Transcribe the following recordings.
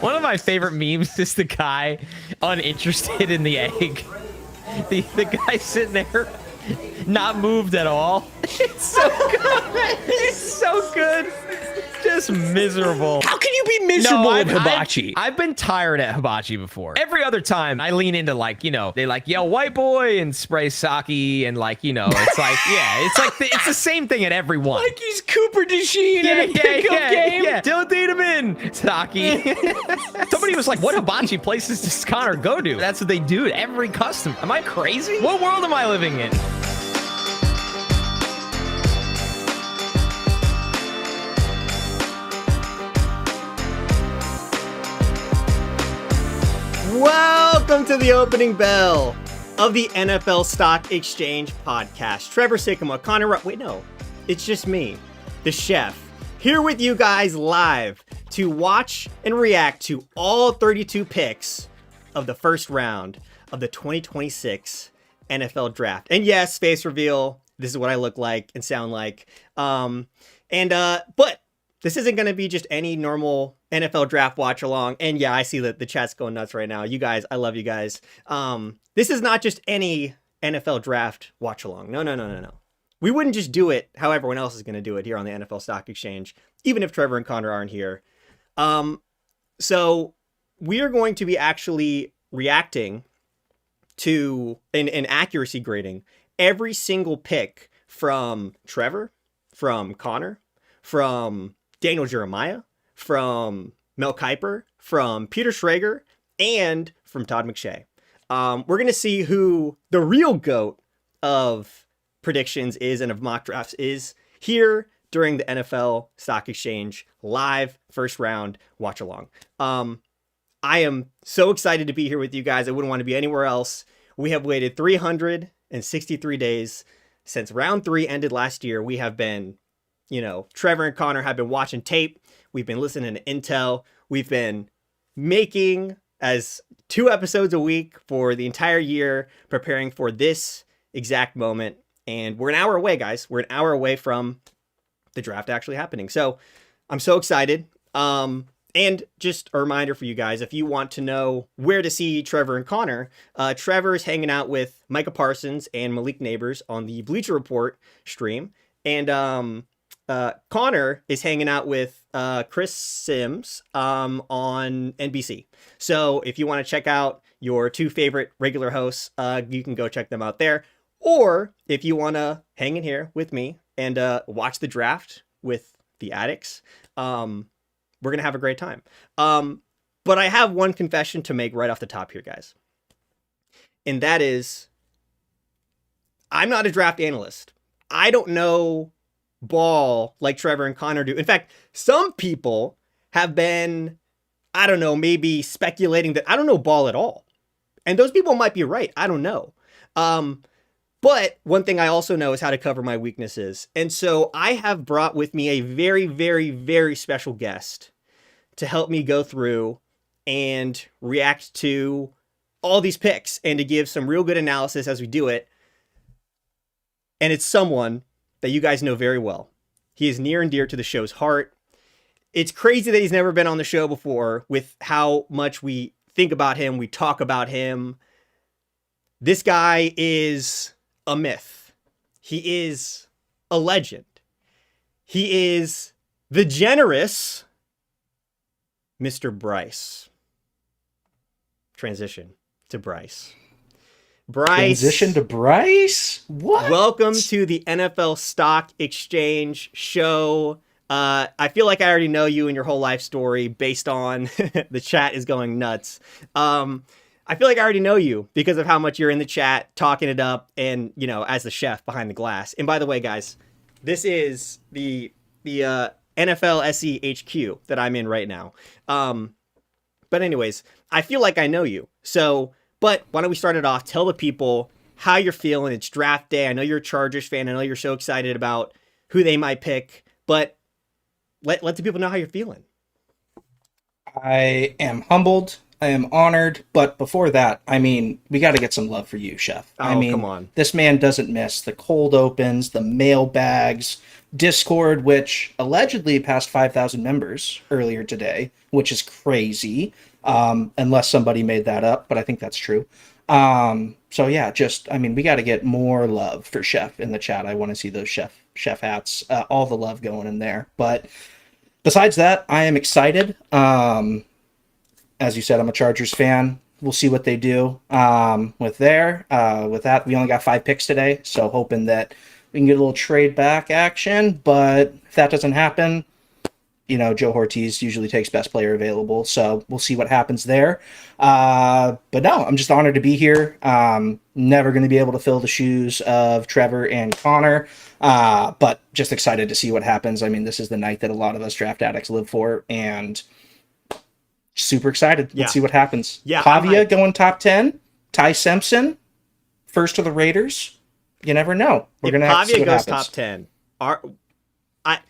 One of my favorite memes is the guy uninterested in the egg. The guy sitting there, not moved at all. It's so good. It's so good. Just miserable. How can you be miserable at hibachi? I've been tired at hibachi before. Every other time I lean into like, you know, they like yell white boy and spray sake and like, you know, it's like, yeah, it's like it's the same thing at every one. Like he's Cooper DeSheen in a pickup game. Yeah, don't eat him in, sake. Somebody was like, what hibachi places does Connor go to? That's what they do at every customer. Am I crazy? What world am I living in? Welcome to the opening bell of the NFL Stock Exchange podcast. Trevor Sycamore, Connor, wait, no, it's just me, the chef, here with you guys live to watch and react to all 32 picks of the first round of the 2026 NFL draft. And yes, face reveal, this is what I look like and sound like. But this isn't going to be just any normal NFL draft watch along. And yeah, I see that the chat's going nuts right now. You guys, I love you guys. This is not just any NFL draft watch along. No. We wouldn't just do it how everyone else is going to do it here on the NFL Stock Exchange, even if Trevor and Connor aren't here. So we are going to be actually reacting to an accuracy grading every single pick from Trevor, from Connor, from Daniel Jeremiah, from Mel Kiper, from Peter Schrager, and from Todd McShay. We're going to see who the real GOAT of predictions is and of mock drafts is here during the NFL Stock Exchange live first round watch along. I am so excited to be here with you guys. I wouldn't want to be anywhere else. We have waited 363 days since round 3 ended last year. We have been, Trevor and Connor have been watching tape. We've been listening to intel. We've been making as 2 episodes a week for the entire year, preparing for this exact moment. And we're an hour away, guys. We're an hour away from the draft actually happening. So I'm so excited. And just a reminder for you guys, if you want to know where to see Trevor and Connor, Trevor is hanging out with Micah Parsons and Malik Neighbors on the Bleacher Report stream. And Connor is hanging out with Chris Sims on NBC. So if you want to check out your 2 favorite regular hosts, you can go check them out there. Or if you want to hang in here with me and watch the draft with the Addicts, we're going to have a great time. But I have one confession to make right off the top here, guys. And that is, I'm not a draft analyst. I don't know ball like Trevor and Connor do. In fact, some people have been, I don't know, maybe speculating that I don't know ball at all. And those people might be right. I don't know. But one thing I also know is how to cover my weaknesses. And so I have brought with me a very, very, very special guest to help me go through and react to all these picks and to give some real good analysis as we do it. And it's someone that you guys know very well. He is near and dear to the show's heart. It's crazy that he's never been on the show before with how much we think about him, we talk about him. This guy is a myth. He is a legend. He is the generous Mr. Bryce. Transition to Bryce. Transition to Bryce? What? Welcome to the NFL Stock Exchange show. I feel like I already know you and your whole life story based on the chat is going nuts. I feel like I already know you because of how much you're in the chat, talking it up, and, as the chef behind the glass. And by the way, guys, this is the NFL SE HQ that I'm in right now. But anyways, I feel like I know you. But why don't we start it off? Tell the people how you're feeling. It's draft day. I know you're a Chargers fan. I know you're so excited about who they might pick. But let the people know how you're feeling. I am humbled. I am honored. But before that, I mean, we got to get some love for you, Chef. Oh, I mean, come on. this man doesn't miss the cold opens, the mailbags, Discord, which allegedly passed 5,000 members earlier today, which is crazy. Unless somebody made that up, but I think that's true. So yeah, I mean, we got to get more love for Chef in the chat. I want to see those chef hats, all the love going in there. But besides that, I am excited. As you said, I'm a Chargers fan. We'll see what they do with that. We only got 5 picks today, so hoping that we can get a little trade back action. But if that doesn't happen, you know, Joe Ortiz usually takes best player available, so we'll see what happens there. But no, I'm just honored to be here. Never going to be able to fill the shoes of Trevor and Connor, but just excited to see what happens. I mean, this is the night that a lot of us draft addicts live for, and super excited. Yeah. Let's see what happens. Yeah, Pavia going top 10. Ty Simpson, first to the Raiders. You never know. We're going to have to see Pavia what goes happens. top 10.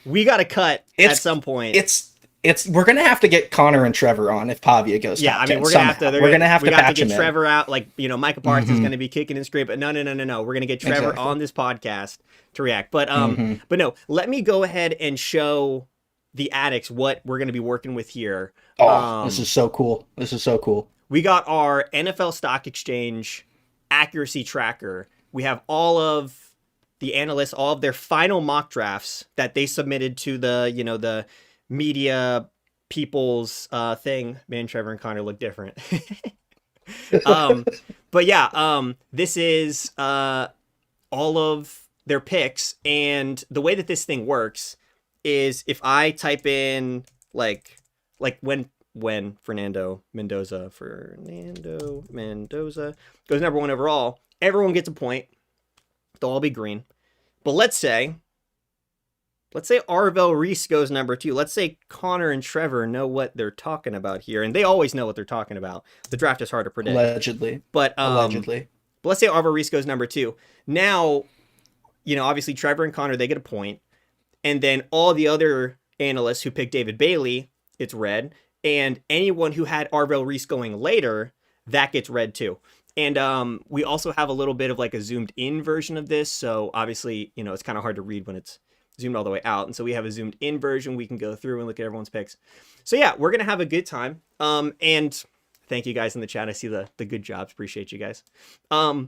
We got to cut at some point. We're gonna have to get Connor and Trevor on if Pavia goes. Yeah, top I mean, 10 we're gonna have to patch get Trevor out. Like, you know, Micah Parsons is gonna be kicking and screaming. But no. We're gonna get Trevor on this podcast to react. But but no, let me go ahead and show the addicts what we're gonna be working with here. Oh, this is so cool. We got our NFL Stock Exchange accuracy tracker. We have all of the analysts, all of their final mock drafts that they submitted to the, you know, the media people's thing. Man, Trevor and Connor look different. But yeah, this is all of their picks. And the way that this thing works is if I type in like when Fernando Mendoza goes number 1 overall, everyone gets a point. They'll all be green. But let's say Arvell Reese goes number 2. Let's say Connor and Trevor know what they're talking about here, and they always know what they're talking about. The draft is hard to predict. Allegedly. But let's say Arvell Reese goes number 2. Now, you know, obviously Trevor and Connor, they get a point. And then all the other analysts who picked David Bailey, it's red. And anyone who had Arvell Reese going later, that gets red too. And we also have a little bit of like a zoomed in version of this. So obviously, you know, it's kind of hard to read when it's zoomed all the way out. And so we have a zoomed in version. We can go through and look at everyone's picks. So yeah, we're going to have a good time. And thank you guys in the chat. I see the good jobs. Appreciate you guys. But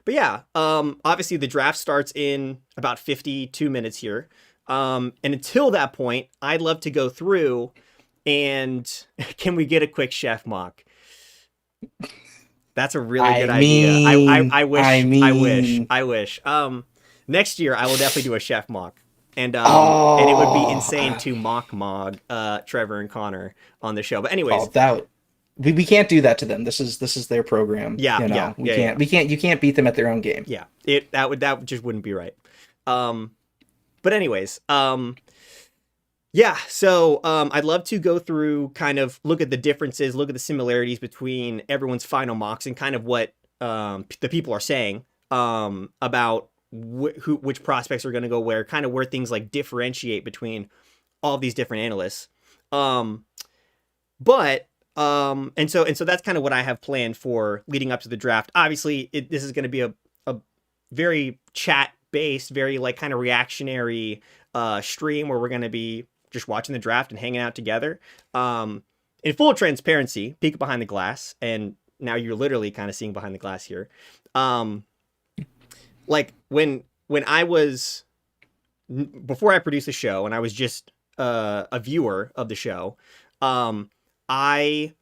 yeah, obviously the draft starts in about 52 minutes here. And until that point, I'd love to go through and can we get a quick chef mock? That's a really good idea. I wish. Next year I will definitely do a chef mock. And it would be insane to mock Trevor and Connor on the show. But anyways, we can't do that to them. This is their program. Yeah, you know? yeah. You can't beat them at their own game. Yeah, that just wouldn't be right. But anyways, yeah. So I'd love to go through, kind of look at the differences, look at the similarities between everyone's final mocks and kind of what the people are saying about which prospects are going to go where, kind of where things like differentiate between all of these different analysts. And so that's kind of what I have planned for leading up to the draft. Obviously, this is going to be a very chat based, very like kind of reactionary stream where we're going to be just watching the draft and hanging out together. In full transparency, peek behind the glass, and now you're literally kind of seeing behind the glass here. Like when I was, before I produced the show and I was just a viewer of the show, I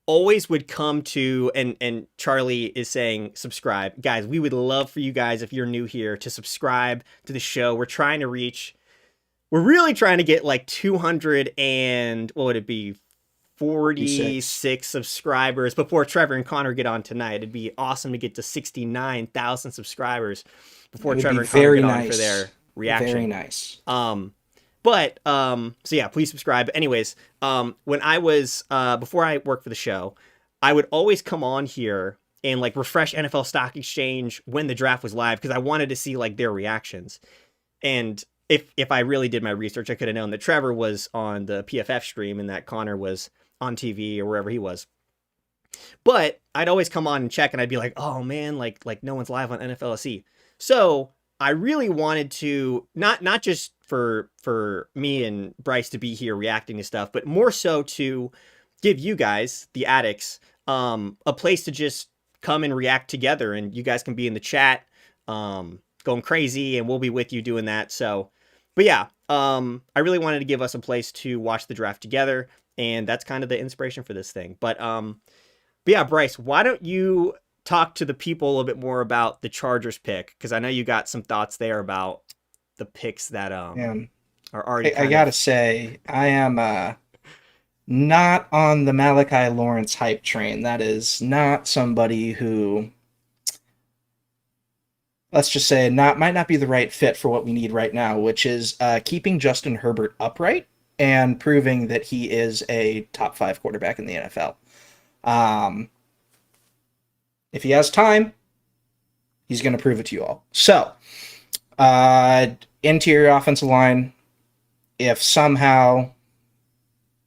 always would come to, and Charlie is saying subscribe. Guys, we would love for you guys, if you're new here, to subscribe to the show. We're really trying to get like 200 and, what would it be, 46 subscribers before Trevor and Connor get on tonight. It'd be awesome to get to 69,000 subscribers before Trevor and Connor get on for their reaction. Very nice. So yeah, please subscribe. Anyways, when I was, before I worked for the show, I would always come on here and like refresh NFL Stock Exchange when the draft was live, because I wanted to see like their reactions. And if I really did my research, I could have known that Trevor was on the PFF stream and that Connor was on TV or wherever he was. But I'd always come on and check, and I'd be like, oh man, like no one's live on NFLSE. So I really wanted to not just for me and Bryce to be here reacting to stuff, but more so to give you guys, the addicts, a place to just come and react together, and you guys can be in the chat, going crazy, and we'll be with you doing that. So, but yeah, I really wanted to give us a place to watch the draft together, and that's kind of the inspiration for this thing. But yeah, Bryce, why don't you talk to the people a little bit more about the Chargers pick? Because I know you got some thoughts there about the picks that are already. I gotta say, I am not on the Malachi Lawrence hype train. That is not somebody who, let's just say, might not be the right fit for what we need right now, which is keeping Justin Herbert upright and proving that he is a top 5 quarterback in the NFL. If he has time, he's going to prove it to you all. So, interior offensive line, if somehow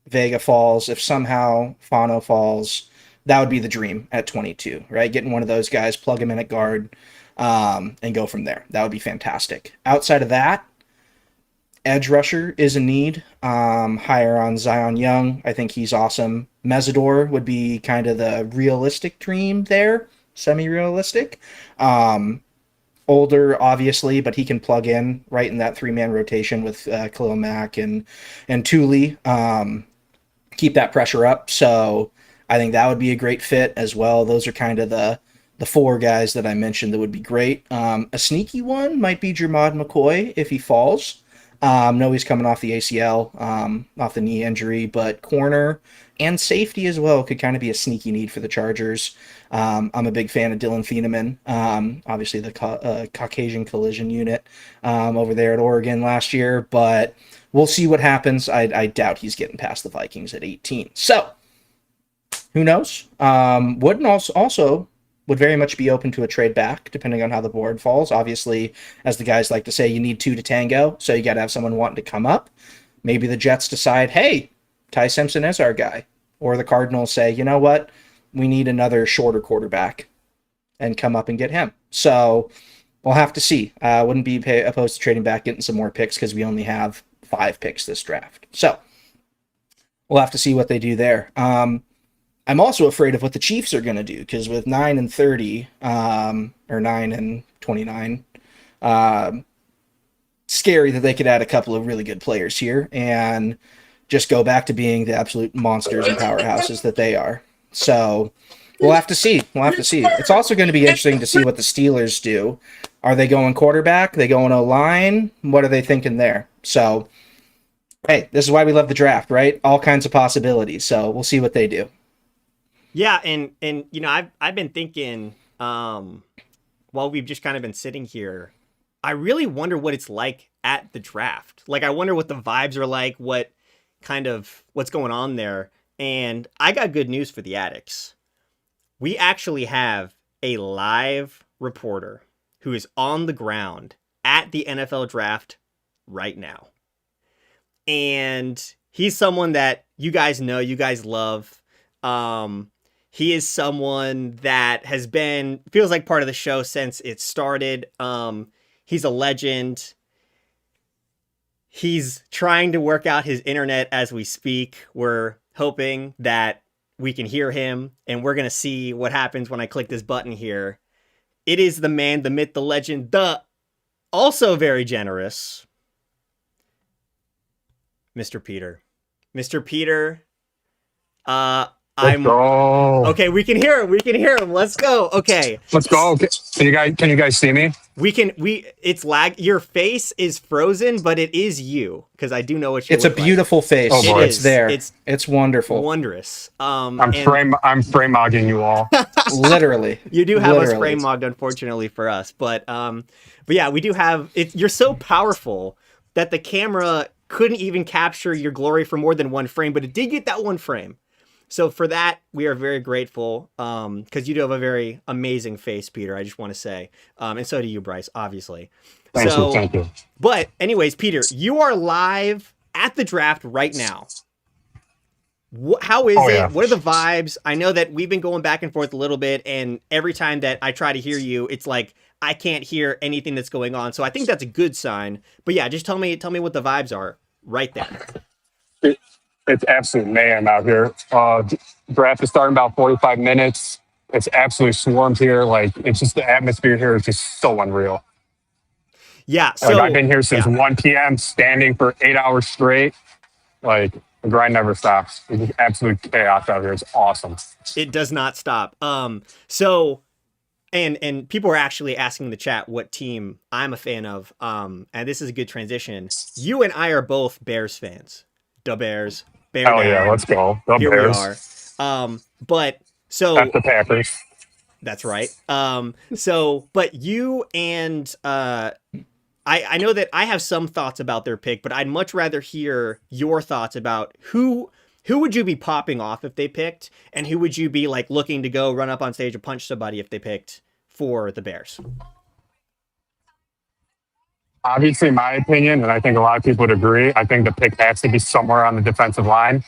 Vega falls, if somehow Fano falls, that would be the dream at 22, right? Getting one of those guys, plug him in at guard, and go from there. That would be fantastic. Outside of that, edge rusher is a need. Higher on Zion Young. I think he's awesome. Mesidor would be kind of the realistic dream there. Semi-realistic. Older, obviously, but he can plug in right in that 3-man rotation with Khalil Mack and Thule. Keep that pressure up. So I think that would be a great fit as well. Those are kind of the 4 guys that I mentioned that would be great. A sneaky one might be Jermod McCoy if he falls. No, he's coming off the ACL, off the knee injury, but corner and safety as well could kind of be a sneaky need for the Chargers. I'm a big fan of Dylan Feeneman, obviously the Caucasian Collision unit over there at Oregon last year, but we'll see what happens. I doubt he's getting past the Vikings at 18. So, who knows? Wooden also would very much be open to a trade back, depending on how the board falls. Obviously, as the guys like to say, you need 2 to tango, so you got to have someone wanting to come up. Maybe the Jets decide, hey, Ty Simpson is our guy. Or the Cardinals say, you know what? We need another shorter quarterback and come up and get him. So we'll have to see. Wouldn't be opposed to trading back, getting some more picks because we only have 5 picks this draft. So we'll have to see what they do there. I'm also afraid of what the Chiefs are going to do because with 9 and 30, or 9 and 29, scary that they could add a couple of really good players here and just go back to being the absolute monsters and powerhouses that they are. So we'll have to see. It's also going to be interesting to see what the Steelers do. Are they going quarterback? Are they going O-line? What are they thinking there? So, hey, this is why we love the draft, right? All kinds of possibilities. So we'll see what they do. Yeah, and you know, I've been thinking while we've just kind of been sitting here, I really wonder what it's like at the draft. Like, I wonder what the vibes are like, what's going on there. And I got good news for the addicts. We actually have a live reporter who is on the ground at the NFL draft right now. And he's someone that you guys know, you guys love. He is someone that feels like part of the show since it started. He's a legend. He's trying to work out his internet as we speak. We're hoping that we can hear him, and we're going to see what happens when I click this button here. It is the man, the myth, the legend, the also very generous Mr. Peter. Mr. Peter, Let's go. Okay, we can hear him. Let's go. Okay. Let's go. Can you guys see me? It's lag. Your face is frozen, but it is you, because I do know what you It's a beautiful face. Oh, boy. It's there. It's wonderful. Wondrous. I'm frame mogging you all. Literally. You do have us frame mogged, unfortunately for us, but yeah, we do have it. You're so powerful that the camera couldn't even capture your glory for more than 1 frame, but it did get that 1 frame. So for that, we are very grateful, because you do have a very amazing face, Peter, I just want to say. And so do you, Bryce, obviously. Thank you. But anyways, Peter, you are live at the draft right now. How is Oh, it? yeah. What are the vibes? I know that we've been going back and forth a little bit, and every time that I try to hear you, it's like I can't hear anything that's going on. So I think that's a good sign. But yeah, just tell me what the vibes are right there. It's absolute mayhem out here. Draft is starting about 45 minutes. It's absolutely swarmed here. Like, it's just the atmosphere here is just so unreal. Yeah. Like, So I've been here since 1 p.m. standing for 8 hours straight. Like, the grind never stops. It's just absolute chaos out here. It's awesome. it does not stop. So and people are actually asking in the chat what team I'm a fan of. And this is a good transition. You and I are both Bears fans. The Bears. Bear Hell down. yeah, let's go. The Here Bears. we are. But so F the Packers. that's right. But you and I know that I have some thoughts about their pick, but I'd much rather hear your thoughts about who would you be popping off if they picked, and who would you be like looking to go run up on stage and punch somebody if they picked for the Bears? Obviously, my opinion, and I think a lot of people would agree, I think the pick has to be somewhere on the defensive line.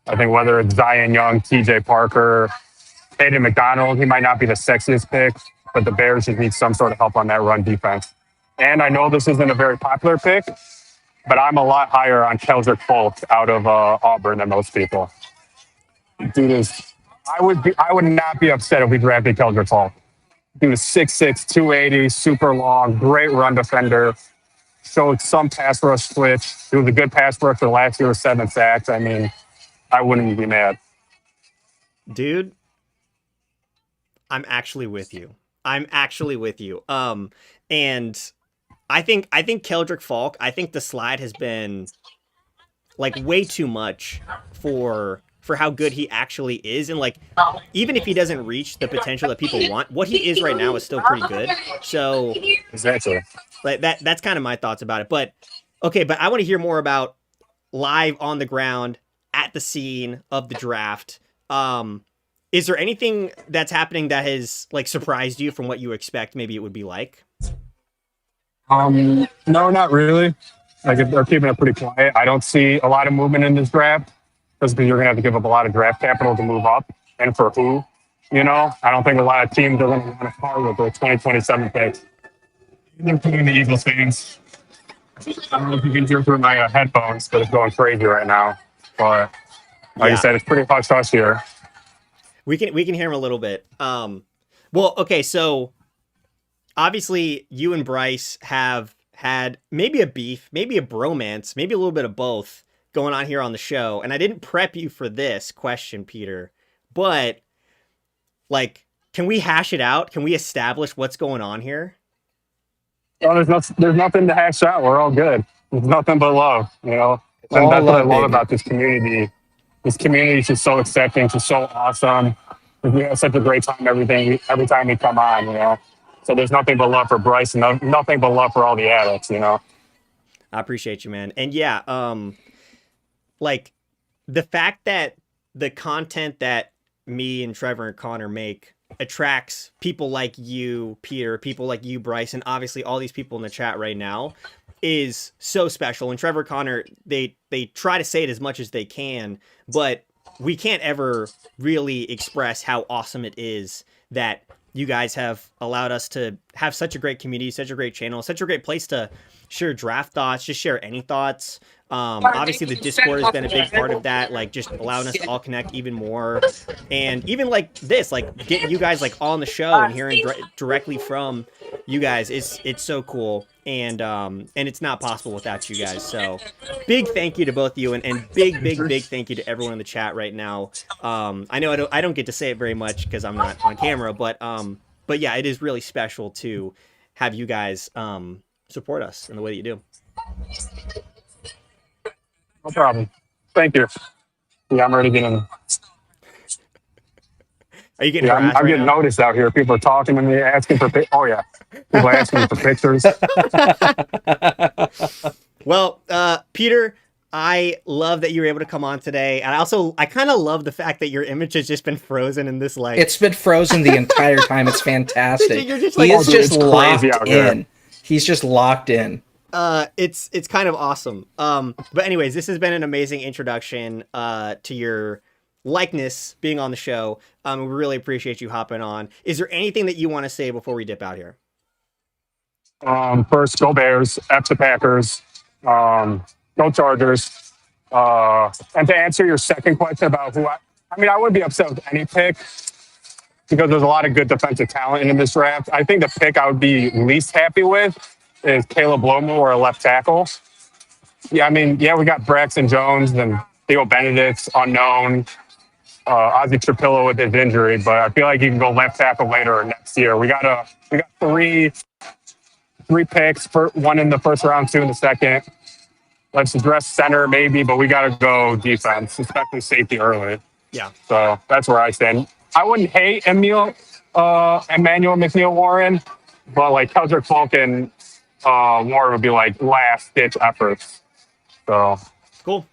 I think whether it's Zion Young, TJ Parker, Aiden McDonald, he might not be the sexiest pick, but the Bears just need some sort of help on that run defense. And I know this isn't a very popular pick, but I'm a lot higher on Keldrick Folk out of Auburn than most people. Dude is, I would not be upset if we drafted Keldrick Folk. Dude is 6'6", 280, super long, great run defender. Showed some pass rush switch. He was a good pass rusher last year with 7 sacks. I mean, I wouldn't be mad. Dude, I'm actually with you. And I think Keldrick Falk, I think the slide has been like way too much for how good he actually is. And like, even if he doesn't reach the potential that people want, what he is right now is still pretty good. So Exactly. like that's kind of my thoughts about it. But okay, but I want to hear more about live on the ground at the scene of the draft. Is there anything that's happening that has like surprised you from what you expect maybe it would be like? No, not really. Like, they're keeping it pretty quiet. I don't see a lot of movement in this draft because you're going to have to give up a lot of draft capital to move up. And for who? You know, I don't think a lot of teams are going to want to part with their 2027 picks. Including the Eagles fans. I don't know if you can hear through my headphones, but it's going crazy right now. But like I said, it's pretty hush-hush here. We can hear him a little bit. Well, okay, so obviously you and Bryce have had maybe a beef, maybe a bromance, maybe a little bit of both going on here on the show. And I didn't prep you for this question, Peter, but like, can we hash it out? Can we establish what's going on here? Well, there's nothing to hash out. We're all good. There's nothing but love, you know? And All that's what I love, love baby. about this community. This community is just so accepting, just so awesome. We have such a great time every time we come on, you know? So there's nothing but love for Bryce and nothing but love for all the addicts, you know? I appreciate you, man. And yeah, like the fact that the content that me and Trevor and Connor make attracts people like you, Peter, people like you, Bryce, and obviously all these people in the chat right now is so special. And Trevor, Connor, they try to say it as much as they can, but we can't ever really express how awesome it is that you guys have allowed us to have such a great community, such a great channel, such a great place to share draft thoughts, just share any thoughts. Obviously the Discord has been a big part of that, like just allowing us to all connect even more. And even like this, like getting you guys like on the show and hearing directly from you guys, it's so cool. And it's not possible without you guys. So big thank you to both of you, and big thank you to everyone in the chat right now. I know I don't get to say it very much because I'm not on camera, but yeah, it is really special to have you guys support us in the way that you do. No problem. Thank you. Yeah, I'm already getting... Are you getting Yeah, harassed I'm right getting now? noticed out here. People are talking to me, asking for... Oh, yeah. People are asking me for pictures. Well, Peter, I love that you were able to come on today. And I kind of love the fact that your image has just been frozen in this like... It's been frozen the entire time. It's fantastic. You're just He like, is dude, just it's crazy locked out here. in. He's just locked in. It's kind of awesome. But anyways, this has been an amazing introduction to your likeness being on the show. We really appreciate you hopping on. Is there anything that you want to say before we dip out here? First, go Bears, F the Packers, go Chargers. And to answer your second question about I mean, I would be upset with any pick because there's a lot of good defensive talent in this draft. I think the pick I would be least happy with is Caleb Lomu or a left tackle. Yeah, I mean, we got Braxton Jones and Theo Benedict's unknown. Ozzie Trapillo with his injury, but I feel like you can go left tackle later or next year. We got three picks, one in the first round, two in the second. Let's address center maybe, but we got to go defense, especially safety early. Yeah. So that's where I stand. I wouldn't hate Emmanuel McNeil Warren, but like Keldrick Folk and Warren would be like last ditch efforts. So Cool.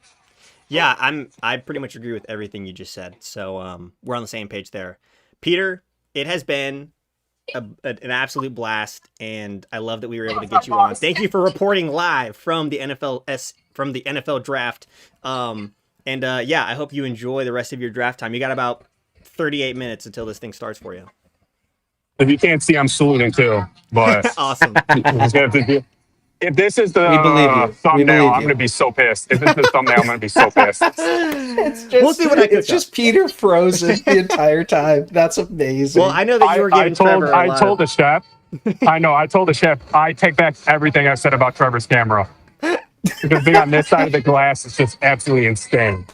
Yeah, I pretty much agree with everything you just said. So we're on the same page there. Peter, it has been an absolute blast, and I love that we were able to get you on. Thank you for reporting live from the NFL draft. I hope you enjoy the rest of your draft time. You got about 38 minutes until this thing starts for you. If you can't see, I'm saluting too. But Awesome. if this is the We believe you. thumbnail, I'm going to be so pissed. If this is the thumbnail, I'm going to be so pissed. We'll see what I cook It's just Peter frozen the entire time. That's amazing. Well, I know that you were giving Trevor a I lot told the chef, I take back everything I said about Trevor's camera. Because being on this side of the glass is just absolutely insane.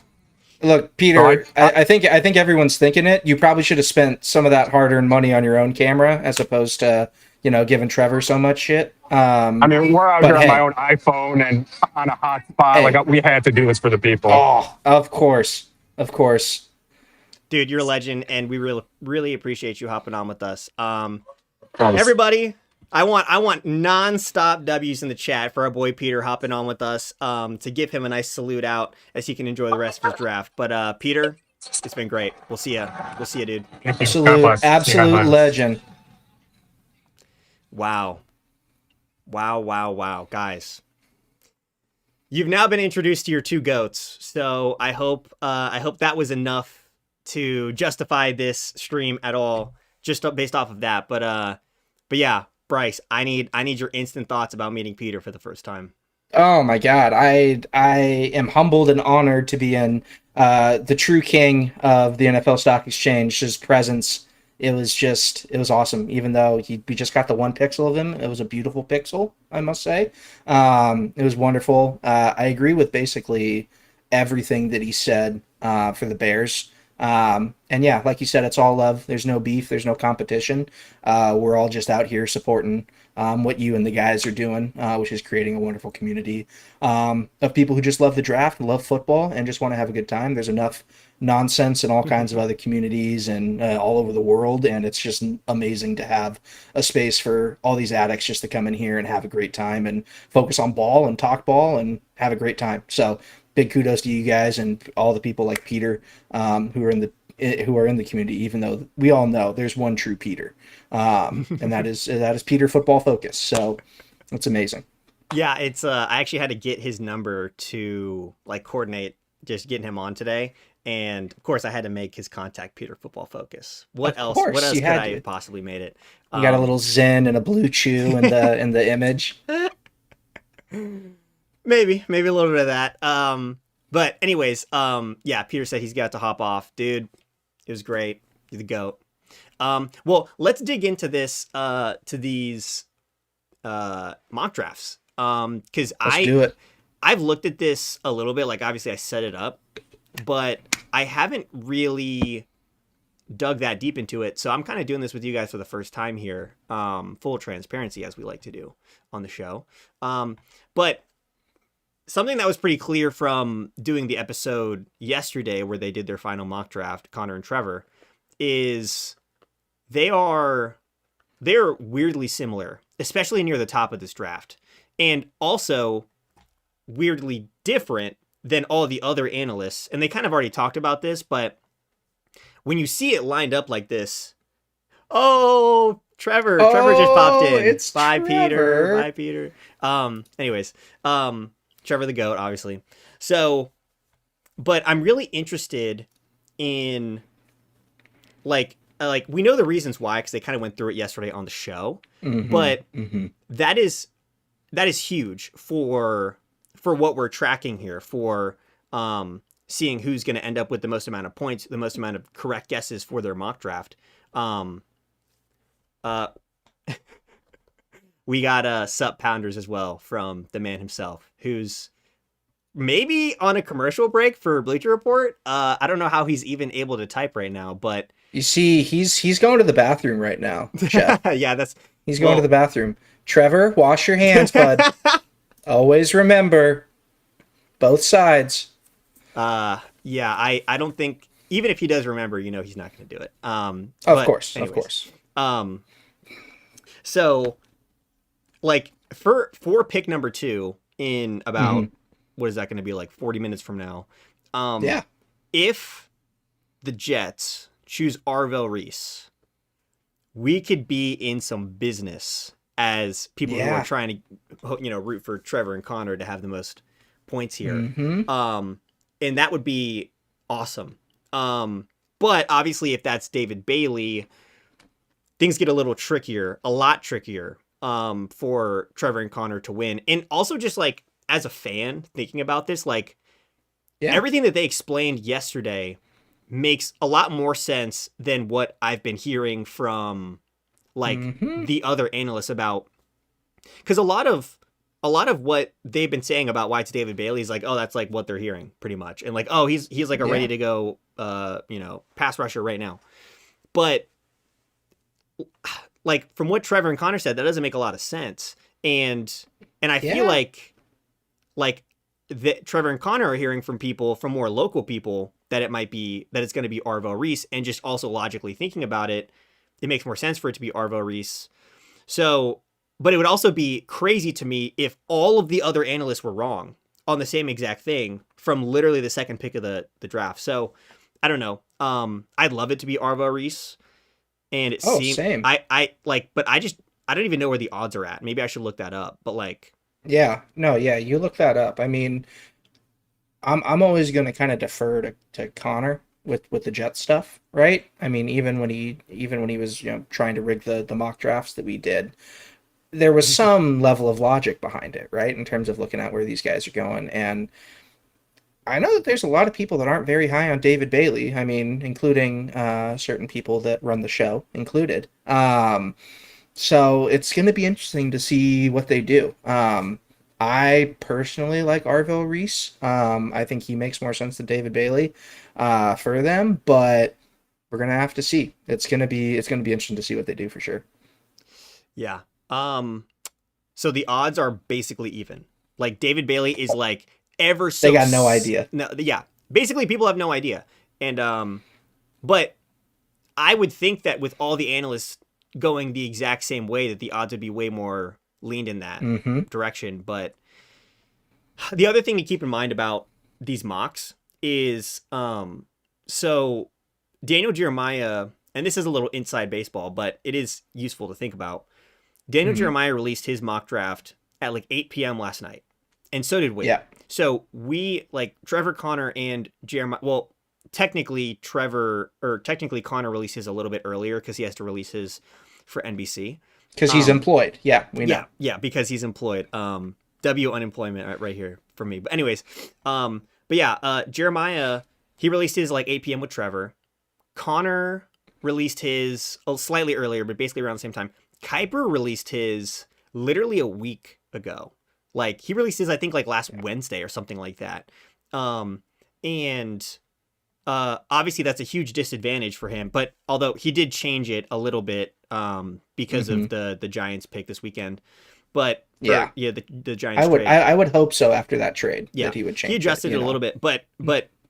Look, Peter, I think everyone's thinking it. You probably should have spent some of that hard-earned money on your own camera as opposed to, giving Trevor so much shit. I mean, we're out here on my own iPhone and on a hot spot. Hey. Like, we had to do this for the people. Oh, of course. Dude, you're a legend, and we really, really appreciate you hopping on with us. Everybody, I want non-stop W's in the chat for our boy Peter hopping on with us to give him a nice salute out as he can enjoy the rest of his draft. But Peter, it's been great. We'll see ya. dude. Absolute legend. Wow, guys. You've now been introduced to your two goats, so I hope that was enough to justify this stream at all, just based off of that. But yeah, Bryce, I need your instant thoughts about meeting Peter for the first time. Oh my God, I am humbled and honored to be in the true king of the NFL Stock Exchange's presence. It was awesome. Even though we just got the one pixel of him, it was a beautiful pixel, I must say. It was wonderful. I agree with basically everything that he said for the Bears. And yeah, like you said, it's all love. There's no beef. There's no competition. We're all just out here supporting what you and the guys are doing, which is creating a wonderful community of people who just love the draft, love football, and just want to have a good time. There's enough nonsense in all kinds of other communities and all over the world, and it's just amazing to have a space for all these addicts just to come in here and have a great time and focus on ball and talk ball and have a great time. So big kudos to you guys and all the people like Peter who are in the community, even though we all know there's one true Peter, and that is Peter Football Focus. So it's amazing. Yeah, it's I actually had to get his number to coordinate just getting him on today. And of course, I had to make his contact Peter Football Focus. What else could I have possibly made it? You got a little Zen and a blue chew in the image. Maybe a little bit of that. But anyways, yeah, Peter said he's got to hop off. Dude, it was great. You're the GOAT. Well, let's dig into this to these mock drafts. Because I've looked at this a little bit. Like, obviously I set it up, but I haven't really dug that deep into it. So I'm kind of doing this with you guys for the first time here. Full transparency, as we like to do on the show. But something that was pretty clear from doing the episode yesterday where they did their final mock draft, Connor and Trevor, is they're weirdly similar, especially near the top of this draft. And also weirdly different than all the other analysts. And they kind of already talked about this, but when you see it lined up like this, oh, Trevor just popped in. It's Bye, Peter. Trevor. Bye, Peter. Anyways, Trevor the GOAT, obviously. So, but I'm really interested in, like we know the reasons why, because they kind of went through it yesterday on the show. But that is huge for what we're tracking here, for seeing who's going to end up with the most amount of points, the most amount of correct guesses for their mock draft. We got Sup Pounders as well from the man himself, who's maybe on a commercial break for Bleacher Report. I don't know how he's even able to type right now, but You see, he's going to the bathroom right now, Chet. yeah, He's going to the bathroom. Trevor, wash your hands, bud. Always remember, both sides. Yeah, I don't think, even if he does remember, he's not going to do it. Of course. So, like, for pick number 2 in about, what is that going to be, like 40 minutes from now? Yeah. If the Jets choose Arvell Reese, we could be in some business as people who are trying to, root for Trevor and Connor to have the most points here. And that would be awesome. But obviously, if that's David Bailey, things get a little trickier, a lot trickier, for Trevor and Connor to win. And also just like, as a fan thinking about this, like everything that they explained yesterday makes a lot more sense than what I've been hearing from like the other analysts about, because a lot of what they've been saying about why it's David Bailey is like, oh, that's like what they're hearing pretty much. And like, oh, he's like a ready to go, pass rusher right now. But like from what Trevor and Connor said, that doesn't make a lot of sense. And I feel like that Trevor and Connor are hearing from more local people, that it's going to be Arvell Reese, and just also logically thinking about it, it makes more sense for it to be Arvell Reese. So, but it would also be crazy to me if all of the other analysts were wrong on the same exact thing from literally the second pick of the draft. So I don't know. I'd love it to be Arvell Reese. And it seems same. But I don't even know where the odds are at. Maybe I should look that up. But like, you look that up. I mean, I'm always going to kind of defer to Connor with the Jet stuff, right? I mean, even when he was trying to rig the mock drafts that we did, there was some level of logic behind it, right? In terms of looking at where these guys are going. And I know that there's a lot of people that aren't very high on David Bailey. I mean, including certain people that run the show included. So it's going to be interesting to see what they do. I personally like Arvell Reese. I think he makes more sense than David Bailey for them, but we're going to have to see. It's going to be interesting to see what they do for sure. Yeah. So the odds are basically even. Like David Bailey is like ever so. They got no idea. No, yeah. Basically, people have no idea, and but I would think that with all the analysts going the exact same way, that the odds would be way more leaned in that direction. But the other thing to keep in mind about these mocks is, so Daniel Jeremiah, and this is a little inside baseball, but it is useful to think about. Daniel Jeremiah released his mock draft at like 8 p.m. last night, and so did we. Yeah. So we, like Trevor, Connor, and Jeremiah, well, technically Connor released his a little bit earlier because he has to release his for NBC. Because he's employed. Yeah, we know. Yeah, because he's employed. W unemployment right here for me. But anyways, Jeremiah, he released his like 8 p.m. with Trevor. Connor released his slightly earlier, but basically around the same time. Kiper released his literally a week ago. Like he released his, I think, like last Wednesday or something like that. And obviously that's a huge disadvantage for him. But although he did change it a little bit because of the Giants pick this weekend. But the Giants trade. I would hope so after that trade that he would change. He adjusted it a little bit, but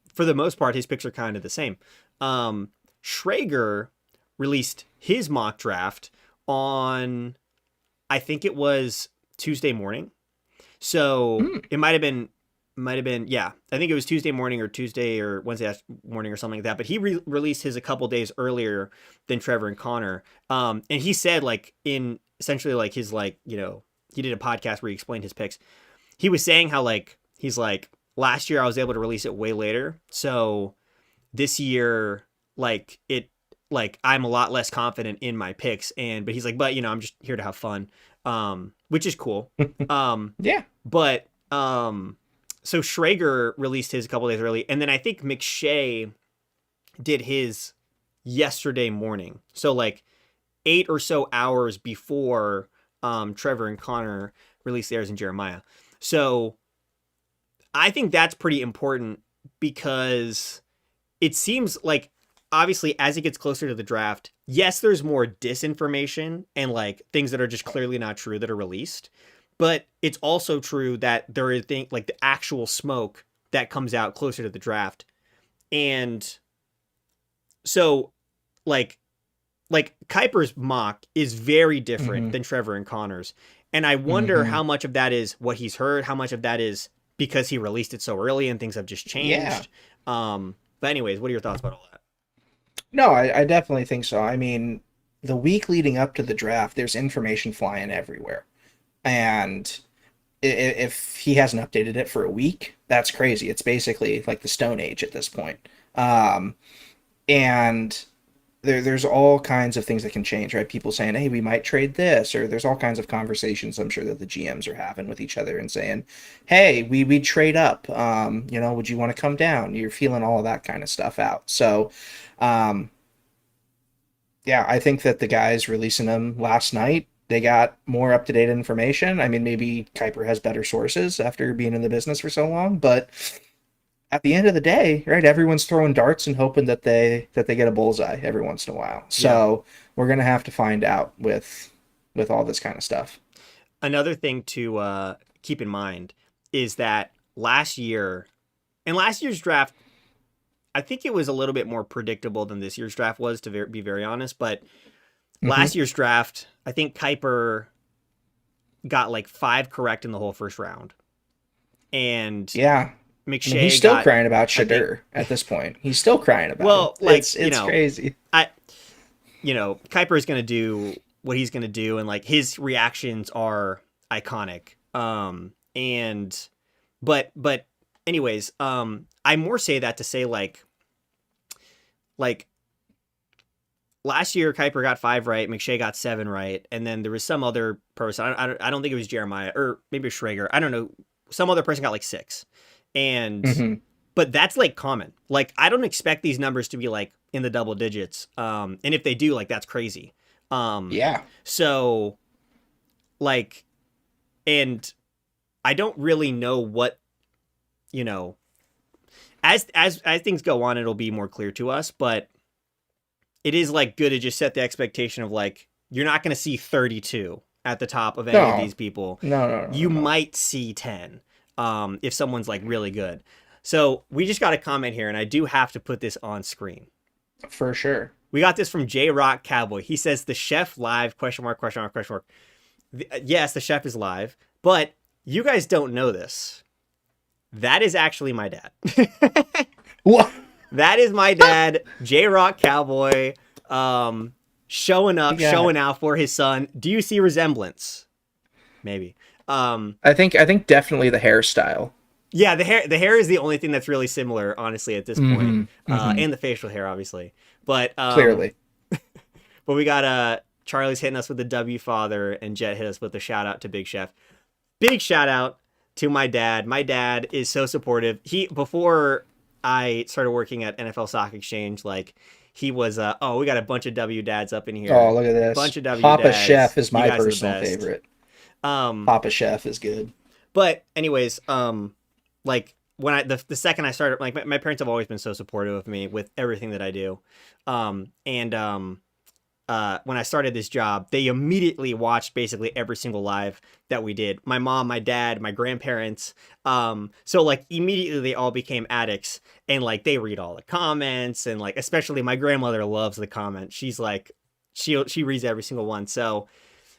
for the most part, his picks are kind of the same. Schrager released his mock draft on, I think it was Tuesday morning. So it might have been might have been, yeah, I think it was Tuesday morning or Tuesday or Wednesday morning or something like that. But he released his a couple days earlier than Trevor and Connor. And he said like in essentially like his like, you know, he did a podcast where he explained his picks. He was saying how like, he's like, last year I was able to release it way later. So this year, like I'm a lot less confident in my picks. But he's like, but you know, I'm just here to have fun. Which is cool. Yeah. But, so Schrager released his a couple days early, and then I think McShay did his yesterday morning. So like 8 or so hours before Trevor and Connor released theirs in Jeremiah. So I think that's pretty important because it seems like obviously as it gets closer to the draft, yes, there's more disinformation and like things that are just clearly not true that are released. But it's also true that there is like the actual smoke that comes out closer to the draft. And so like Kiper's mock is very different than Trevor and Connor's. And I wonder how much of that is what he's heard, how much of that is because he released it so early and things have just changed. Yeah. But anyways, what are your thoughts about all that? No, I definitely think so. I mean, the week leading up to the draft, there's information flying everywhere. And if he hasn't updated it for a week, that's crazy. It's basically like the Stone Age at this point. And there's all kinds of things that can change, right? People saying, hey, we might trade this, or there's all kinds of conversations I'm sure that the GMs are having with each other and saying, hey, we'd trade up. You know, would you want to come down? You're feeling all of that kind of stuff out. So, yeah, I think that the guys releasing them last night, they got more up-to-date information. I mean, maybe Kiper has better sources after being in the business for so long, but at the end of the day, right, everyone's throwing darts and hoping that they get a bullseye every once in a while. So we're going to have to find out with all this kind of stuff. Another thing to keep in mind is that last year's draft, I think it was a little bit more predictable than this year's draft was, to be very honest, but last year's draft, I think Kiper got like 5 correct in the whole first round. And yeah, McShay, I mean, he's still crying about Schrager at this point. He's still crying about it. Like, it's crazy. Kiper is going to do what he's going to do, and like his reactions are iconic. But anyways, I more say that to say like last year, Kiper got 5 right, McShay got 7 right, and then there was some other person. I don't think it was Jeremiah, or maybe Schrager. I don't know. Some other person got like 6, and but that's like common. Like I don't expect these numbers to be like in the double digits. And if they do, like that's crazy. Yeah. So, like, and I don't really know what, you know, as things go on, it'll be more clear to us, but it is like good to just set the expectation of like, you're not going to see 32 at the top of any of these people. No. You might see 10 if someone's like really good. So we just got a comment here, and I do have to put this on screen. For sure. We got this from J Rock Cowboy. He says the chef live ? Yes, the chef is live, but you guys don't know this. That is actually my dad. What? That is my dad, J Rock Cowboy, showing up, showing out for his son. Do you see resemblance? Maybe. I think definitely the hairstyle. Yeah, the hair is the only thing that's really similar, honestly, at this point. And the facial hair, obviously. But clearly. But we got Charlie's hitting us with the W Father, and Jet hit us with a shout out to Big Chef. Big shout out to my dad. My dad is so supportive. Before I started working at NFL Stock Exchange, like he was we got a bunch of W dads up in here. Oh, look at this. Bunch of W Papa dads. Chef is my personal favorite. Papa Chef is good. But anyways, like when the second I started, like my parents have always been so supportive of me with everything that I do. When I started this job, they immediately watched basically every single live that we did. My mom, my dad, my grandparents. So like immediately they all became addicts, and like they read all the comments, and like especially my grandmother loves the comments. She's like, she reads every single one. So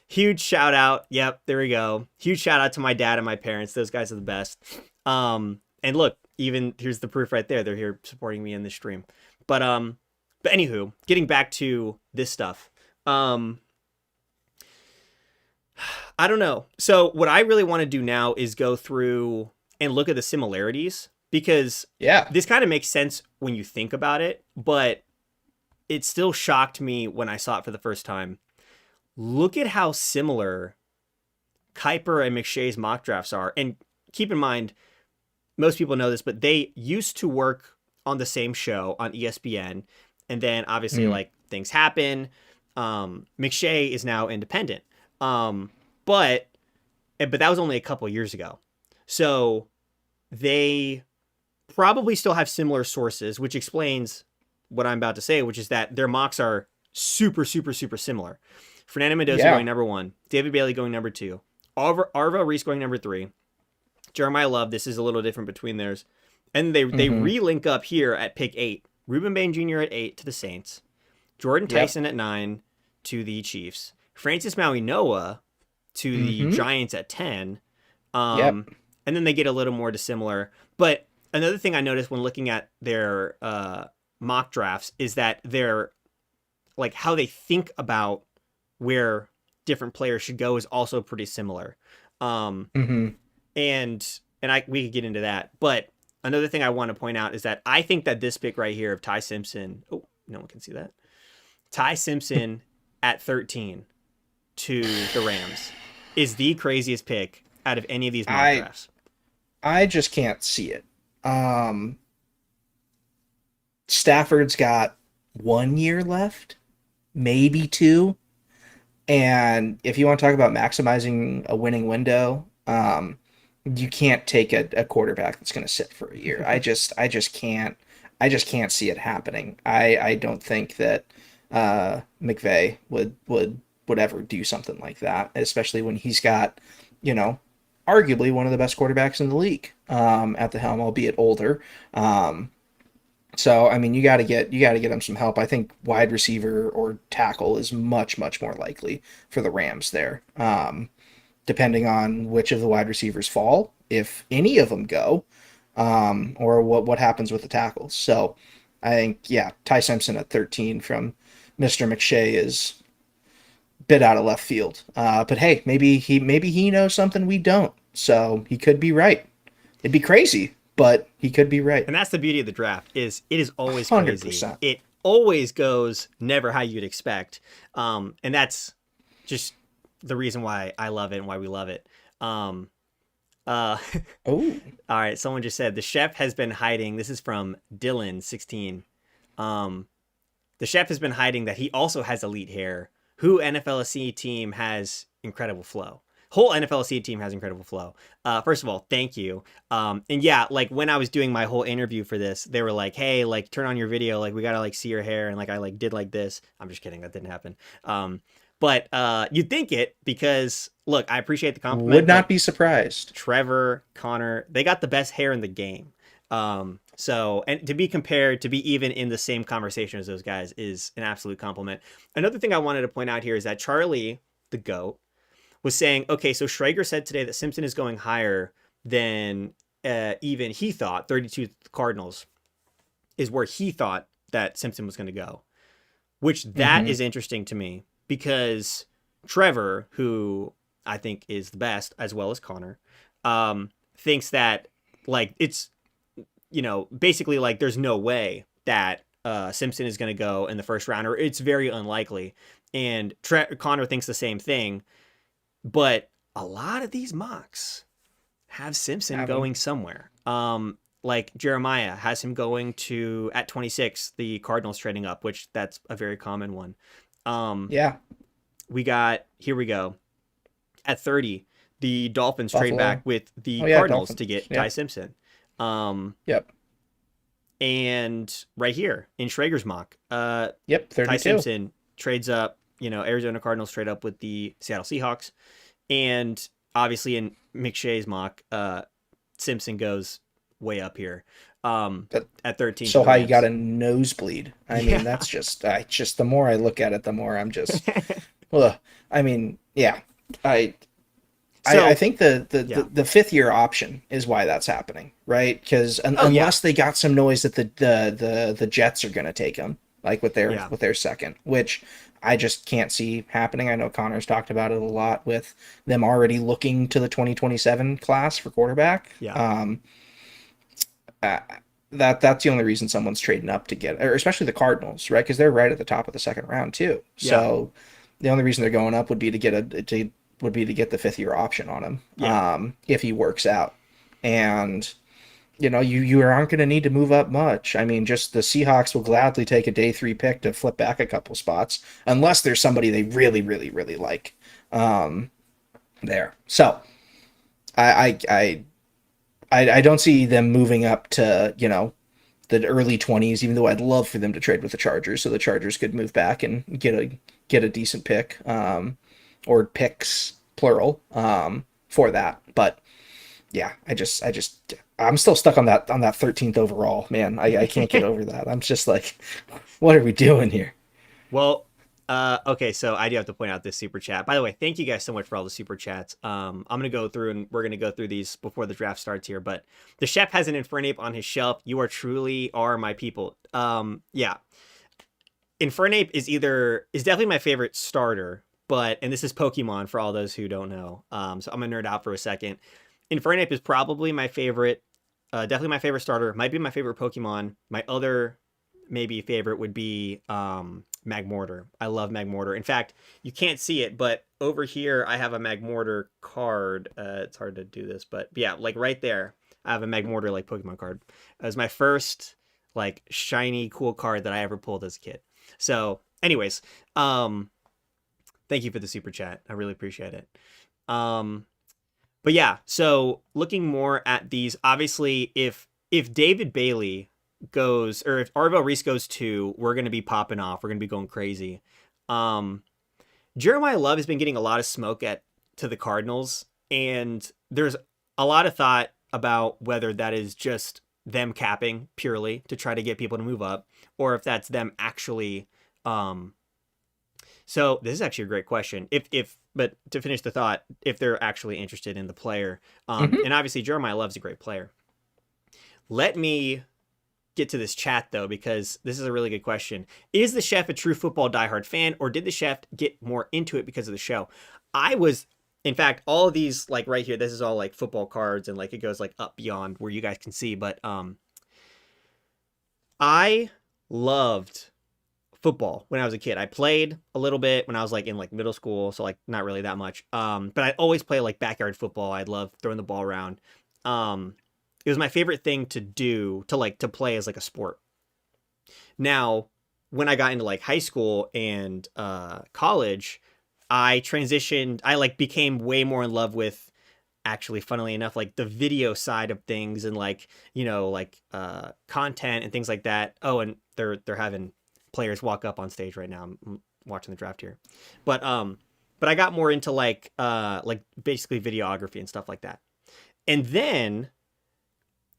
huge shout out. Yep, there we go. Huge shout out to my dad and my parents. Those guys are the best. And look, even here's the proof right there. They're here supporting me in this stream. But anywho, getting back to this stuff. I don't know. So what I really want to do now is go through and look at the similarities, because this kind of makes sense when you think about it, but it still shocked me when I saw it for the first time. Look at how similar Kiper and McShay's mock drafts are. And keep in mind, most people know this, but they used to work on the same show on ESPN. And then obviously like things happen. McShay is now independent. But that was only a couple years ago. So they probably still have similar sources, which explains what I'm about to say, which is that their mocks are super, super, super similar. Fernando Mendoza going number 1, David Bailey going number 2, Arvo Reese going number 3, Jeremiah Love, this is a little different between theirs. And they re-link up here at pick 8. Ruben Bain Jr. at 8 to the Saints. Jordan Tyson at 9 to the Chiefs. Francis Maui Noah to the Giants at 10. And then they get a little more dissimilar. But another thing I noticed when looking at their mock drafts is that they're like how they think about where different players should go is also pretty similar. And we could get into that. But another thing I want to point out is that I think that this pick right here of Ty Simpson, oh, no one can see that. Ty Simpson at 13 to the Rams is the craziest pick out of any of these mock drafts. I just can't see it. Stafford's got 1 year left, maybe 2. And if you want to talk about maximizing a winning window, you can't take a quarterback that's going to sit for a year. I just can't see it happening. I don't think that McVay would ever do something like that, especially when he's got, arguably one of the best quarterbacks in the league at the helm, albeit older. So I mean, you got to get him some help. I think wide receiver or tackle is much more likely for the Rams there. Depending on which of the wide receivers fall, if any of them go, or what happens with the tackles. So I think, Ty Simpson at 13 from Mr. McShay is a bit out of left field. But hey, maybe he knows something we don't. So he could be right. It'd be crazy, but he could be right. And that's the beauty of the draft is it is always 100%. Crazy. It always goes never how you'd expect. And that's just the reason why I love it and why we love it. Oh. All right. Someone just said the chef has been hiding. This is from Dylan16. The chef has been hiding that he also has elite hair. Who NFLSC team has incredible flow? Whole NFLSC team has incredible flow. First of all, thank you. And yeah, like when I was doing my whole interview for this, they were like, hey, like turn on your video. Like we got to like see your hair. And like, I like did like this. I'm just kidding. That didn't happen. But you'd think it because look, I appreciate the compliment. Would not be surprised. Trevor, Connor, they got the best hair in the game. So, and to be compared, to be even in the same conversation as those guys is an absolute compliment. Another thing I wanted to point out here is that Charlie, the GOAT, was saying, okay, so Schrager said today that Simpson is going higher than even he thought. 32 Cardinals is where he thought that Simpson was going to go, which that is interesting to me because Trevor, who I think is the best, as well as Connor, thinks that like it's, basically like there's no way that Simpson is going to go in the first round, or it's very unlikely. And Connor thinks the same thing. But a lot of these mocks have Simpson going somewhere. Like Jeremiah has him going to at 26, the Cardinals trading up, which that's a very common one. Here we go. At 30, the Dolphins trade back with the Cardinals to get Ty Simpson. And right here in Schrager's mock, 32. Ty Simpson trades up. Arizona Cardinals trade up with the Seattle Seahawks. And obviously in McShay's mock, Simpson goes way up here at 13. So how you got a nosebleed. I mean, that's just the more I look at it, the more I'm just, So I think the yeah. the 5th year option is why that's happening, right? Because Oh, yeah. unless they got some noise that the Jets are going to take him, like with Yeah. their second, which I just can't see happening. I know Connor's talked about it a lot with them already looking to the 2027 class for quarterback. Yeah. Uh, that's the only reason someone's trading up to get, or especially the Cardinals, right? Because they're right at the top of the second round too. Yeah. So the only reason they're going up would be to get would be to get the 5th year option on him, Yeah. if he works out. And you aren't going to need to move up much. I mean, just the Seahawks will gladly take a day 3 pick to flip back a couple spots, unless there's somebody they really, really, really like there. So I don't see them moving up to the early 20s, even though I'd love for them to trade with the Chargers so the Chargers could move back and get a decent pick, or picks plural, for that. But yeah, I'm still stuck on that 13th overall, man. I can't get over that. I'm just like, what are we doing here? Well, okay, so I do have to point out this super chat. By the way, thank you guys so much for all the super chats. I'm gonna go through and we're gonna go through these before the draft starts here. But the chef has an Infernape on his shelf. You are my people. Yeah, Infernape is definitely my favorite starter. And this is Pokemon for all those who don't know. So I'm gonna nerd out for a second. Infernape is probably my favorite, definitely my favorite starter. Might be my favorite Pokemon. My other maybe favorite would be Magmortar. I love Magmortar. In fact, you can't see it, but over here I have a Magmortar card. It's hard to do this, but yeah, like right there, I have a Magmortar like Pokemon card. It was my first like shiny cool card that I ever pulled as a kid. So, anyways, thank you for the super chat. I really appreciate it. But yeah, so looking more at these, obviously, if David Bailey goes, or if Arvell Reese goes too, we're going to be popping off. We're going to be going crazy. Jeremiah Love has been getting a lot of smoke to the Cardinals, and there's a lot of thought about whether that is just them capping purely to try to get people to move up, or if that's them actually. So this is actually a great question. But to finish the thought, if they're actually interested in the player, and obviously Jeremiah Love's a great player. Let me get to this chat though, because this is a really good question. Is the chef a true football diehard fan, or did the chef get more into it because of the show? I was, in fact, all of these, like right here, this is all like football cards, and like it goes like up beyond where you guys can see. But I loved football when I was a kid. I played a little bit when I was like in like middle school, so like not really that much. But I always play like backyard football. I'd love throwing the ball around. It was my favorite thing to do, to play as like a sport. Now, when I got into like high school and college, I transitioned. I like became way more in love with, actually, funnily enough, like the video side of things, and like content and things like that. Oh, and they're having players walk up on stage right now. I'm watching the draft here, but I got more into like basically videography and stuff like that. And then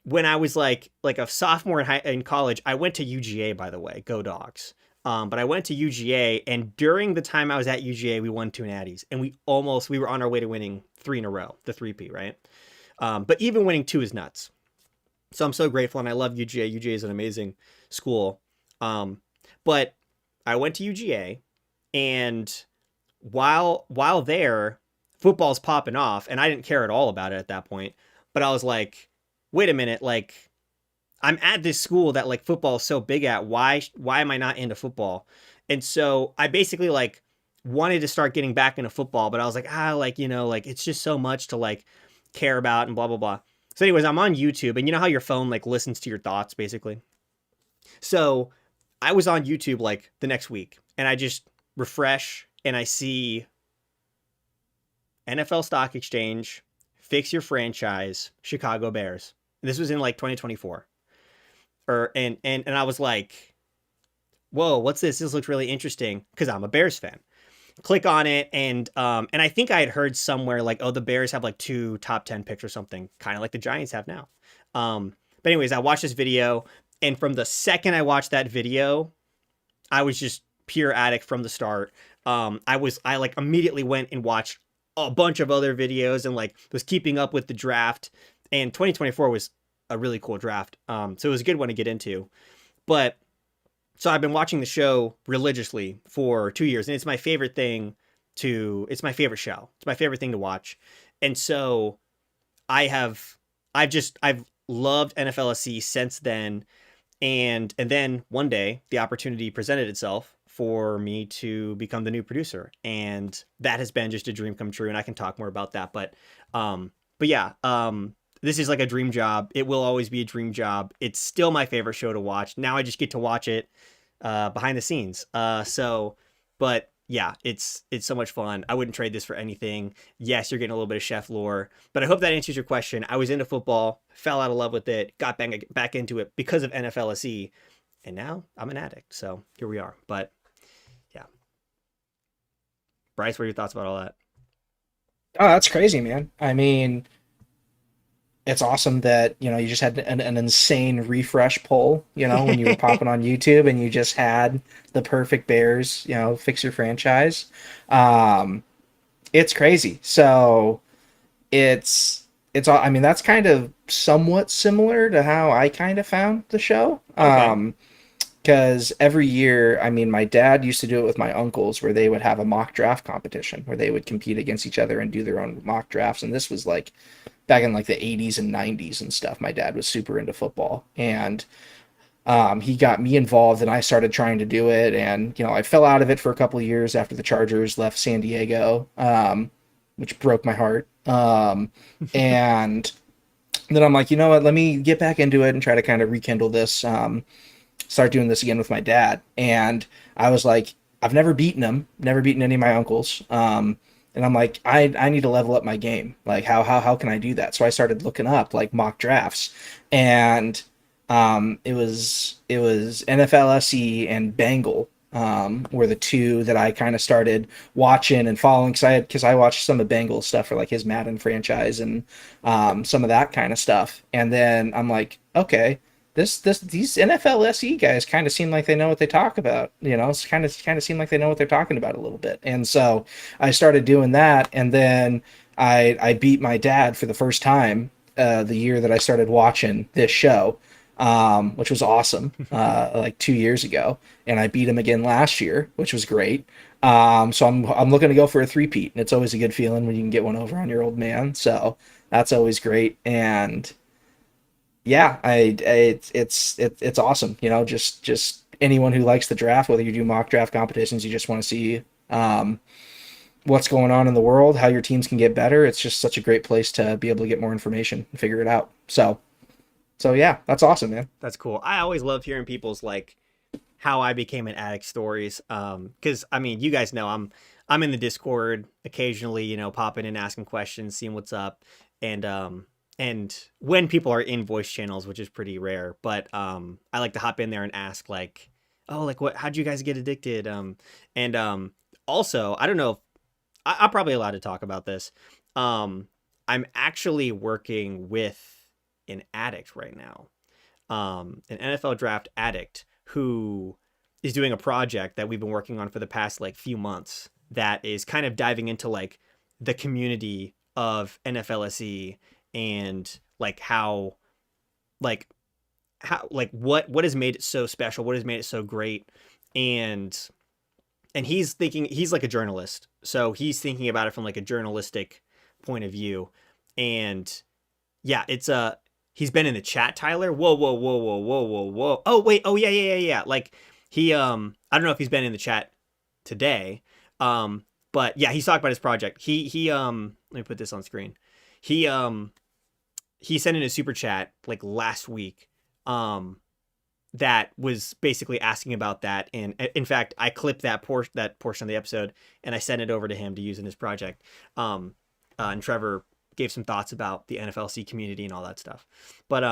when I was like a sophomore in college, I went to UGA, by the way, go Dogs. But I went to UGA, and during the time I was at UGA, we won 2 natties, and we were on our way to winning 3 in a row, the 3P, right? But even winning 2 is nuts. So I'm so grateful, and I love UGA. UGA is an amazing school. But I went to UGA, and while there, football's popping off, and I didn't care at all about it at that point. But I was like, wait a minute, like, I'm at this school that like football is so big at. Why am I not into football? And so I basically like wanted to start getting back into football, but I was like, it's just so much to like care about and blah, blah, blah. So anyways, I'm on YouTube, and you know how your phone like listens to your thoughts basically. So I was on YouTube like the next week, and I just refresh, and I see NFL Stock Exchange, fix your franchise, Chicago Bears. And this was in like 2024. And I was like, whoa, what's this? This looks really interesting, because I'm a Bears fan. Click on it, and I think I had heard somewhere like, oh, the Bears have like 2 top 10 picks or something, kind of like the Giants have now. But anyways, I watched this video, and from the second I watched that video, I was just pure addict from the start. I like immediately went and watched a bunch of other videos and like was keeping up with the draft. And 2024 was a really cool draft. So it was a good one to get into. But so I've been watching the show religiously for 2 years, and it's my favorite thing it's my favorite show. It's my favorite thing to watch. And so I've loved NFLSC since then. And then one day the opportunity presented itself for me to become the new producer. And that has been just a dream come true. And I can talk more about that. But yeah, this is like a dream job. It will always be a dream job. It's still my favorite show to watch. Now I just get to watch it behind the scenes. But yeah, it's so much fun. I wouldn't trade this for anything. Yes, you're getting a little bit of chef lore, but I hope that answers your question. I was into football, fell out of love with it, got back into it because of NFLSE, and now I'm an addict. So here we are. But yeah, Bryce, what are your thoughts about all that? Oh, that's crazy, man. I mean, it's awesome that, you know, you just had an insane refresh poll, you know, when you were popping on YouTube and you just had the perfect Bears, you know, fix your franchise. It's crazy. So it's all, I mean, that's kind of somewhat similar to how I kind of found the show. Okay. Because every year, I mean, my dad used to do it with my uncles where they would have a mock draft competition where they would compete against each other and do their own mock drafts. And this was like back in like the 80s and 90s and stuff. My dad was super into football, and he got me involved, and I started trying to do it. And, you know, I fell out of it for a couple of years after the Chargers left San Diego, which broke my heart. And then I'm like, you know what, let me get back into it and try to kind of rekindle this, start doing this again with my dad. And I was like, I've never beaten him, never beaten any of my uncles. And I'm like, I need to level up my game. Like, how can I do that? So I started looking up like mock drafts, and it was NFLSE and Bengal were the two that I kind of started watching and following, because I watched some of Bengal's stuff for like his Madden franchise and some of that kind of stuff. And then I'm like, okay, these NFLSE guys kind of seem like they know what they talk about. You know, it's kind of seem like they know what they're talking about a little bit. And so I started doing that, and then I beat my dad for the first time the year that I started watching this show, which was awesome, like 2 years ago. And I beat him again last year, which was great. So I'm looking to go for a three-peat, and it's always a good feeling when you can get one over on your old man. So that's always great. And yeah, it's awesome. You know, just anyone who likes the draft, whether you do mock draft competitions, you just want to see what's going on in the world, how your teams can get better. It's just such a great place to be able to get more information and figure it out. So yeah, that's awesome, man. That's cool. I always loved hearing people's like how I became an addict stories. Because I mean, you guys know I'm in the Discord occasionally, you know, popping in, asking questions, seeing what's up, and when people are in voice channels, which is pretty rare, but I like to hop in there and ask like, oh, like how'd you guys get addicted? Also, I don't know if I'm probably allowed to talk about this. I'm actually working with an addict right now, an NFL draft addict who is doing a project that we've been working on for the past like few months that is kind of diving into like the community of NFLSE and like what has made it so special, what has made it so great. And he's like a journalist, so he's thinking about it from like a journalistic point of view. And yeah, he's been in the chat, Tyler. Whoa. Oh wait, oh yeah. Like he I don't know if he's been in the chat today. But yeah, he's talking about his project. He let me put this on screen. He sent in a super chat like last week that was basically asking about that. And in fact, I clipped that portion of the episode and I sent it over to him to use in his project. And Trevor gave some thoughts about the NFLC community and all that stuff. But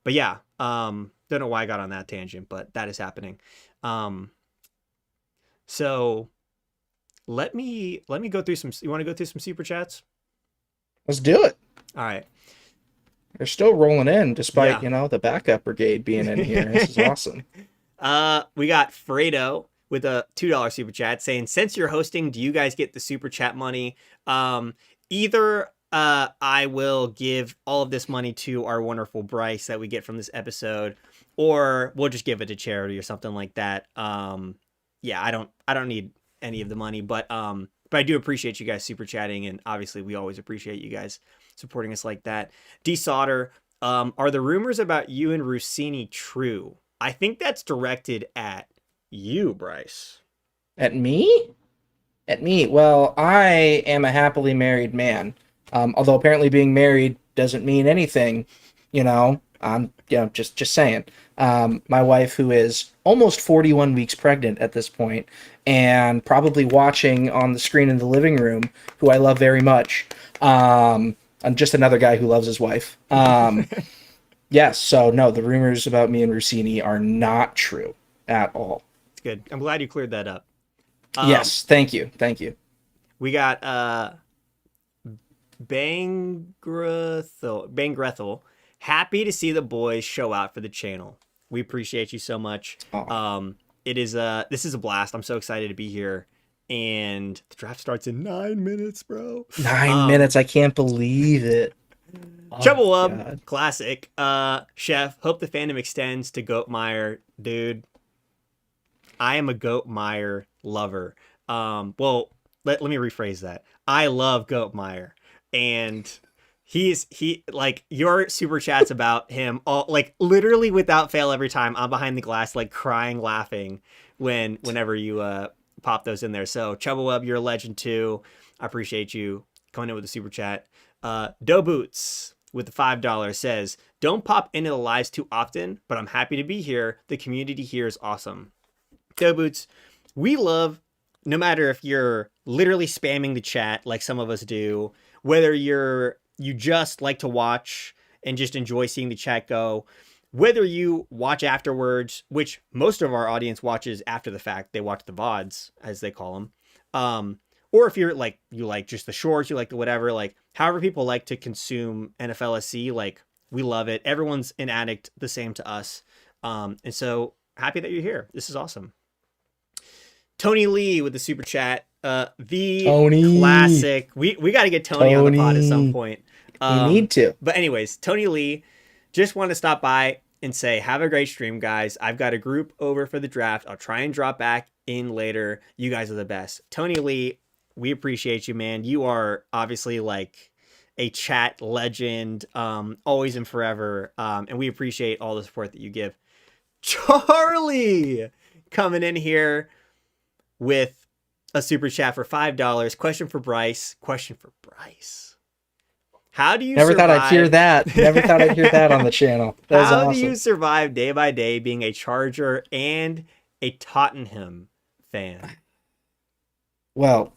yeah, don't know why I got on that tangent, but that is happening. So let me go through some. You want to go through some super chats? Let's do it. All right. They're still rolling in despite, Yeah. the backup brigade being in here. This is awesome. We got Fredo with a $2 super chat saying, since you're hosting, do you guys get the super chat money? Either I will give all of this money to our wonderful Bryce that we get from this episode, or we'll just give it to charity or something like that. Yeah, I don't need any of the money, but I do appreciate you guys super chatting, and obviously we always appreciate you guys supporting us like that. D Sauter, are the rumors about you and Rossini true? I think that's directed at you, Bryce. At me? At me. Well, I am a happily married man. Although apparently being married doesn't mean anything, I'm just saying. My wife, who is almost 41 weeks pregnant at this point, and probably watching on the screen in the living room, who I love very much. I'm just another guy who loves his wife. Yes, so no, the rumors about me and Rossini are not true at all. It's good. I'm glad you cleared that up. Yes, thank you. We got Bangrethel. Happy to see the boys show out for the channel. We appreciate you so much. This is a blast. I'm so excited to be here. And the draft starts in 9 minutes, bro. 9 minutes. I can't believe it. Chubbawub, classic. Chef, hope the fandom extends to Goatmeyer. Dude, I am a Goatmeyer lover. Well, let me rephrase that. I love Goatmeyer. And he like your super chats about him all like literally without fail every time I'm behind the glass like crying laughing whenever you pop those in there. So Chubbawub, you're a legend too. I appreciate you coming in with a super chat. Doe Boots with the $5 says, don't pop into the lives too often, but I'm happy to be here. The community here is awesome. Doe Boots, we love, no matter if you're literally spamming the chat like some of us do, whether you just like to watch and just enjoy seeing the chat go, whether you watch afterwards, which most of our audience watches after the fact, they watch the VODs as they call them. Or if you're like, you like just the shorts, you like the whatever, like however people like to consume NFLSC, like we love it. Everyone's an addict the same to us. And so happy that you're here. This is awesome. Tony Lee with the super chat. Tony. Classic. We got to get Tony on the pod at some point. We need to. But anyways, Tony Lee, just want to stop by and say, have a great stream, guys. I've got a group over for the draft. I'll try and drop back in later. You guys are the best. Tony Lee, we appreciate you, man. You are obviously like a chat legend, always and forever. And we appreciate all the support that you give. Charlie coming in here with a super chat for $5. Question for Bryce. How do you Never survive... thought I'd hear that. Never thought I'd hear that on the channel. That was How awesome. do you survive day by day being a Charger and a Tottenham fan? Well,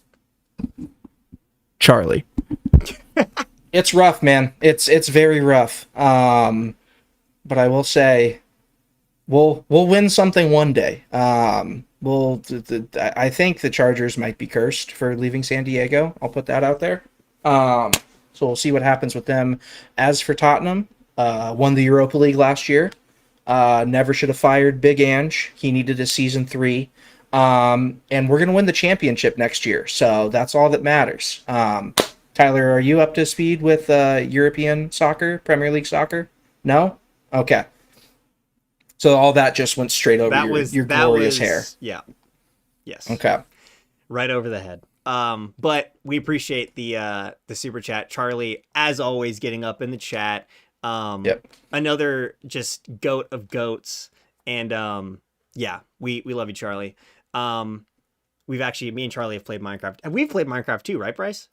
Charlie. It's rough, man. It's very rough. But I will say we'll win something one day. I think the Chargers might be cursed for leaving San Diego. I'll put that out there. So we'll see what happens with them. As for Tottenham, won the Europa League last year. Never should have fired Big Ange. He needed a season 3. And we're going to win the championship next year. So that's all that matters. Tyler, are you up to speed with European soccer, Premier League soccer? No? Okay. So all that just went straight over your glorious hair. Yeah. Yes. Okay. Right over the head. But we appreciate the super chat. Charlie, as always, getting up in the chat. Yep. Another just goat of goats. And yeah, we love you, Charlie. Me and Charlie have played Minecraft. And we've played Minecraft too, right, Bryce?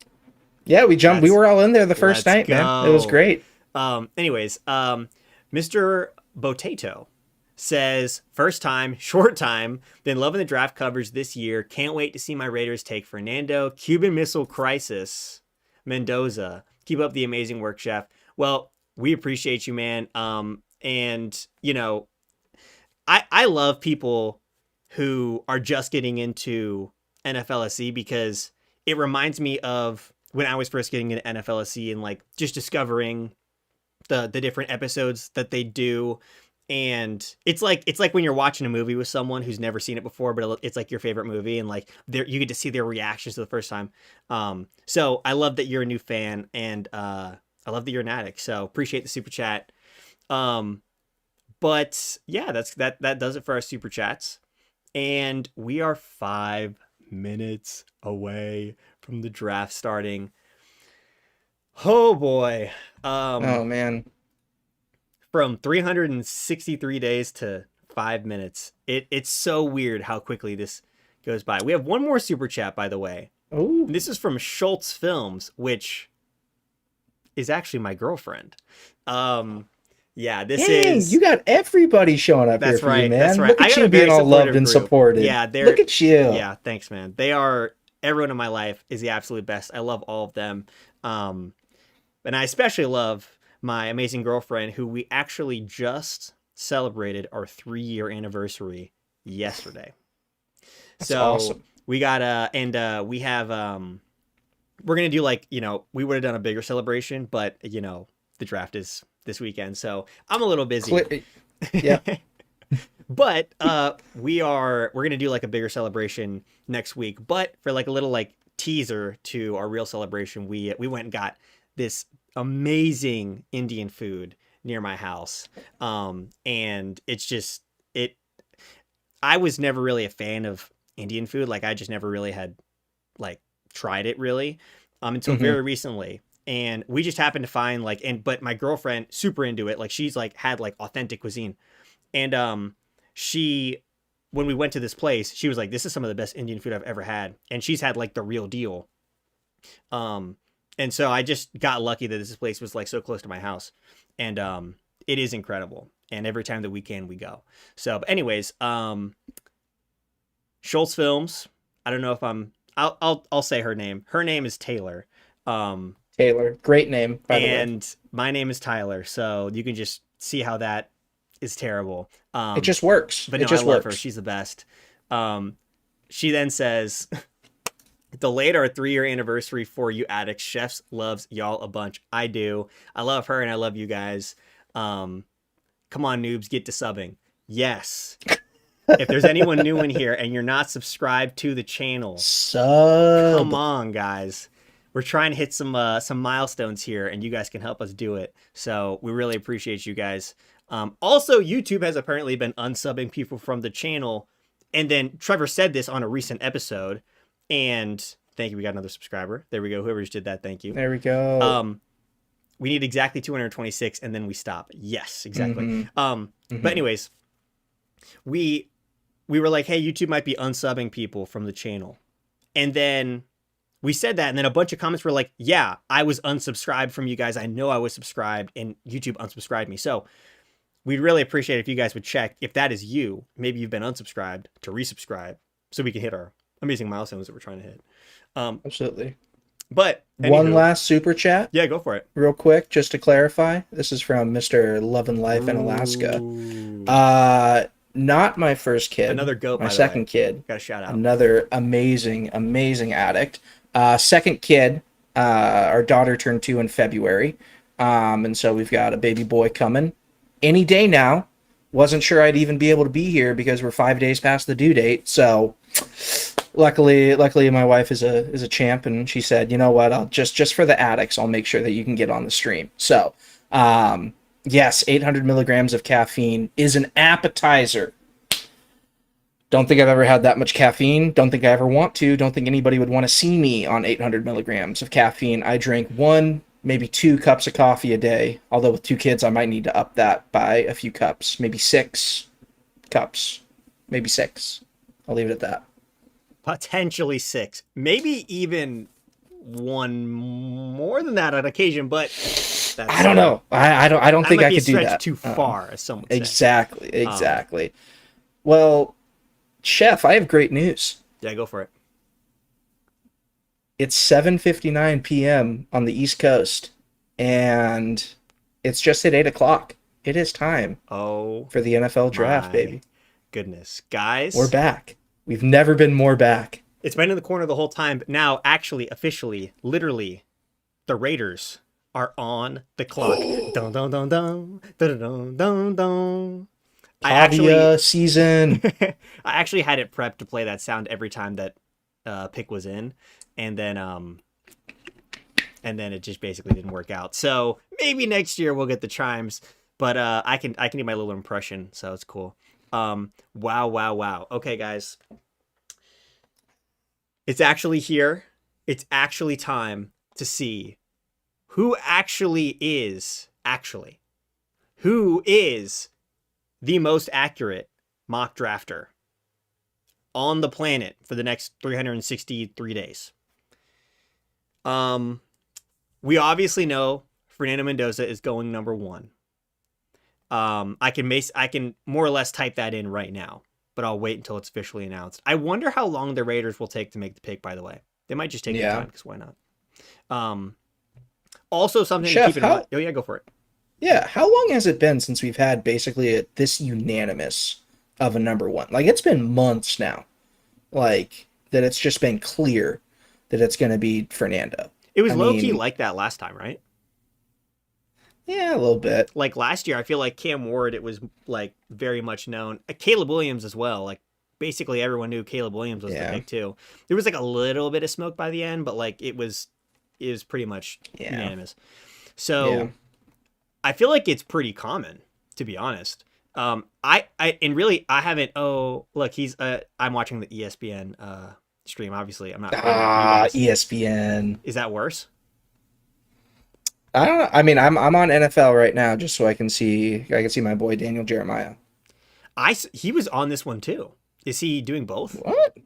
Yeah, we jumped. We were all in there the first night, man. It was great. Anyways, Mr. Botato says, first time, short time, been loving the draft coverage this year. Can't wait to see my Raiders take Fernando, Cuban Missile Crisis, Mendoza. Keep up the amazing work, Chef. Well, we appreciate you, man. And, you know, I love people who are just getting into NFLSC because it reminds me of when I was first getting into NFLSC and like just discovering the different episodes that they do. And it's like when you're watching a movie with someone who's never seen it before, but it's like your favorite movie, and like you get to see their reactions to the first time. So I love that you're a new fan, and I love that you're an addict. So appreciate the super chat. But yeah, that does it for our super chats, and we are 5 minutes away from the draft starting. Oh boy. Oh man. From 363 days to 5 minutes. It's so weird how quickly this goes by. We have one more super chat, by the way. Oh. This is from Schultz Films, which is actually my girlfriend. Yeah, this is. You got everybody showing up here for you, man. That's right. Look at you being all loved and supported. Yeah, look at you. Yeah, thanks, man. Everyone in my life is the absolute best. I love all of them. And I especially love my amazing girlfriend, who we actually just celebrated our 3-year anniversary yesterday. That's so awesome. We got we have we're gonna do, like, we would have done a bigger celebration, but the draft is this weekend, so I'm a little busy. Yeah. But we're gonna do like a bigger celebration next week. But for like a little like teaser to our real celebration, we went and got this amazing Indian food near my house. And it's just I was never really a fan of Indian food. Like, I just never really had like tried it really until very recently. And we just happened to find but my girlfriend super into it. Like, she's like had like authentic cuisine. And when we went to this place, she was like, this is some of the best Indian food I've ever had. And she's had like the real deal. And so I just got lucky that this place was like so close to my house. And it is incredible. And every time that we can, we go. So, but anyways, Schultz Films. I don't know if I'll say her name. Her name is Taylor. Taylor, great name, by the way. And my name is Tyler. So you can just see how that is terrible. It just works. But no, I love her. She's the best. She then says, delayed our 3-year anniversary for you addicts. Chefs loves y'all a bunch. I do. I love her and I love you guys. Come on, noobs, get to subbing. Yes. If there's anyone new in here and you're not subscribed to the channel, come on, guys. We're trying to hit some milestones here, and you guys can help us do it. So we really appreciate you guys. Also, YouTube has apparently been unsubbing people from the channel. And then Trevor said this on a recent episode. And thank you. We got another subscriber. There we go. Whoever just did that, thank you. There we go. We need exactly 226, and then we stop. Yes, exactly. But anyways, we were like, hey, YouTube might be unsubbing people from the channel. And then we said that, and then a bunch of comments were like, yeah, I was unsubscribed from you guys. I know I was subscribed, and YouTube unsubscribed me. So we'd really appreciate it if you guys would check if that is you. Maybe you've been unsubscribed to resubscribe so we can hit our amazing milestones that we're trying to hit. Absolutely. But one last super chat. Yeah, go for it. Real quick, just to clarify, this is from Mr. Love and Life in Alaska. Not my first kid. Another goat. My second kid. Got a shout out. Another amazing addict. Second kid. Our daughter turned 2 in February, and so we've got a baby boy coming any day now. Wasn't sure I'd even be able to be here because we're 5 days past the due date. So luckily my wife is a champ, and she said, you know what, I'll just for the addicts, I'll make sure that you can get on the stream. So yes, 800 milligrams of caffeine is an appetizer. Don't think I've ever had that much caffeine. Don't think I ever want to. Don't think anybody would want to see me on 800 milligrams of caffeine. I drink 1, maybe 2 cups of coffee a day. Although with 2 kids, I might need to up that by a few cups. Maybe 6 cups. Maybe 6. I'll leave it at that. Potentially 6. Maybe even 1 more than that on occasion, but that's, I don't know. I don't think I could do that. Too far, as someone would say. Exactly. Well, Chef, I have great news. Yeah, go for it. It's 7:59 p.m. on the East Coast, and it's just at 8 o'clock. It is time for the NFL draft, baby. Goodness. Guys. We're back. We've never been more back. It's been in the corner the whole time, but now, actually, officially, literally, the Raiders are on the clock. Dun, dun, dun, dun, dun, dun, dun, dun. Pavia season. I actually had it prepped to play that sound every time that pick was in, and then it just basically didn't work out. So maybe next year we'll get the chimes, but I can do my little impression, so it's cool. Wow. Okay, guys, it's actually here. It's actually time to see who is the most accurate mock drafter on the planet for the next 363 days. We obviously know Fernando Mendoza is going number 1. I can more or less type that in right now, but I'll wait until it's officially announced. I wonder how long the Raiders will take to make the pick, by the way. They might just take their time, because why not? Also something Chef, to keep in mind. Oh yeah, go for it. Yeah, how long has it been since we've had basically this unanimous of a number 1? Like, it's been months now. Like, that it's just been clear that it's going to be Fernando. It was low-key like that last time, right? Yeah, a little bit. Like last year, I feel like Cam Ward, it was like very much known. Caleb Williams as well. Like basically everyone knew Caleb Williams was the pick too. There was like a little bit of smoke by the end, but like it was pretty much unanimous. So I feel like it's pretty common, to be honest. I haven't. Oh, look, I'm watching the ESPN stream. Obviously, I'm not. ESPN. Is that worse? I don't know. I mean, I'm on NFL right now just so I can see my boy Daniel Jeremiah. He was on this one too. Is he doing both? What?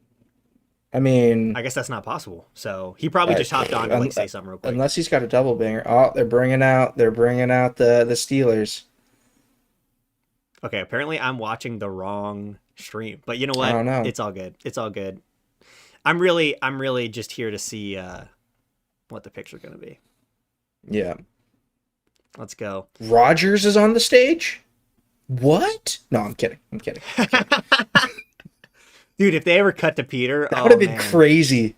I mean, I guess that's not possible. So he probably just hopped on to like say something real quick. Unless he's got a double banger. Oh, they're bringing out the Steelers. Okay, apparently I'm watching the wrong stream. But you know what? I don't know. It's all good. It's all good. I'm really just here to see what the picks are going to be. Yeah. Let's go. Rodgers is on the stage? What? No, I'm kidding. Dude, if they ever cut to Peter, that would have been crazy.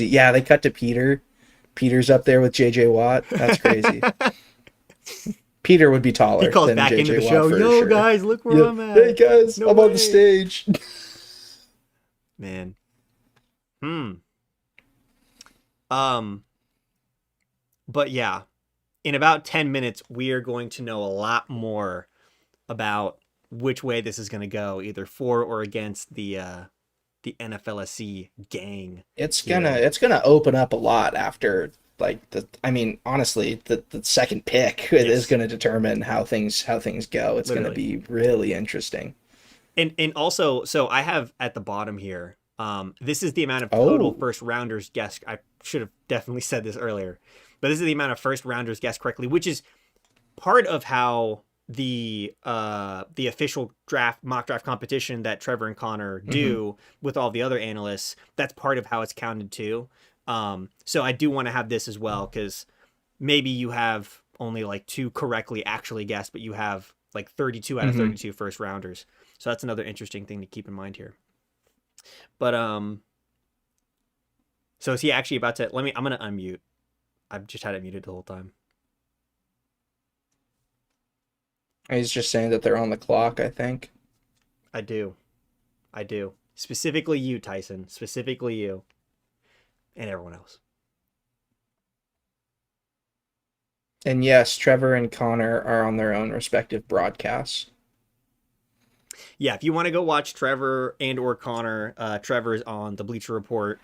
Yeah, they cut to Peter. Peter's up there with JJ Watt. That's crazy. Peter would be taller. He calls than back JJ into the Watt show. for Yo, sure. guys, look where I'm at. Hey, guys, No I'm on way. the stage. Man. But yeah, in about 10 minutes, we are going to know a lot more about which way this is going to go, either for or against the NFLSC gang. It's gonna open up a lot after honestly, the second pick is gonna determine how things go. It's gonna be really interesting. And also, so I have at the bottom here, this is the amount of total first rounders guessed. I should have definitely said this earlier, but this is the amount of first rounders guessed correctly, which is part of how the official mock draft competition that Trevor and Connor do with all the other analysts. That's part of how it's counted too. So I do want to have this as well, because maybe you have only like 2 correctly actually guessed, but you have like 32 out of 32 first rounders. So that's another interesting thing to keep in mind here. But so is he actually about to? I'm gonna unmute. I've just had it muted the whole time. He's just saying that they're on the clock, I think. I do. Specifically you, Tyson. Specifically you. And everyone else. And yes, Trevor and Connor are on their own respective broadcasts. Yeah, if you want to go watch Trevor and or Connor, Trevor's on the Bleacher Report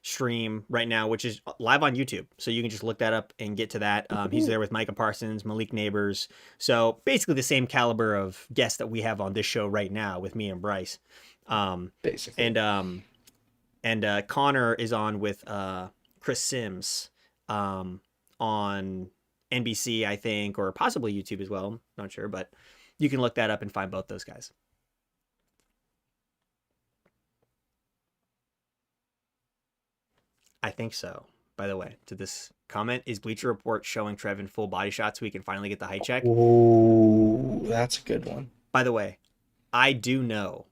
stream right now, which is live on YouTube. So you can just look that up and get to that. He's there with Micah Parsons, Malik Neighbors. So basically the same caliber of guests that we have on this show right now with me and Bryce. Basically. And Connor is on with Chris Sims on NBC, I think, or possibly YouTube as well. Not sure, but you can look that up and find both those guys. I think so. By the way, to this comment, is Bleacher Report showing Trev in full body shots so we can finally get the height check? Ooh, that's a good one. By the way, I do know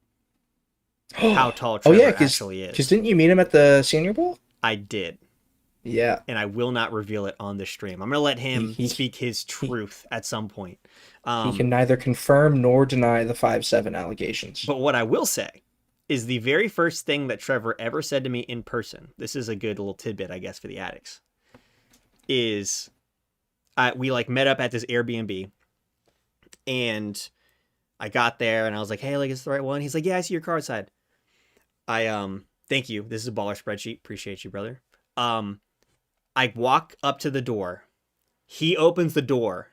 how tall Trevor actually is. Because didn't you meet him at the Senior Bowl? I did. Yeah. and I will not reveal it on the stream. I'm going to let him He- speak his truth at some point. He can neither confirm nor deny the 5'7" allegations. But what I will say is the very first thing that Trevor ever said to me in person, this is a good little tidbit, I guess, for the addicts, is we like met up at this Airbnb, and I got there and I was like, hey, like, is this the right one? He's like, yeah, I see your card side. Thank you. This is a baller spreadsheet. Appreciate you, brother. I walk up to the door. He opens the door.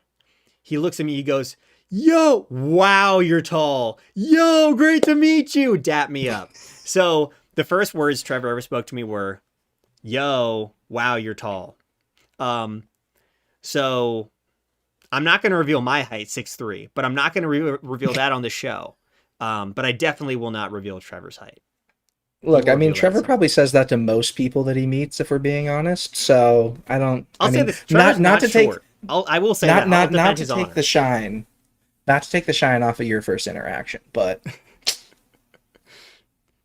He looks at me. He goes, yo, wow, you're tall. Yo, great to meet you. Dap me up. So the first words Trevor ever spoke to me were, yo, wow, you're tall. So I'm not going to reveal my height, 6'3", but I'm not going to reveal that on the show. But I definitely will not reveal Trevor's height. Look, I mean, Trevor probably says that to most people that he meets, if we're being honest. So I don't. I'll say this: Trevor's not to short. I will say that. Not to take the shine, not to take the shine off of your first interaction, but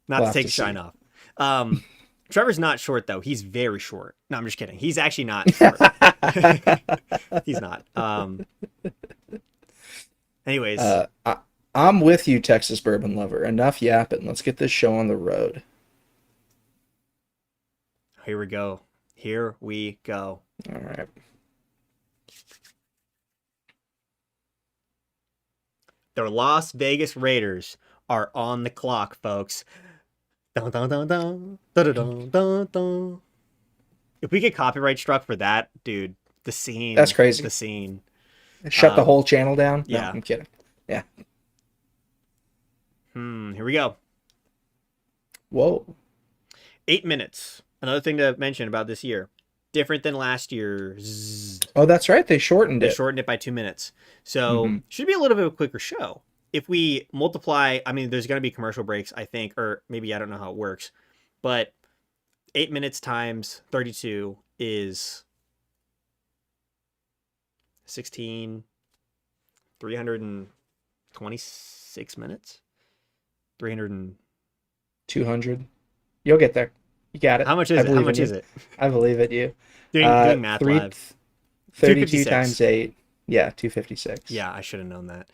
not to take the shine off. Trevor's not short though. He's very short. No, I'm just kidding. He's actually not short. He's not. Anyways, I'm with you, Texas bourbon lover. Enough yapping. Let's get this show on the road. Here we go. Here we go. All right. The Las Vegas Raiders are on the clock, folks. Dun, dun, dun, dun, dun, dun, dun, dun. If we get copyright struck for that, dude, the scene. That's crazy. The scene. Shut the whole channel down? Yeah. No, I'm kidding. Yeah. Here we go. Whoa. 8 minutes. Another thing to mention about this year. Different than last year's. Oh, that's right. They shortened it. They shortened it by 2 minutes. So should be a little bit of a quicker show. If we multiply, I mean, there's going to be commercial breaks, I think, or maybe I don't know how it works. But 8 minutes times 32 is 326 minutes. 200. You'll get there. You got it. How much is it? How much is it? I believe it. You. Doing math live. 32 times 8. Yeah, 256. Yeah, I should have known that.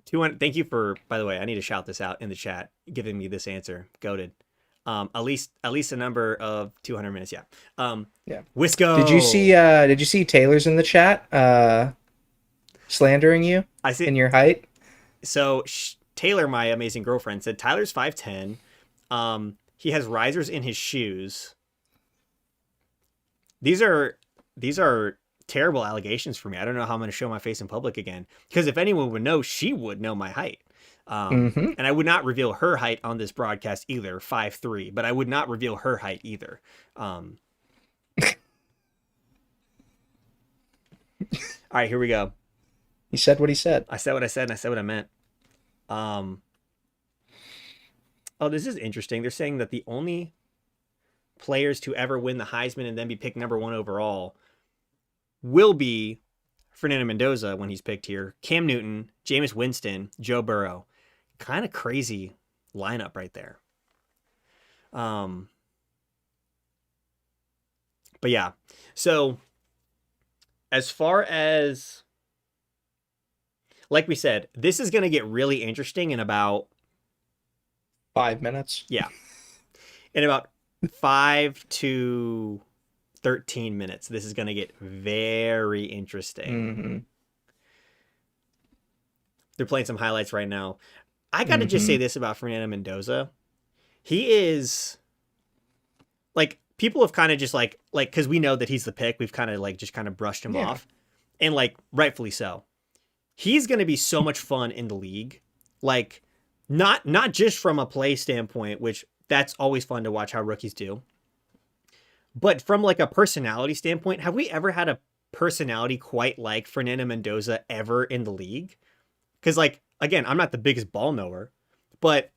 200. Thank you for, by the way, I need to shout this out in the chat, giving me this answer. Goated. At least a number of 200 minutes. Yeah. Yeah. Wisco. Did you see Taylor's in the chat slandering you? I see in your height. So Taylor, my amazing girlfriend, said Tyler's 5'10". He has risers in his shoes. These are terrible allegations for me. I don't know how I'm going to show my face in public again, because if anyone would know, she would know my height. And I would not reveal her height on this broadcast either, 5'3", but I would not reveal her height either. All right, here we go. He said what he said. I said what I said, and I said what I meant. Oh, this is interesting. They're saying that the only players to ever win the Heisman and then be picked number 1 overall will be Fernando Mendoza when he's picked here, Cam Newton, Jameis Winston, Joe Burrow. Kind of crazy lineup right there. But yeah, so as far as, like we said, this is going to get really interesting in about 5 minutes. Yeah. In about 5 to 13 minutes, this is going to get very interesting. They're playing some highlights right now. I got to just say this about Fernando Mendoza. He is, like, people have kind of just like, because we know that he's the pick, we've kind of like just kind of brushed him off. And like, rightfully so. He's going to be so much fun in the league. Like, not just from a play standpoint, which that's always fun to watch how rookies do, but from like a personality standpoint. Have we ever had a personality quite like Fernando Mendoza ever in the league? Because, like, again, I'm not the biggest ball knower, but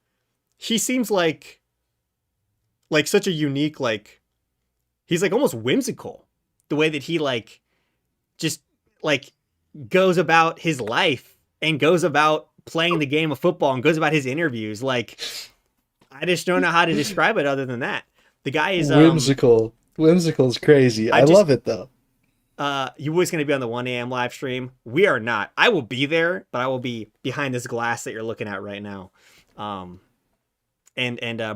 he seems like such a unique, like, he's like almost whimsical the way that he like just like goes about his life and goes about playing the game of football and goes about his interviews. Like, I just don't know how to describe it other than that. The guy is whimsical. Whimsical is crazy. I love it though. You was going to be on the 1 a.m. live stream. We are not. I will be there, but I will be behind this glass that you're looking at right now. And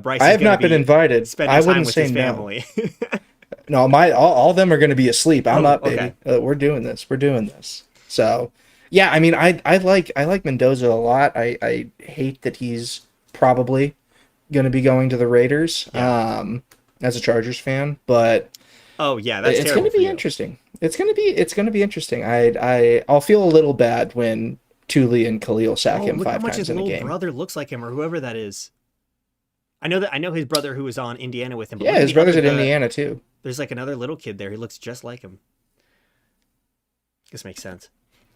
Bryce, I have not been invited. Spending I time wouldn't with say his no. family. No, all of them are going to be asleep. I'm up, baby. Okay. We're doing this. We're doing this. So, yeah, I mean, I like Mendoza a lot. I hate that he's probably going to be going to the Raiders. As a Chargers fan, but Oh yeah, that's it's terrible going to be for you. interesting. It's going to be interesting. I'll feel a little bad when Thule and Khalil sack him Look how 5 much times his in a little game. brother looks like him, or whoever that is. I know his brother who was on Indiana with him. But Yeah, look at his the brother's other- at Indiana too. There's like another little kid there. He looks just like him. This makes sense.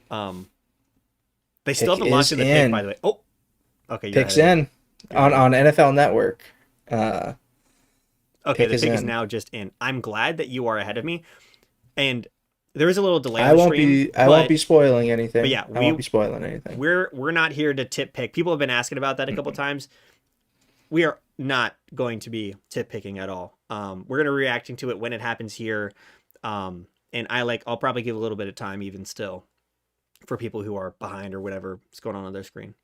They still Pick haven't launched is the pick, in. by the way. Oh, okay. Picks in on NFL Network. Okay, Pick the is pick is in. now just in. I'm glad that you are ahead of me, and there is a little delay. I on the won't stream, be. I but won't be spoiling anything. but yeah, I won't be spoiling anything. We're not here to tip pick. People have been asking about that a couple times. We are not going to be tip picking at all. We're gonna be reacting to it when it happens here, and I'll probably give a little bit of time even still for people who are behind or whatever is going on their screen.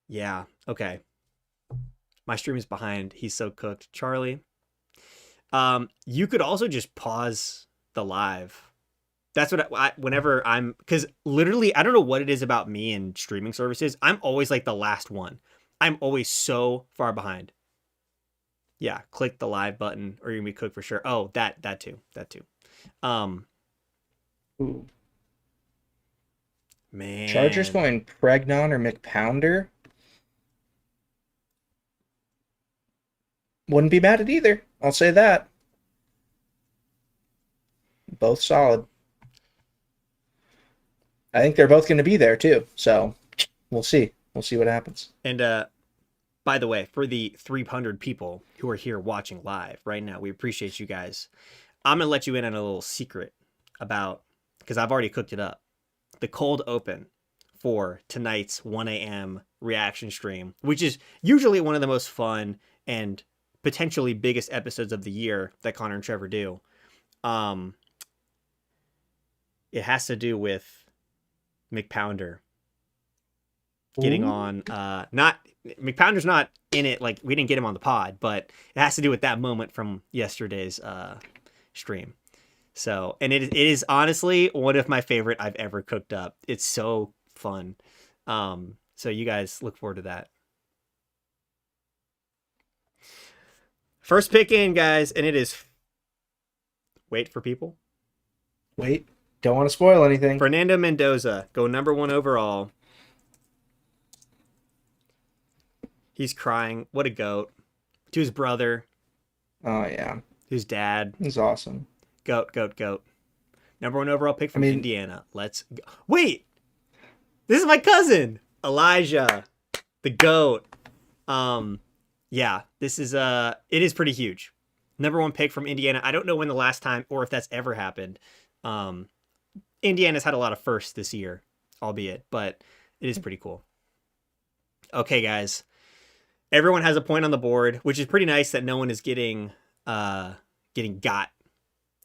Yeah. Okay. My stream is behind. He's so cooked. Charlie. You could also just pause the live. That's what whenever I'm, because literally, I don't know what it is about me and streaming services. I'm always like the last one. I'm always so far behind. Yeah, click the live button or you're gonna be cooked for sure. Oh, that too. Ooh. Man. Chargers going Pregnon or McPounder. Wouldn't be mad at either. I'll say that. Both solid. I think they're both going to be there too. So we'll see. We'll see what happens. And by the way, for the 300 people who are here watching live right now, we appreciate you guys. I'm going to let you in on a little secret about, because I've already cooked it up, the cold open for tonight's 1 a.m. reaction stream, which is usually one of the most fun and potentially biggest episodes of the year that Connor and Trevor do. It has to do with McPounder getting on, not McPounder's not in it. Like we didn't get him on the pod, but it has to do with that moment from yesterday's stream. So, and it is honestly one of my favorite I've ever cooked up. It's so fun. So you guys look forward to that. First pick in, guys, and it is, wait for people. Wait, don't want to spoil anything. Fernando Mendoza, go number 1 overall. He's crying. What a goat. To his brother, Oh yeah, his dad. he's awesome. Goat. Number 1 overall pick from Indiana. Let's go. Wait, this is my cousin, Elijah, the goat. Yeah, this is it is pretty huge. Number 1 pick from Indiana. I don't know when the last time or if that's ever happened. Indiana's had a lot of firsts this year, albeit, but it is pretty cool. Okay, guys. Everyone has a point on the board, which is pretty nice that no one is getting got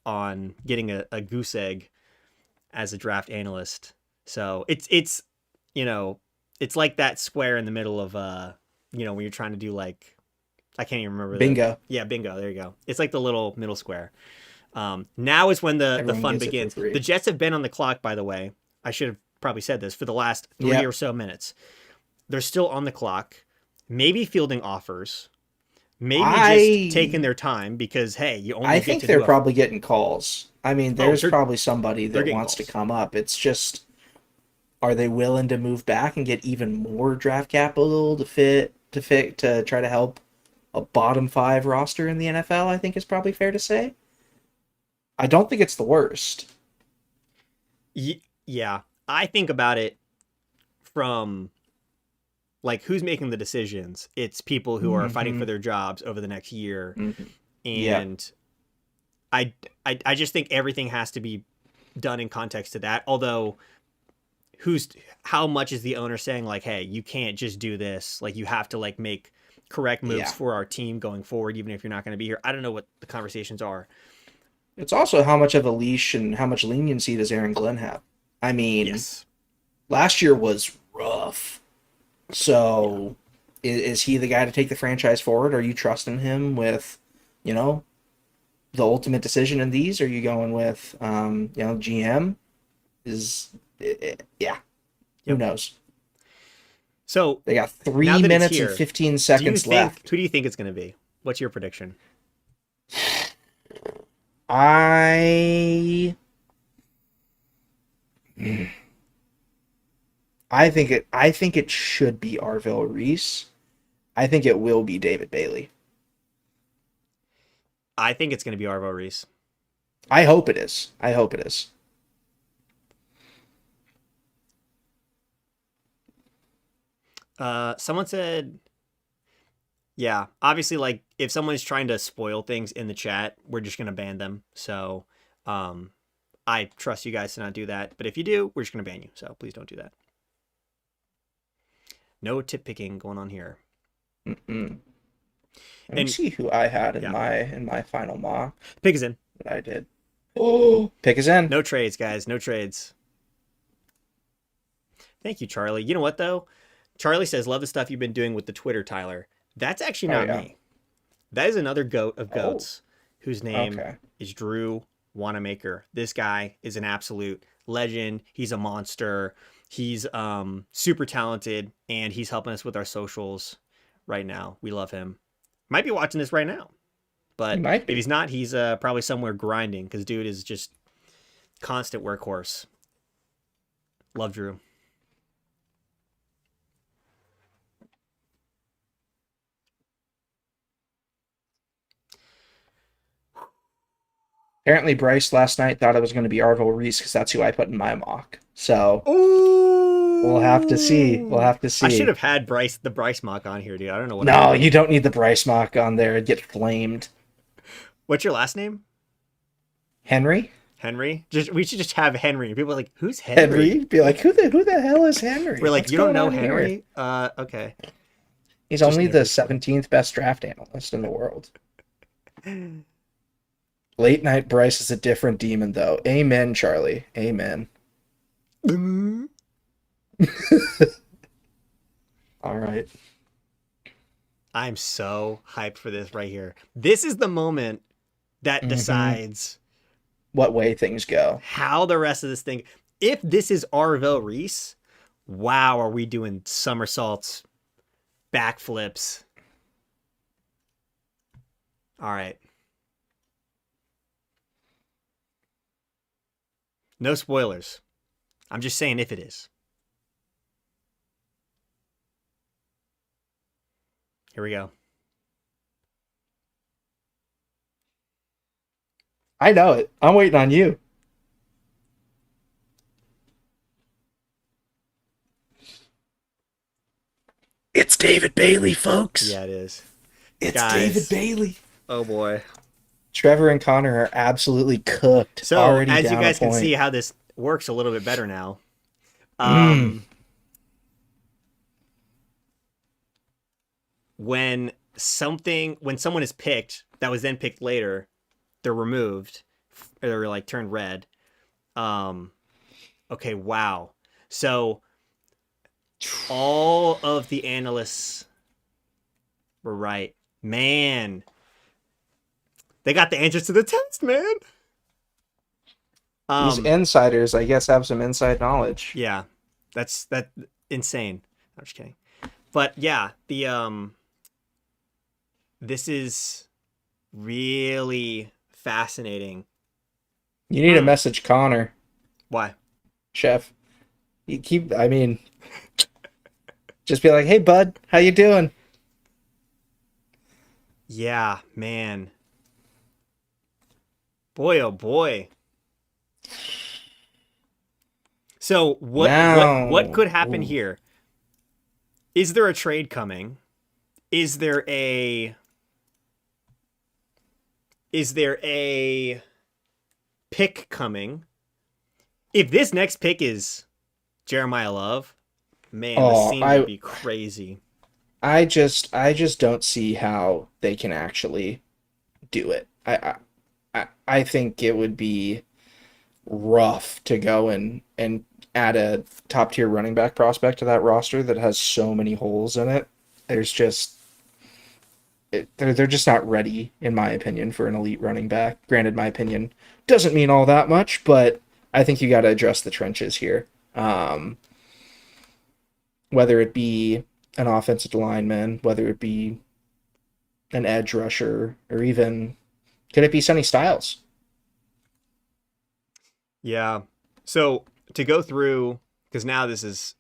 on getting a goose egg as a draft analyst. So it's you know, it's like that square in the middle of you know, when you're trying to do like, I can't even remember. Bingo. Yeah, bingo. There you go. It's like the little middle square. Now is when the Everyone fun gets it for begins. free. The Jets have been on the clock, by the way. I should have probably said this for the last 3 or so minutes. They're still on the clock. Maybe fielding offers. Maybe just taking their time because, hey, you only I get think to they're do probably getting calls. I mean, there's they're- probably somebody they're that getting wants to calls. come up. It's just, are they willing to move back and get even more draft capital to try to help a bottom 5 roster in the NFL? I think is probably fair to say. I don't think it's the worst. Yeah, I think about it from like who's making the decisions. It's people who are fighting for their jobs over the next year, and I just think everything has to be done in context to that. Although, how much is the owner saying like, hey, you can't just do this. Like you have to like make correct moves Yeah. for our team going forward, even if you're not going to be here. I don't know what the conversations are. It's also how much of a leash and how much leniency does Aaron Glenn have? I mean, Yes. last year was rough. So, is he the guy to take the franchise forward? Are you trusting him with, you know, the ultimate decision in these? Are you going with, GM? Yeah. Who Yep. knows? So They got now 3 that it's minutes here, and 15 do seconds you think, left. who do you think it's going to be? What's your prediction? I think it should be Arvil Reese. I think it will be David Bailey. I think it's going to be Arvo Reese. I hope it is. I hope it is. Someone said, yeah, obviously, like, if someone's trying to spoil things in the chat, we're just going to ban them. So, I trust you guys to not do that. But if you do, we're just going to ban you. So please don't do that. No tip picking going on here. Mm-mm. Let me And- see who I had in yeah. my final mock Pick is in. that I did. Oh, pick is in. No trades, guys. No trades. Thank you, Charlie. You know what, though? Charlie says, love the stuff you've been doing with the Twitter, Tyler. That's actually not yeah. me. That is another goat of goats whose name Okay. is Drew Wanamaker. This guy is an absolute legend. He's a monster. He's super talented, and he's helping us with our socials right now. We love him. Might be watching this right now. But He might be. if he's not, he's probably somewhere grinding because dude is just constant workhorse. Love Drew. Apparently, Bryce last night thought it was going to be Arvil Reese because that's who I put in my mock. So Ooh. we'll have to see. We'll have to see. I should have had the Bryce mock on here, dude. I don't know what. No, you don't need the Bryce mock on there. It'd get flamed. What's your last name? Henry? Henry? We should just have Henry. People are like, who's Henry? Henry? Be like, who the hell is Henry? We're like, What's you don't going know on here?" Henry? Okay. He's Just only name the this one. 17th best draft analyst in the world. Late night Bryce is a different demon, though. Amen, Charlie. Amen. All right. I'm so hyped for this right here. This is the moment that decides What way things go. how the rest of this thing. If this is Arvell Reese, wow, are we doing somersaults, backflips? All right. No spoilers. I'm just saying if it is. Here we go. I know it. I'm waiting on you. It's David Bailey, folks. Yeah, it is. It's guys. David Bailey. Oh boy. Trevor and Connor are absolutely cooked. So already as you down guys a can point. see how this works a little bit better now. When someone is picked that was then picked later, they're removed. They're like turned red. Okay, wow. So all of the analysts were right. Man. They got the answers to the test, man. These insiders, I guess, have some inside knowledge. Yeah, that's insane. I'm just kidding, but yeah, this is really fascinating. You need to message Connor, Why? Chef. Just be like, hey, bud, how you doing? Yeah, man. Boy, oh boy. So what could happen here? Is there a trade coming? Is there a pick coming? If this next pick is Jeremiah Love, man, the scene would be crazy. I just don't see how they can actually do it. I think it would be rough to go and add a top tier running back prospect to that roster that has so many holes in it. There's just they're just not ready, in my opinion, for an elite running back. Granted, my opinion doesn't mean all that much, but I think you got to address the trenches here. Whether it be an offensive lineman, whether it be an edge rusher, or even could it be Sonny Styles? Yeah. So to go through, because now this is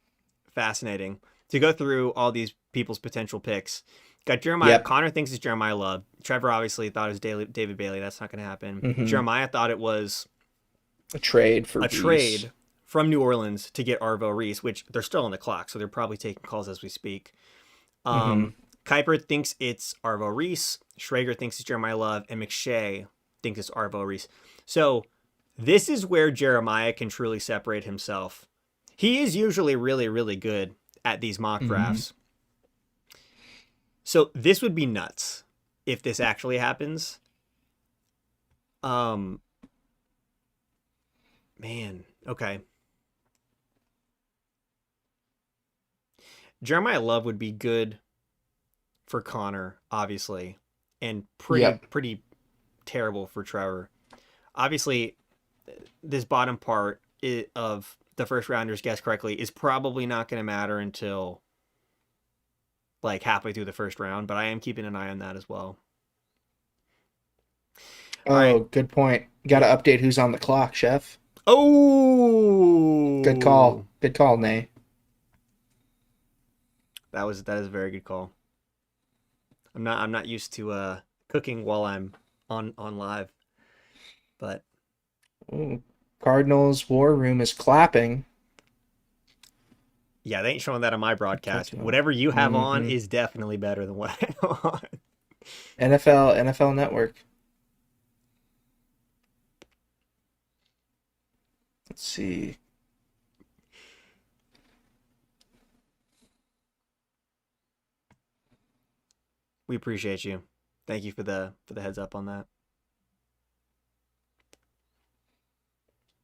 fascinating, to go through all these people's potential picks. Got Jeremiah. Yep. Connor thinks it's Jeremiah Love. Trevor obviously thought it was David Bailey. That's not going to happen. Mhm. Jeremiah thought it was A trade for a Reese. trade from New Orleans to get Arvo Reese, which they're still on the clock, so they're probably taking calls as we speak. Kiper thinks it's Arvo Reese. Schrager thinks it's Jeremiah Love, and McShay thinks it's Arvo Reese. So this is where Jeremiah can truly separate himself. He is usually really, really good at these mock drafts. So this would be nuts if this actually happens. Man, okay. Jeremiah Love would be good for Connor, obviously, and pretty terrible for Trevor. Obviously, this bottom part of the first rounders guessed correctly is probably not going to matter until like halfway through the first round, but I am keeping an eye on that as well. Oh, right. Good point. Got to update who's on the clock, Chef. Oh, Good call. Good call, Nay. That is a very good call. I'm not used to cooking while I'm on live, but Ooh, Cardinals War Room is clapping. yeah, they ain't showing that on my broadcast. Whatever you have on is definitely better than what I have on. NFL Network. Let's see. We appreciate you. Thank you for the heads up on that.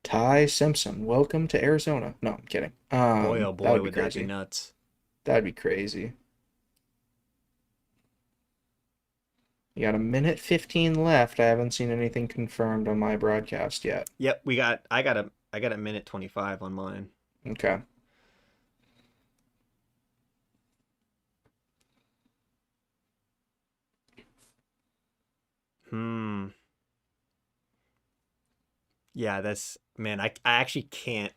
Ty Simpson, welcome to Arizona. No, I'm kidding. Boy, oh boy, would that crazy. be nuts. That'd be crazy. You got a minute 15 left. I haven't seen anything confirmed on my broadcast yet. Yep, I got a minute 25 on mine. Okay. Yeah, man, I actually can't.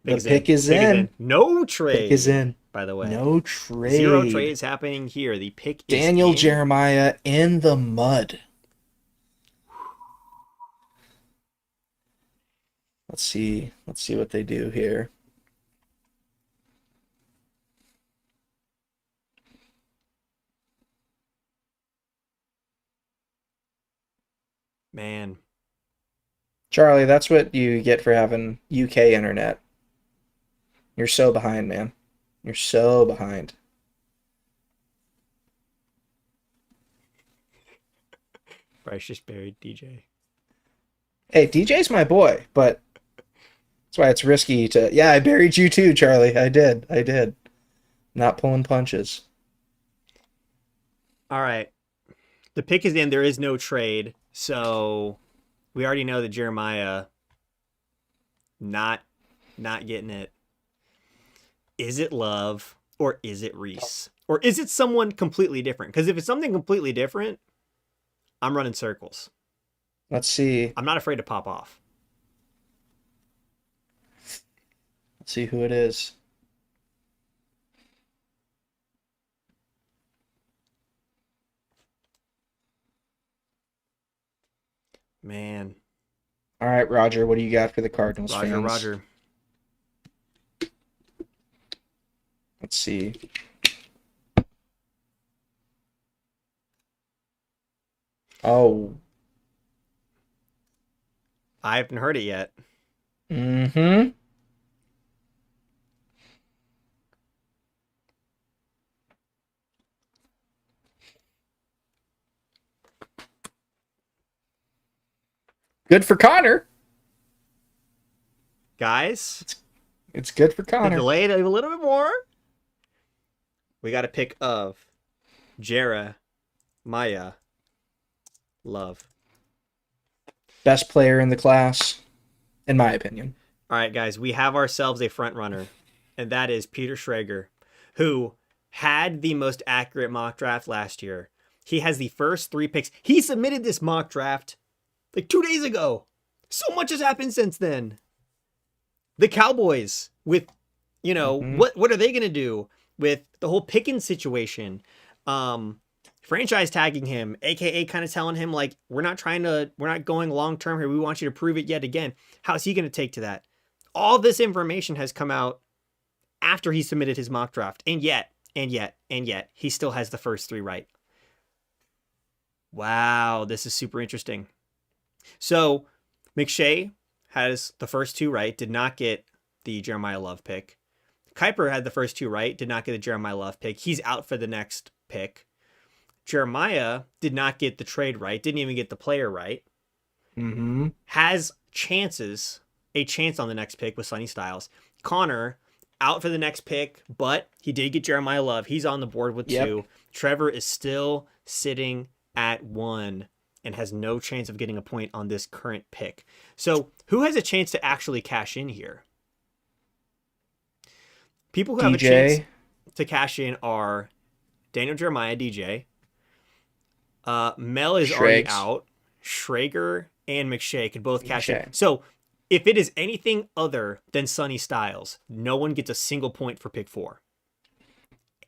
The pick is in. No trade. Pick is in. By the way. No trade. 0 trades happening here. The pick is Daniel in. Jeremiah in the mud. Let's see what they do here. Man. Charlie, that's what you get for having UK internet. You're so behind, man. You're so behind. Bryce just buried DJ. Hey, DJ's my boy, but that's why it's risky to... Yeah, I buried you too, Charlie. I did. Not pulling punches. All right. The pick is in. There is no trade. So we already know that Jeremiah not getting it. Is it Love or is it Reese? Or is it someone completely different? Because if it's something completely different, I'm running circles. Let's see. I'm not afraid to pop off. Let's see who it is. Man. All right, Roger, what do you got for the Cardinals fans? Roger. Let's see. Oh. I haven't heard it yet. Mm-hmm. Good for Connor. Guys, It's good for to Connor. delay it a little bit more, we got a pick of Jeremiah Love. Best player in the class, in my opinion. All right, guys, we have ourselves a front runner, and that is Peter Schrager, who had the most accurate mock draft last year. He has the first 3 picks. He submitted this mock draft like 2 days ago. So much has happened since then. The Cowboys with, what are they going to do with the whole Pickens situation? Franchise tagging him, aka kind of telling him like, we're not going long term here. We want you to prove it yet again. How's he going to take to that? All this information has come out after he submitted his mock draft. And yet, he still has the first 3 right. Wow, this is super interesting. So McShay has the first 2 right, did not get the Jeremiah Love pick. Kiper had the first 2 right, did not get the Jeremiah Love pick. He's out for the next pick. Jeremiah did not get the trade right, didn't even get the player right. Mm-hmm. Has a chance on the next pick with Sonny Styles. Connor, out for the next pick, but he did get Jeremiah Love. He's on the board with 2. Trevor is still sitting at 1 and has no chance of getting a point on this current pick. So who has a chance to actually cash in here? People who have a chance to cash in are Daniel Jeremiah, DJ. Mel is already out. Schrager and McShay could both cash in. So if it is anything other than Sonny Styles, no one gets a single point for pick 4.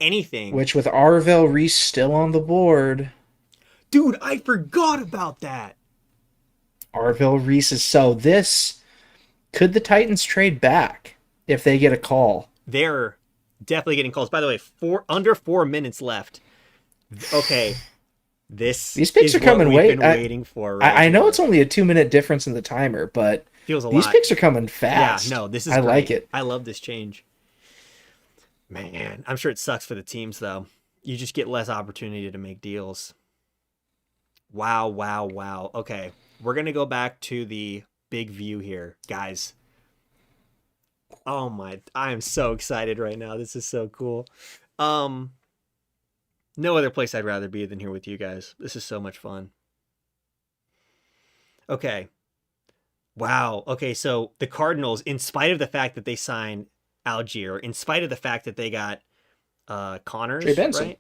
Anything. Which with Arvell Reese still on the board. Dude, I forgot about that. Arvell Reese is could the Titans trade back if they get a call? They're definitely getting calls. By the way, under 4 minutes left. Okay. These picks are coming waiting for. Right I know it's only a 2-minute difference in the timer, but feels these picks are coming fast. Yeah, no, this is I great. like it. I love this change. Man, I'm sure it sucks for the teams though. You just get less opportunity to make deals. Wow. Okay, we're gonna go back to the big view here, guys. Oh my, I am so excited right now. This is so cool. No other place I'd rather be than here with you guys. This is so much fun. Okay. Wow. Okay, so the Cardinals, in spite of the fact that they signed Algier, in spite of the fact that they got Connors, Trey Benson. right?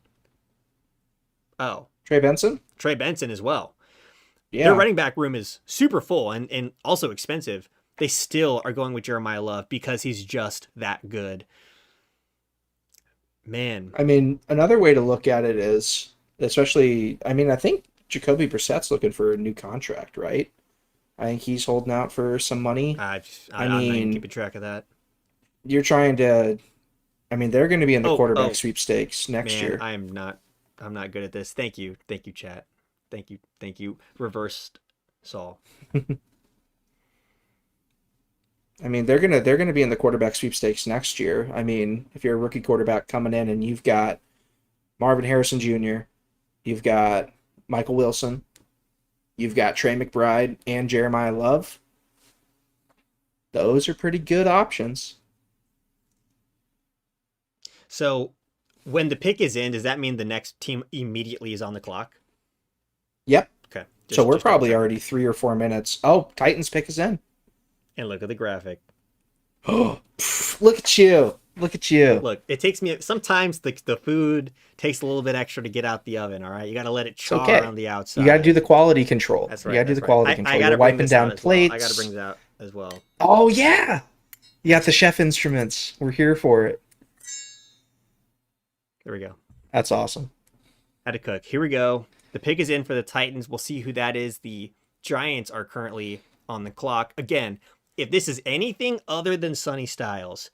Oh. Trey Benson? Trey Benson as well. Yeah. Their running back room is super full and also expensive. They still are going with Jeremiah Love because he's just that good. Man. I mean, another way to look at it is, especially, I think Jacoby Brissett's looking for a new contract, right? I think he's holding out for some money. I'm not even keeping track of that. You're trying to, they're going to be in the quarterback sweepstakes next year. I'm not good at this. Thank you, chat. Thank you, reversed Saul. They're gonna be in the quarterback sweepstakes next year. If you're a rookie quarterback coming in and you've got Marvin Harrison Jr., you've got Michael Wilson, you've got Trey McBride and Jeremiah Love, those are pretty good options. So when the pick is in, does that mean the next team immediately is on the clock? Yep. Okay. So we're probably already 3 or 4 minutes. Oh, Titans pick is in. And look at the graphic. Oh, look at you. Look, it takes me, sometimes the food takes a little bit extra to get out the oven, all right? You got to let it char on the outside. You got to do the quality control. That's right. You got to do the quality control. You're wiping down plates. I got to bring that out as well. Oh, yeah. You got the chef instruments. We're here for it. There we go. That's awesome. Had to cook. Here we go. The pick is in for the Titans. We'll see who that is. The Giants are currently on the clock. Again, if this is anything other than Sonny Styles,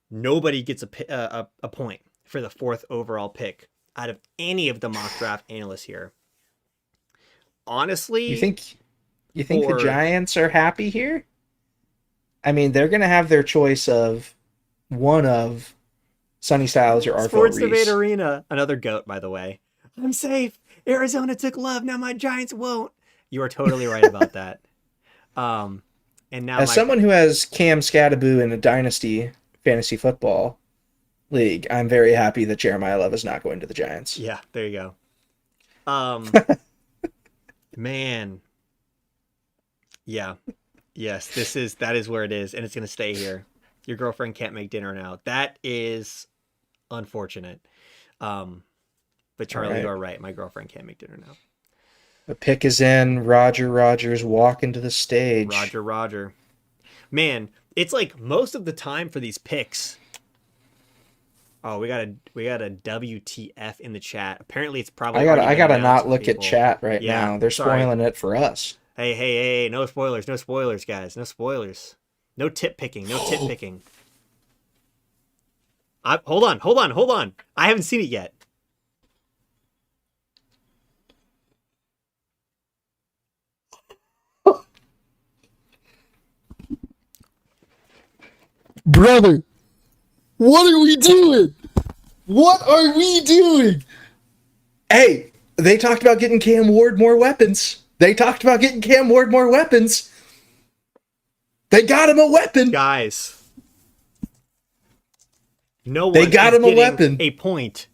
nobody gets a point for the 4th overall pick out of any of the mock draft analysts here. Honestly, you think the Giants are happy here? They're going to have their choice of one of Sonny Styles or Arvell Sports Reese. Debate Arena, another GOAT, by the way. I'm safe. Arizona took Love. Now my Giants won't. You are totally right about that. And now As someone who has Cam Scadaboo in a dynasty fantasy football league, I'm very happy that Jeremiah Love is not going to the Giants. Yeah, there you go. Man. Yeah. Yes, that is where it is, and it's gonna stay here. Your girlfriend can't make dinner now. That is unfortunate. But Charlie, Right. you are right. My girlfriend can't make dinner now. The pick is in. Roger Rogers walking to the stage. Roger. Man, it's like most of the time for these picks. Oh, we got a WTF in the chat. Apparently, it's probably I gotta not look people. at chat right Yeah, now. They're sorry. spoiling it for us. Hey, no spoilers, guys. No spoilers. No tip picking. Hold on. I haven't seen it yet. Brother, what are we doing? What are we doing? Hey, they talked about getting Cam Ward more weapons. They got him a weapon. Guys, no one They got is him a getting weapon. a point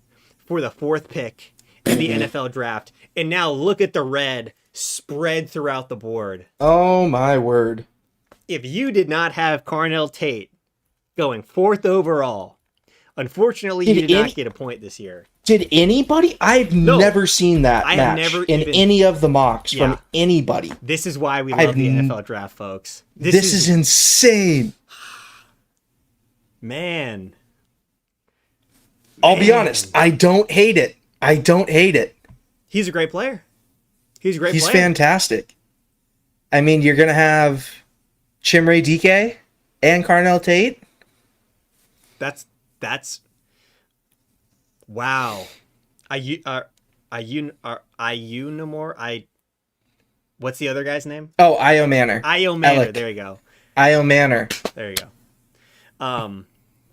for the 4th pick in the NFL draft. And now look at the red spread throughout the board. Oh my word. If you did not have Carnell Tate going 4th overall, unfortunately, you did not get a point this year. Did anybody? I've never seen that I have match never in even- any of the mocks Yeah. from anybody. This is why we I've love the n- NFL draft, folks. This is insane. Man. I'll be honest. I don't hate it. He's a great player. He's He's fantastic. I mean, you're going to have Chimere DK and Carnell Tate. That's wow. What's the other guy's name? Oh, Io Manor. Io Manor. Alec. There you go. Io Manor. There you go.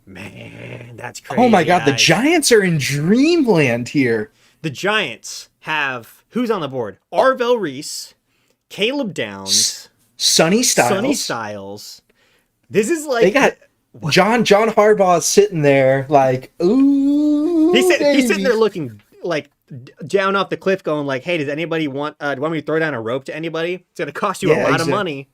Man, that's crazy. Oh my God, the guys. Giants are in dreamland here. The Giants have who's on the board? Arvell Reese, Caleb Downs, Sonny Sonny Styles. Styles. This is like They got John Harbaugh sitting there like, ooh. he's sitting baby. there looking like down off the cliff, going like, "Hey, does anybody want? Do you want me to throw down a rope to anybody? It's gonna cost you a lot of money."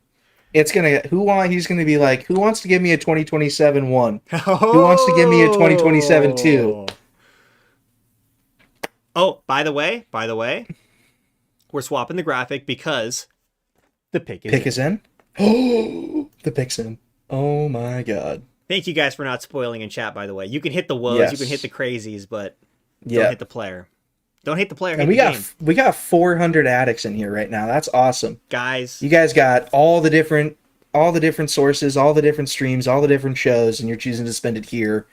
It's gonna he's gonna be like, who wants to give me a 2027 1? Who wants to give me a 2027 2? Oh, by the way, we're swapping the graphic because the pick is in. Oh, the pick's in. Oh my God. Thank you guys for not spoiling in chat, by the way. You can hit the woes, Yes. you can hit the crazies, but don't Yeah. hit the player. Don't hate the player, hate And the game. we got 400 addicts in here right now. That's awesome. Guys, You guys got all the different sources, all the different streams, all the different shows, and you're choosing to spend it here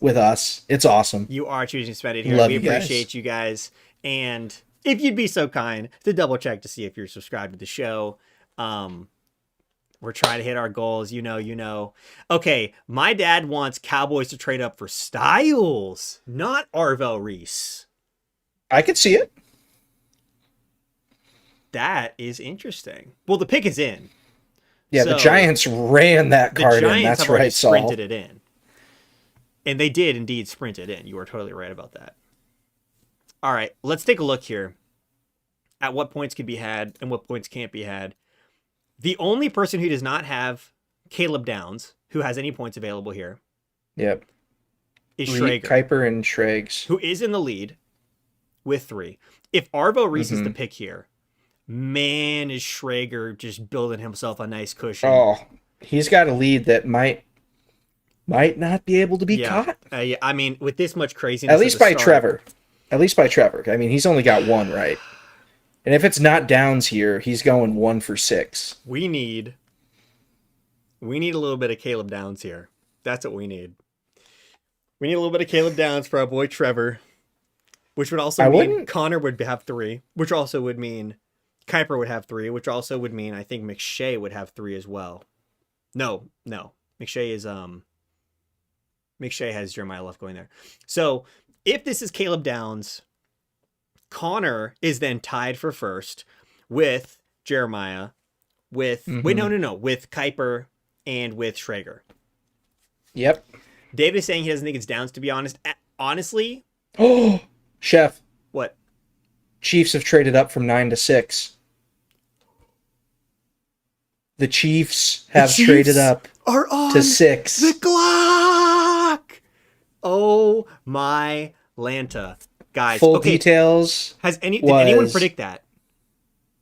with us. It's awesome. you are choosing to spend it here. Love We you guys. appreciate you guys. And if you'd be so kind to double check to see if you're subscribed to the show. We're trying to hit our goals. You know. Okay, my dad wants Cowboys to trade up for Styles, not Arvell Reese. I could see it. That is interesting. Well, the pick is in. Yeah, So, the Giants ran that The card in. Giants That's have already right, Saul. sprinted it in. And they did indeed sprint it in. You are totally right about that. All right, let's take a look here at what points can be had and what points can't be had. The only person who does not have Caleb Downs, who has any points available here, Yep. is Reed, Schrager, Kiper, and Schrags. who is in the lead with 3. If Arvo Reese is the pick here, man, is Schrager just building himself a nice cushion. Oh, he's got a lead that might not be able to be caught. Yeah, I mean, with this much craziness, At least at the by start- Trevor. At least by Trevor. I mean, he's only got one right. And if it's not Downs here, he's going 1 for 6. We need a little bit of Caleb Downs here. That's what we need. We need a little bit of Caleb Downs for our boy Trevor, which would also mean Connor would have 3, which also would mean Kiper would have 3, which also would mean I think McShay would have 3 as well. No. McShay has Jeremiah Love going there. So if this is Caleb Downs, Connor is then tied for first with Jeremiah with wait, no, with Kiper and with Schrager. Yep. David is saying he doesn't think it's Downs, to be honest. Honestly, Oh, Chef. what? Chiefs have traded up from 9 to 6. The Chiefs have traded up are on to 6. the clock. Oh my Lanta, guys! Full okay. details. Did anyone predict that?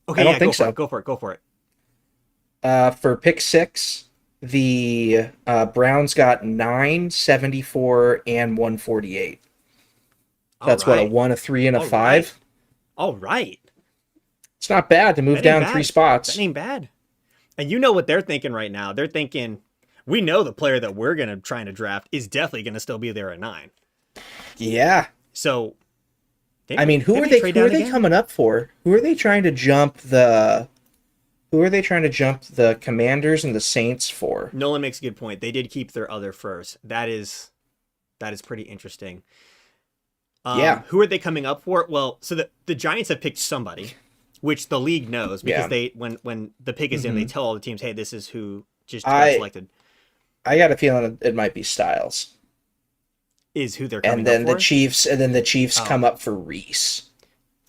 Okay, I don't yeah, think so. Go for it. For pick 6, the Browns got 9, 74, and 148. That's what, a 1, a 3, and a 5? All right. It's not bad to move down 3 spots. That ain't bad. And you know what they're thinking right now. They're thinking, we know the player that we're trying to draft is definitely going to still be there at 9. Yeah. So, who are they coming up for? Who are they trying to jump the Commanders and the Saints for? Nolan makes a good point. They did keep their other first. That is pretty interesting. Yeah. Who are they coming up for? Well, so the Giants have picked somebody, which the league knows because they when the pick is in, they tell all the teams, hey, this is who just got selected. I got a feeling it might be Styles. Is who they're coming and then up for? the Chiefs come up for Reese.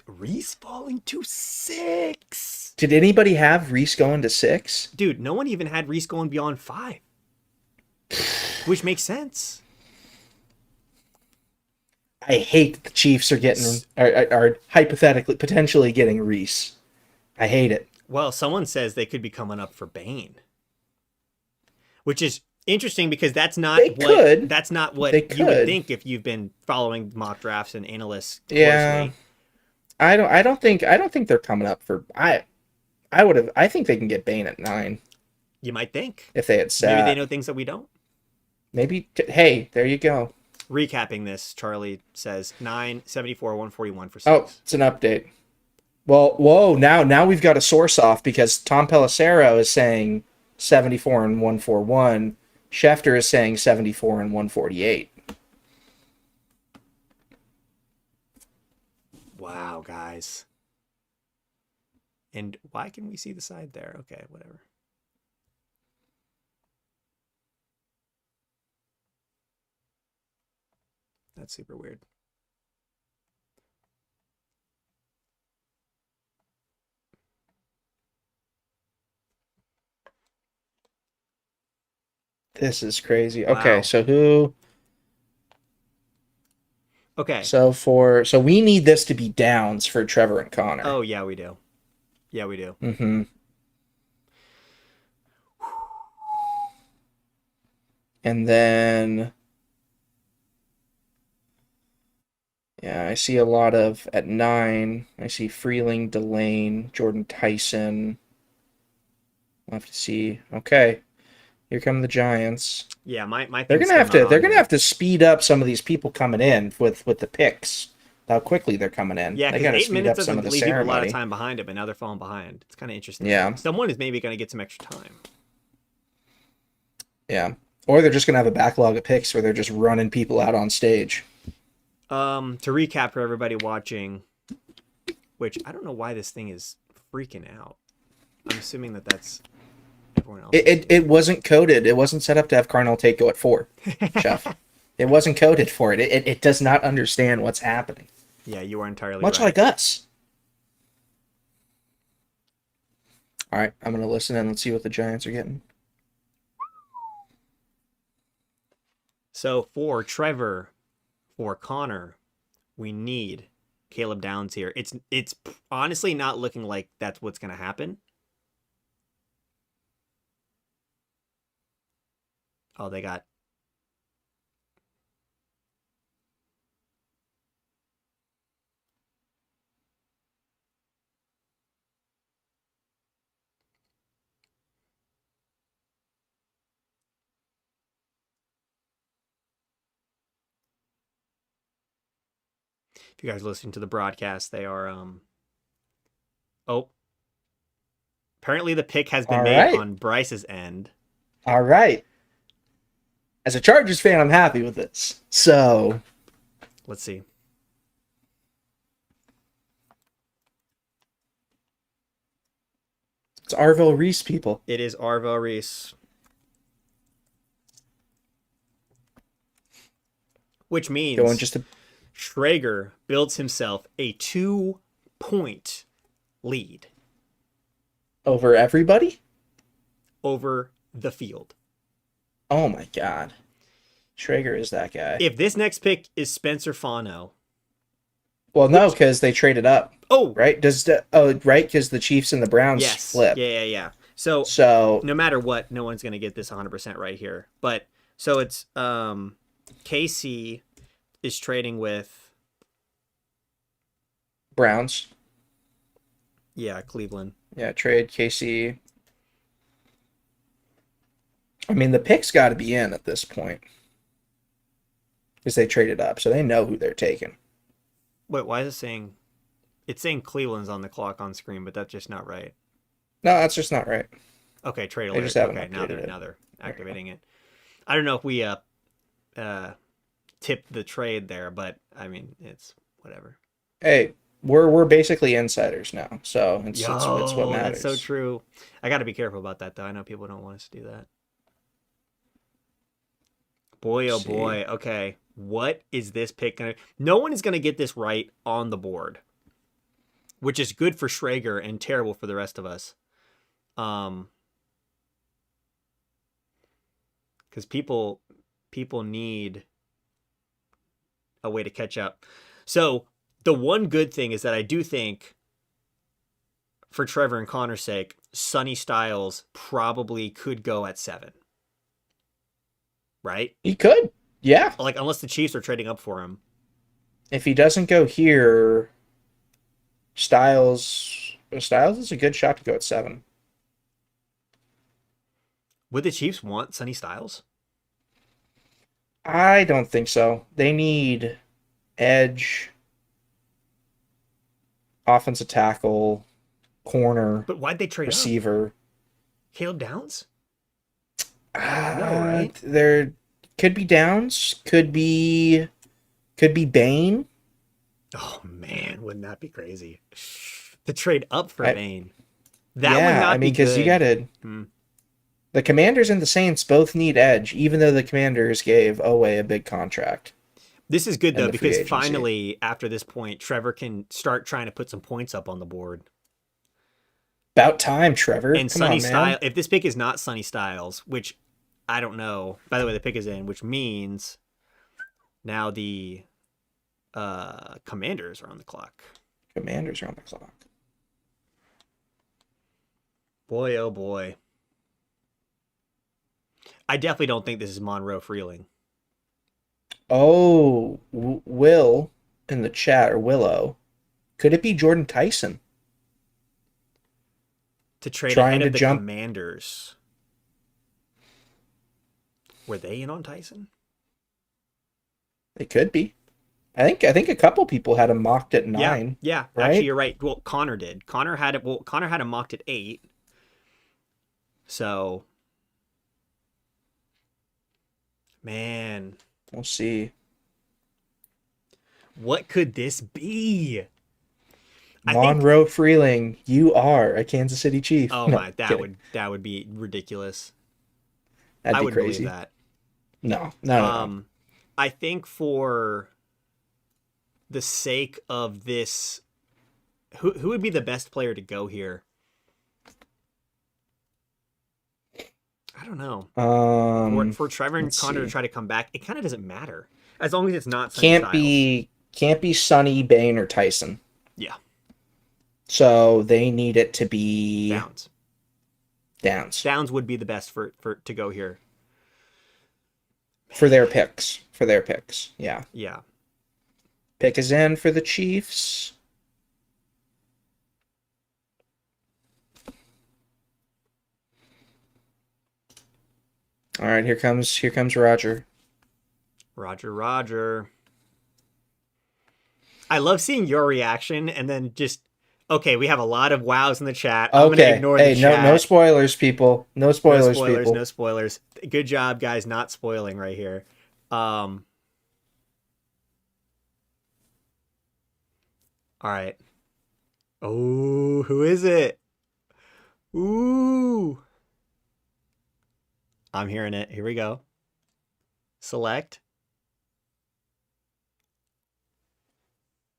Reese falling to 6. Did anybody have Reese going to 6? Dude, no one even had Reese going beyond 5. Which makes sense. I hate the Chiefs are hypothetically potentially getting Reese. I hate it. Well, someone says they could be coming up for Bane, which is interesting because that's not what you would think if you've been following mock drafts and analysts closely. Yeah, I don't think they're coming up for. I think they can get Bane at 9. You might think if they had sat. Maybe they know things that we don't. Maybe. Hey, there you go. Recapping this, Charlie says 9, 74, 141 for 6. Oh, it's an update. Well, whoa, now we've got a source off because Tom Pelissero is saying 74 and 141. Schefter is saying 74 and 148. Wow, guys. And why can we see the side there? Okay, whatever. That's super weird. This is crazy. Okay, Wow. so who? Okay. So we need this to be Downs for Trevor and Connor. Oh yeah, we do. Yeah, we do. Mm-hmm. And then, yeah, I see a lot of at 9. I see Freeling, Delane, Jordan Tyson. We'll have to see. Okay, here come the Giants. Yeah, my they're gonna have to speed up some of these people coming in with the picks. How quickly they're coming in. Yeah, they because gotta 8 speed minutes up some of doesn't the leave people a lot ceremony. of time behind it, but now they're falling behind. It's kind of interesting. Yeah. Someone is maybe going to get some extra time. Yeah. Or they're just gonna have a backlog of picks where they're just running people out on stage. To recap for everybody watching, which I don't know why this thing is freaking out. I'm assuming that's everyone else. It wasn't coded. It wasn't set up to have Carnell take go at 4, Chef. It wasn't coded for it. It does not understand what's happening. Yeah, you are entirely Much right. like us. All right, I'm going to listen and let's see what the Giants are getting. So for Trevor, for Connor, we need Caleb Downs here. It's honestly not looking like that's what's going to happen. Oh, they got... If you guys are listening to the broadcast, they are oh, apparently the pick has been All made right. on Bryce's end. All right. As a Chargers fan, I'm happy with this. So, Let's see. It's Arvell Reese, people. It is Arvo Reese. Which means Going just to Schrager builds himself a 2-point lead over everybody? over the field. Oh my god. Schrager is that guy. If this next pick is Spencer Fano. Well, no, because they traded up. Oh, Right? Right? Because the Chiefs and the Browns yes. flip. Yeah. So So no matter what, no one's going to get this 100% right here. But so it's KC is trading with Browns. Cleveland. Yeah, trade KC. I mean, the pick's got to be in at this point. Because they traded up, so they know who they're taking. Wait, why is it saying it's saying Cleveland's on the clock on screen, but that's just not right. No, that's just not right. Okay, trade They alert. just haven't Okay, now updated they're it. activating it. I don't know if we tipped the trade there, but I mean it's whatever. Hey, we're basically insiders now, so it's what matters. That's so true. I got to be careful about that though. I know people don't want us to do that. Boy, oh See. boy. Okay, what is this pick gonna? No one is gonna get this right on the board, which is good for Schrager and terrible for the rest of us. Because people need a way to catch up. So the one good thing is that I do think, for Trevor and Connor's sake, Sonny Styles probably could go at 7. Right? He could, yeah. Like, unless the Chiefs are trading up for him. If he doesn't go here, Styles is a good shot to go at 7. Would the Chiefs want Sonny Styles? I don't think so. They need edge, offensive tackle, corner, But why'd they trade up? receiver. Caleb Downs? Right? There could be Downs, could be Bain. Oh, man. Wouldn't that be crazy? To trade up for I- Bain. That would not be because you good. gotta. The Commanders and the Saints both need edge, even though the Commanders gave Oweh a big contract. This is good, and though, the free because agency. finally, after this point, Trevor can start trying to put some points up on the board. About time, Trevor. And Come Sonny on, man. Styles, if this pick is not Sonny Styles, which I don't know. By the way, the pick is in, which means now the Commanders are on the clock. Commanders are on the clock. Boy, oh boy. I definitely don't think this is Monroe Freeling. Oh, Will in the chat, or Willow. Could it be Jordan Tyson? To trade Trying ahead to of the jump- Commanders. Were they in on Tyson? It could be. I think a couple people had him mocked at 9. Yeah. right? Actually, you're right. Well, Connor did. Connor had it. Well, Connor had him mocked at 8. So, man, We'll see. what could this be? I think- Monroe Freeling, you are a Kansas City Chief. Oh No, my, kidding. that would be ridiculous. That'd I be would crazy. believe that. No. I think for the sake of this, who would be the best player to go here? I don't know. For Trevor and let's Connor to see. try to come back, it kind of doesn't matter as long as it's not Sonny can't be Sonny, Bain, or Tyson. Yeah. So they need it to be Downs. Downs would be the best for to go here. For their picks. Yeah. Yeah. Pick is in for the Chiefs. All right, here comes Roger. Roger. I love seeing your reaction and then just okay, we have a lot of wows in the chat. I'm gonna ignore the chat. No spoilers, people. No spoilers, people. No spoilers. Good job, guys, not spoiling right here. All right. Oh, who is it? Ooh. I'm hearing it. Here we go. Select.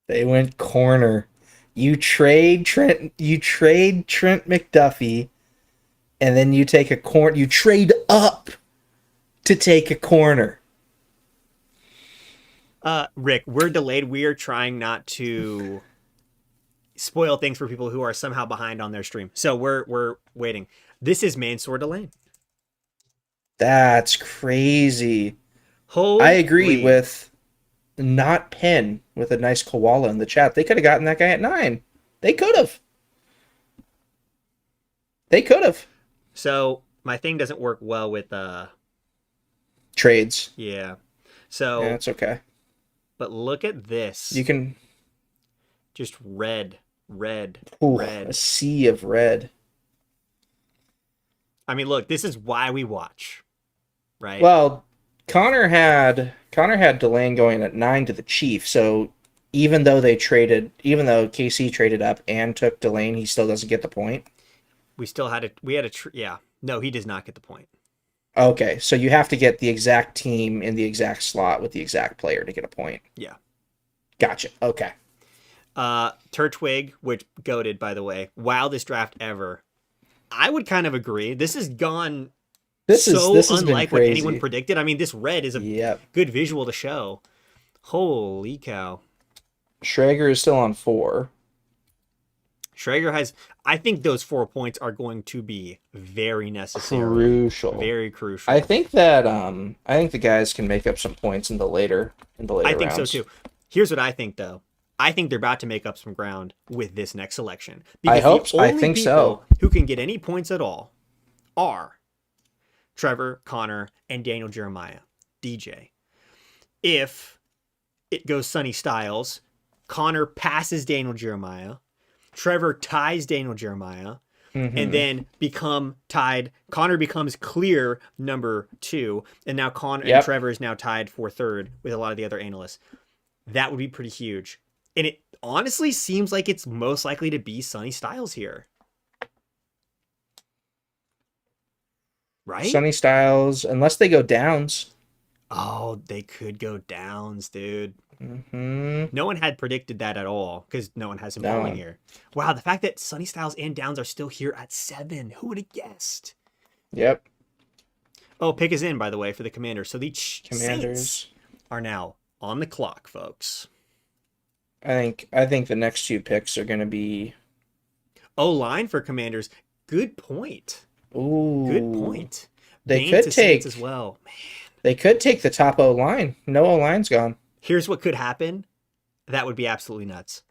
They went corner. You trade Trent McDuffie, and then you take a corner. You trade up to take a corner. Rick, we're delayed. We are trying not to spoil things for people who are somehow behind on their stream. So we're waiting. This is Mansour Delane. That's crazy. Holy. I agree with not Penn with a nice koala in the chat. They could have gotten that guy at 9. They could have. They could have. So my thing doesn't work well with Trades. yeah. So Yeah, it's okay. but look at this. You can. Just red. Ooh, a sea of red. I mean, look, this is why we watch, right? Well, Connor had Delane going at 9 to the Chief, so even though KC traded up and took Delane, he still doesn't get the point. Yeah. No, he does not get the point. Okay, so you have to get the exact team in the exact slot with the exact player to get a point. Yeah. Gotcha. Okay. Turtwig, which goated, by the way, wildest draft ever. I would kind of agree. This has gone This has been unlike what crazy. anyone predicted. I mean, this red is a good visual to show. Holy cow. Schrager is still on 4. Schrager has, I think those 4 points are going to be very necessary. Crucial. Very crucial. I think the guys can make up some points in the later I think rounds. so too. Here's what I think though. I think they're about to make up some ground with this next selection. I Only think people so. who can get any points at all are Trevor, Connor, and Daniel Jeremiah, DJ. If it goes Sonny Styles, Connor passes Daniel Jeremiah, Trevor ties Daniel Jeremiah, and then become tied. Connor becomes clear number 2, and now Connor and Trevor is now tied for 3rd with a lot of the other analysts. That would be pretty huge. And it honestly seems like it's most likely to be Sonny Styles here. Right? Sonny Styles, unless they go downs. Oh, they could go downs, dude. Mm-hmm. No one had predicted that at all because no one has him falling here. Wow, the fact that Sonny Styles and Downs are still here at 7. Who would have guessed? Yep. Oh, pick is in, by the way, for the Commanders. So the Commanders Saints are now on the clock, folks. I think the next 2 picks are going to be O-line for Commanders. Good point. Ooh. Good point. They Bain could to take Saints as well. Man. They could take the top O-line. No O-line's gone. Here's what could happen. That would be absolutely nuts.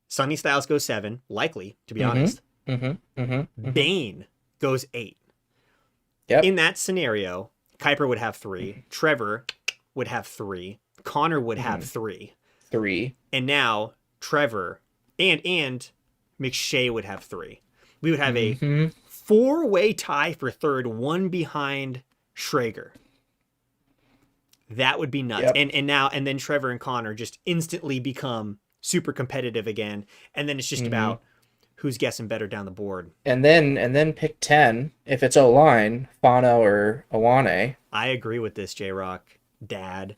Sonny Styles goes 7, likely, to be honest. Bain goes 8. Yep. In that scenario, Kiper would have 3. Trevor would have 3. Connor would have 3. 3. And now Trevor and McShay would have 3. We would have a 4-way tie for 3rd, 1 behind Schrager. That would be nuts. Yep. And then Trevor and Connor just instantly become super competitive again. And then it's just about who's guessing better down the board. And then pick 10 if it's O-line, Fano or Awane. I agree with this, J-Rock, Dad.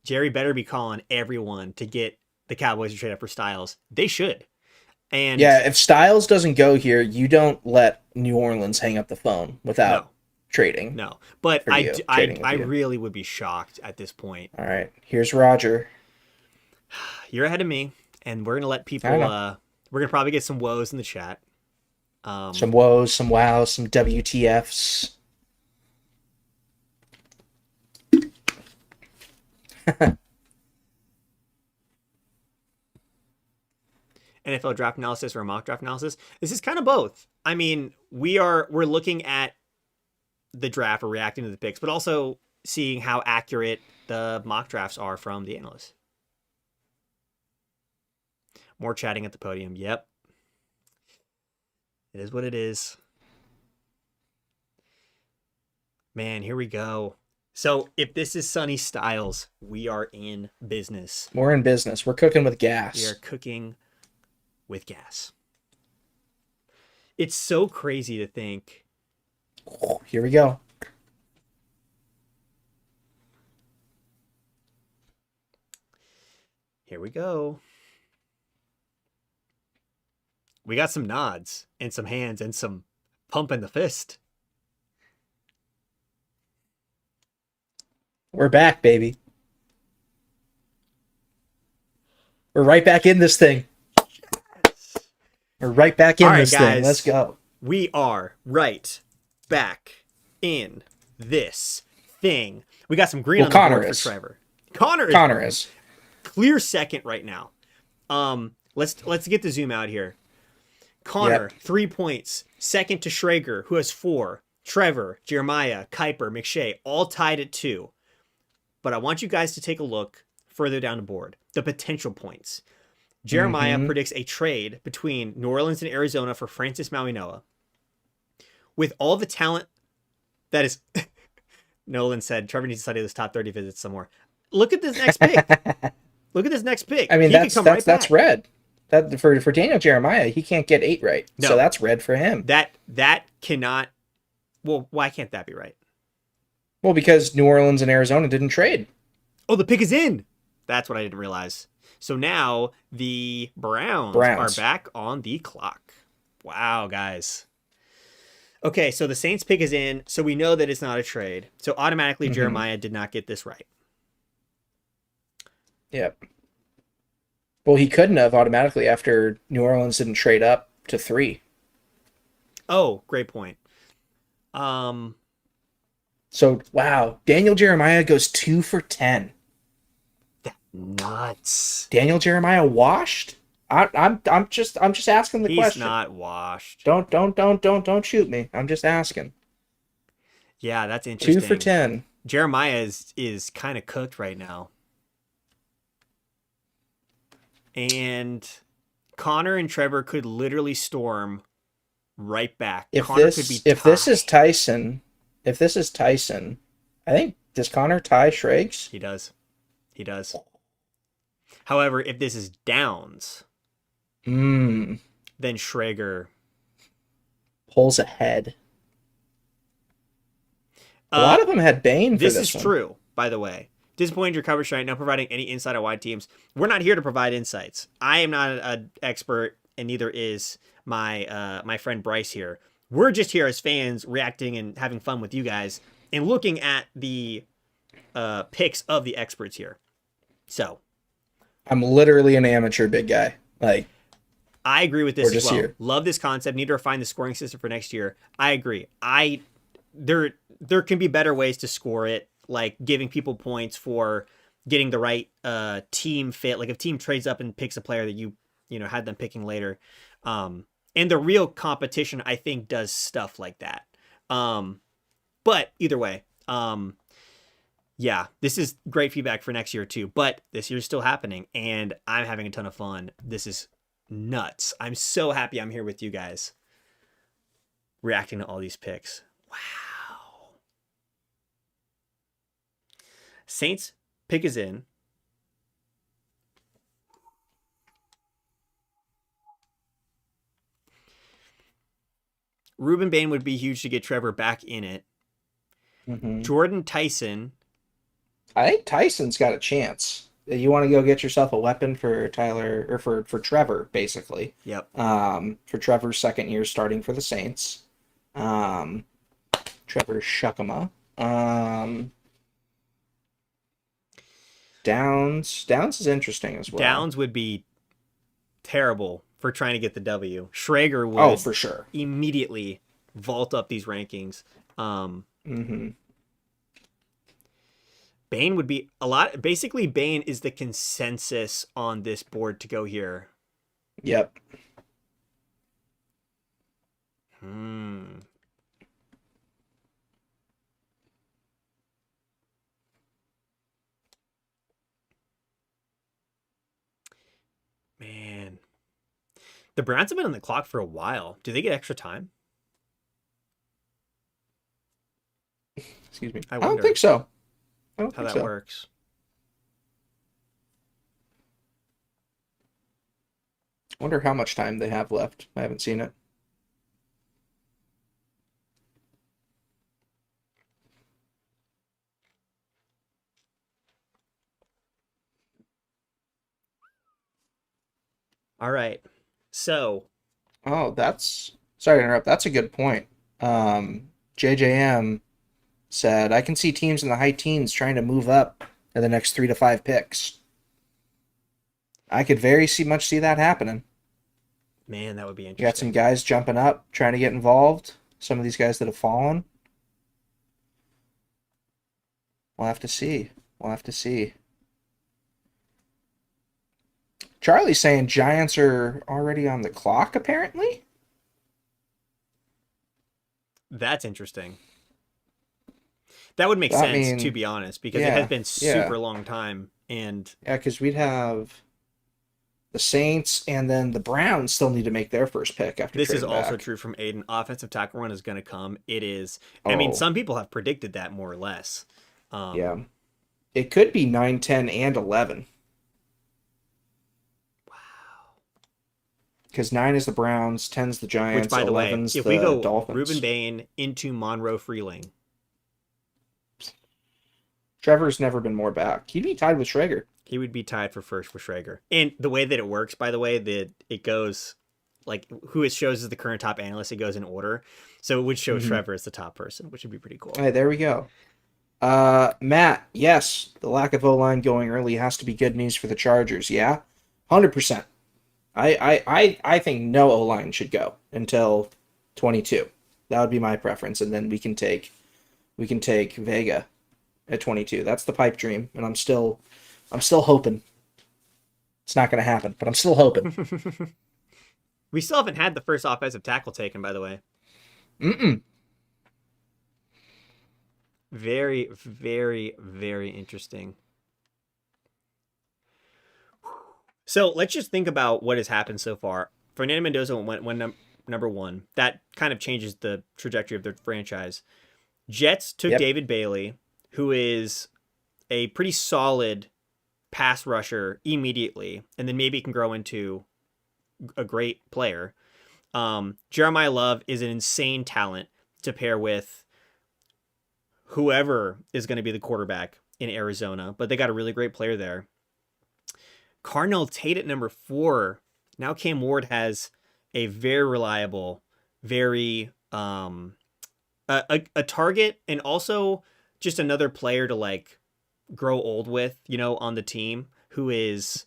Jerry better be calling everyone to get the Cowboys to trade up for Styles. They should. And yeah, if Styles doesn't go here, you don't let New Orleans hang up the phone without trading. No, but trading I with you. really would be shocked at this point. All right, here's Roger. You're ahead of me, and we're gonna let people. We're gonna probably get some woes in the chat. Some woes, some wows, some WTFs. NFL draft analysis or mock draft analysis. This is kind of both. I mean, we're looking at the draft or reacting to the picks, but also seeing how accurate the mock drafts are from the analysts. More chatting at the podium. Yep. It is what it is. Man, here we go. So if this is Sonny Styles, we are in business. We're in business. We're cooking with We gas. are cooking with gas. It's so crazy to think. Here we go. Here we go. We got some nods and some hands and some pump in the fist. We're back, baby. We're right back in this thing. We're right back in this thing. Let's go. We are right back in this thing. We got some green on the board for Trevor. Connor is clear second right now. Let's get the zoom out here. Connor, 3 points. Second to Schrager, who has 4. Trevor, Jeremiah, Kiper, McShay, all tied at 2. But I want you guys to take a look further down the board. The potential points. Jeremiah predicts a trade between New Orleans and Arizona for Francis Mauigoa. With all the talent that is... Nolan said, Trevor needs to study this top 30 visits some more. Look at this next pick. Look at this next pick. I mean, that's red. That for Daniel Jeremiah, he can't get 8 right. No. So that's red for him. That cannot... Well, why can't that be right? Well, because New Orleans and Arizona didn't trade. Oh, the pick is in. That's what I didn't realize. So now the Browns are back on the clock. Wow, guys. Okay, so the Saints pick is in, so we know that it's not a trade. So automatically Jeremiah did not get this right. Yep. Well, he couldn't have automatically after New Orleans didn't trade up to 3. Oh, great point. So, wow, Daniel Jeremiah goes 2 for 10. That's nuts. Daniel Jeremiah washed? I'm just asking the question. He's not washed. Don't shoot me. I'm just asking. Yeah, that's interesting. 2 for 10. Jeremiah is kind of cooked right now. And Connor and Trevor could literally storm right back. If this is Tyson, I think, does Connor tie Schrags? He does. However, if this is Downs, then Schrager pulls ahead. A lot of them had Bane for this is one. True, by the way. Disappointed your coverage tonight, not providing any insight on wide teams. We're not here to provide insights. I am not an expert, and neither is my friend Bryce here. We're just here as fans, reacting and having fun with you guys, and looking at the picks of the experts here. So, I'm literally an amateur big guy. Like, I agree with this as well. Here. Love this concept. Need to refine the scoring system for next year. I agree. There can be better ways to score it, like giving people points for getting the right team fit. Like if team trades up and picks a player that you had them picking later. And the real competition, I think, does stuff like that. But either way, yeah, this is great feedback for next year too. But this year's still happening, and I'm having a ton of fun. This is nuts. I'm so happy I'm here with you guys, reacting to all these picks. Wow. Saints pick is in. Ruben Bain would be huge to get Trevor back in it. Jordan Tyson. I think Tyson's got a chance. You want to go get yourself a weapon for Tyler, or for Trevor, basically. Yep. For Trevor's second year starting for the Saints. Trevor Shuckema. Downs is interesting as well. Downs would be terrible for trying to get the W. Schrager would for sure immediately vault up these rankings. Bane would be a lot. Basically, Bane is the consensus on this board to go here. Yep. Man. The Browns have been on the clock for a while. Do they get extra time? Excuse me. I don't think so. I don't how think that so. works. Wonder how much time they have left. I haven't seen it. All right. So, Oh, that's sorry to interrupt. That's a good point. JJM said, I can see teams in the high teens trying to move up in the next 3 to 5 picks. I could very much see that happening. man, that would be You got interesting. some guys jumping up, trying to get involved. Some of these guys that have fallen. We'll have to see. We'll have to see. Charlie's saying Giants are already on the clock, apparently. That's interesting. That would make I sense, mean, to be honest, because it yeah, has been yeah. super long time. And Yeah, because we'd have the Saints and then the Browns still need to make their first pick after this is trading also back. true from Aiden. Offensive tackle run is going to come. It is. I mean, Oh. some people have predicted that more or less. Yeah. It could be 9, 10, and 11. Wow. Because 9 is the Browns, 10 is the Giants, Which, by the way, 11's if the we go Dolphins. Reuben Bain into Monroe Freeling, Trevor's never been more back. He'd be tied with Schrager. he would be tied for first with Schrager. And the way that it works, by the way, that it goes like who it shows as the current top analyst, it goes in order. So it would show Trevor as the top person, which would be pretty cool. All right, there we go. Matt, yes, the lack of O-line going early has to be good news for the Chargers. Yeah, 100%. I think no O-line should go until 22. That would be my preference, and then we can take Vega at 22. That's the pipe dream, and I'm still hoping. It's not going to happen, but I'm still hoping. We still haven't had the first offensive tackle taken, by the way. Very, very, very interesting. So let's just think about what has happened so far. Fernando Mendoza went number one. That kind of changes the trajectory of their franchise. Jets took David Bailey, who is a pretty solid pass rusher immediately, and then maybe can grow into a great player. Jeremiah Love is an insane talent to pair with whoever is going to be the quarterback in Arizona, but they got a really great player there. Cardinal Tate at number 4. Now Cam Ward has a very reliable, very a target, and also just another player to like grow old with, you know, on the team, who is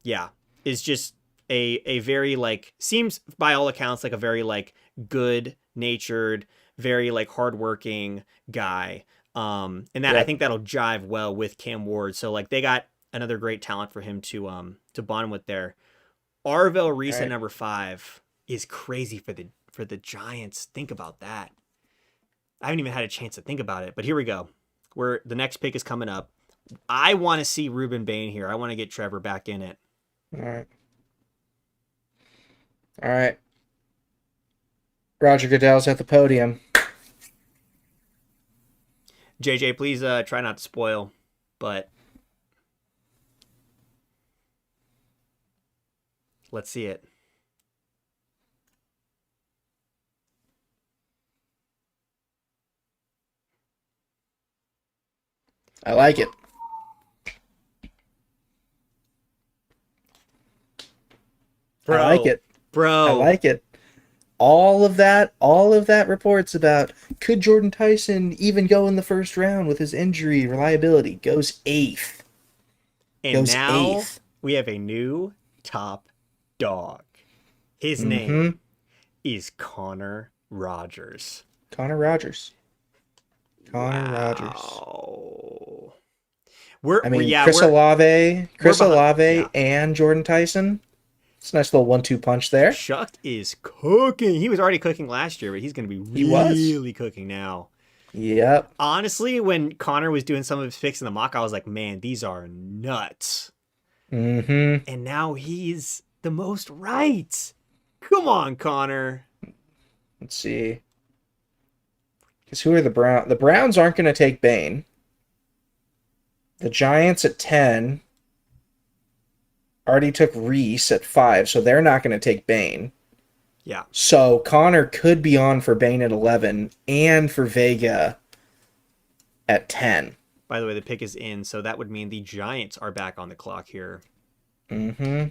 is just a very like, seems by all accounts like a very like good natured, very like hardworking guy. And that I think that'll jive well with Cam Ward. So like they got another great talent for him to bond with there. Arvell Reese at number 5 is crazy for the Giants. Think about that. I haven't even had a chance to think about it, but here we go. Where the next pick is coming up. I want to see Reuben Bain here. I want to get Trevor back in it. All right. Roger Goodell's at the podium. JJ, please try not to spoil, but let's see it. I like it. Bro, I like it. Bro. I like it. All of that reports about could Jordan Tyson even go in the first round with his injury reliability goes 8th. And now we have a new top dog. His name is Connor Rogers. Connor Rogers. Chris Olave and Jordan Tyson. It's a nice little 1-2 punch there. Chuck is cooking. He was already cooking last year, but he's going to be really cooking now. Yep. Honestly, when Connor was doing some of his picks in the mock, I was like, man, these are nuts. Mm-hmm. And now he's the most right. Come on, Connor. Let's see. Because who are the Browns? The Browns aren't going to take Bain. The Giants at 10 already took Reese at 5, so they're not going to take Bain. Yeah. So Connor could be on for Bain at 11 and for Vega at 10. By the way, the pick is in, so that would mean the Giants are back on the clock here. Mm-hmm.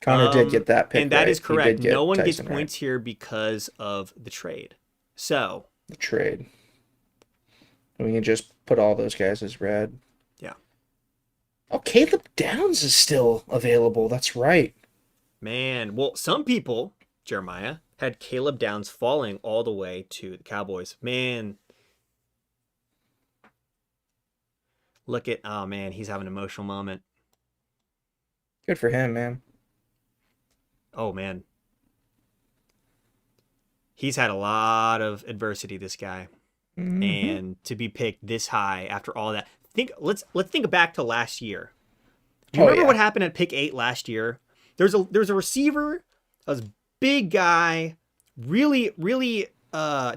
Connor did get that pick, and that right. is He correct. did get No one gets Tyson points here because of the trade. So the trade. We can just put all those guys as red. yeah, Oh, Caleb Downs is still available. That's right. man. Well, some people, Jeremiah, had Caleb Downs falling all the way to the Cowboys. Man, look at, oh man, he's having an emotional moment. Good for him, man. Oh man, he's had a lot of adversity, this guy. Mm-hmm. And to be picked this high after all that, let's think back to last year. Do you remember what happened at pick 8 last year? There's a receiver, a big guy, really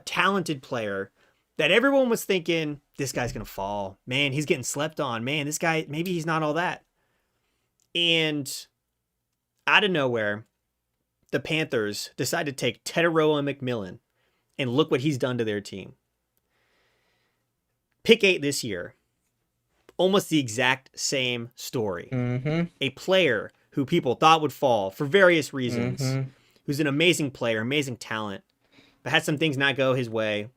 talented player that everyone was thinking, this guy's gonna fall. Man, he's getting slept on. Man, this guy, maybe he's not all that. And out of nowhere, the Panthers decide to take Teteroa McMillan, and look what he's done to their team. Pick 8 this year, almost the exact same story. Mm-hmm. A player who people thought would fall for various reasons, Mm-hmm. who's an amazing player, amazing talent, but had some things not go his way,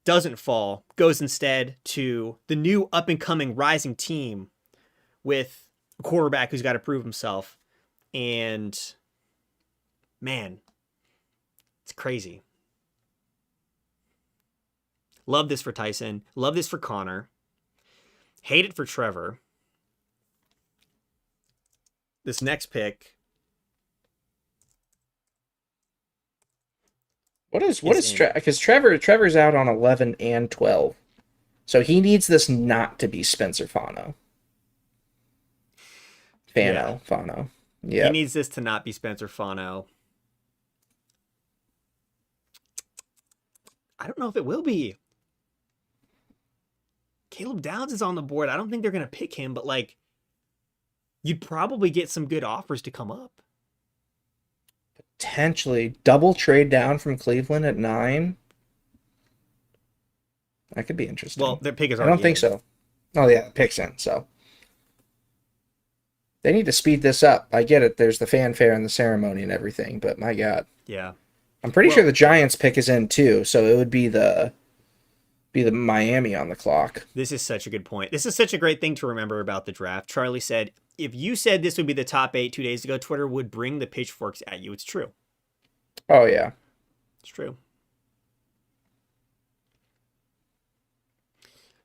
doesn't fall, goes instead to the new up-and-coming rising team with a quarterback who's got to prove himself. And, man, it's crazy. Love this for Tyson. Love this for Connor. Hate it for Trevor. This next pick. What is because Trevor's out on 11 and 12. So he needs this not to be Spencer Fano. Fano. Yeah. He needs this to not be Spencer Fano. I don't know if it will be. Caleb Downs is on the board. I don't think they're going to pick him, but like, you'd probably get some good offers to come up. Potentially double trade down from Cleveland at 9. That could be interesting. Well, their pick is I already don't think in. so. Oh yeah, pick's in. So they need to speed this up. I get it. There's the fanfare and the ceremony and everything, but my God, Yeah. I'm pretty sure the Giants pick is in too. So it would be the Miami on the clock. This is such a good point. This is such a great thing to remember about the draft. Charlie said, if you said this would be the top 8 2 days ago, Twitter would bring the pitchforks at you. It's true. Oh yeah. It's true.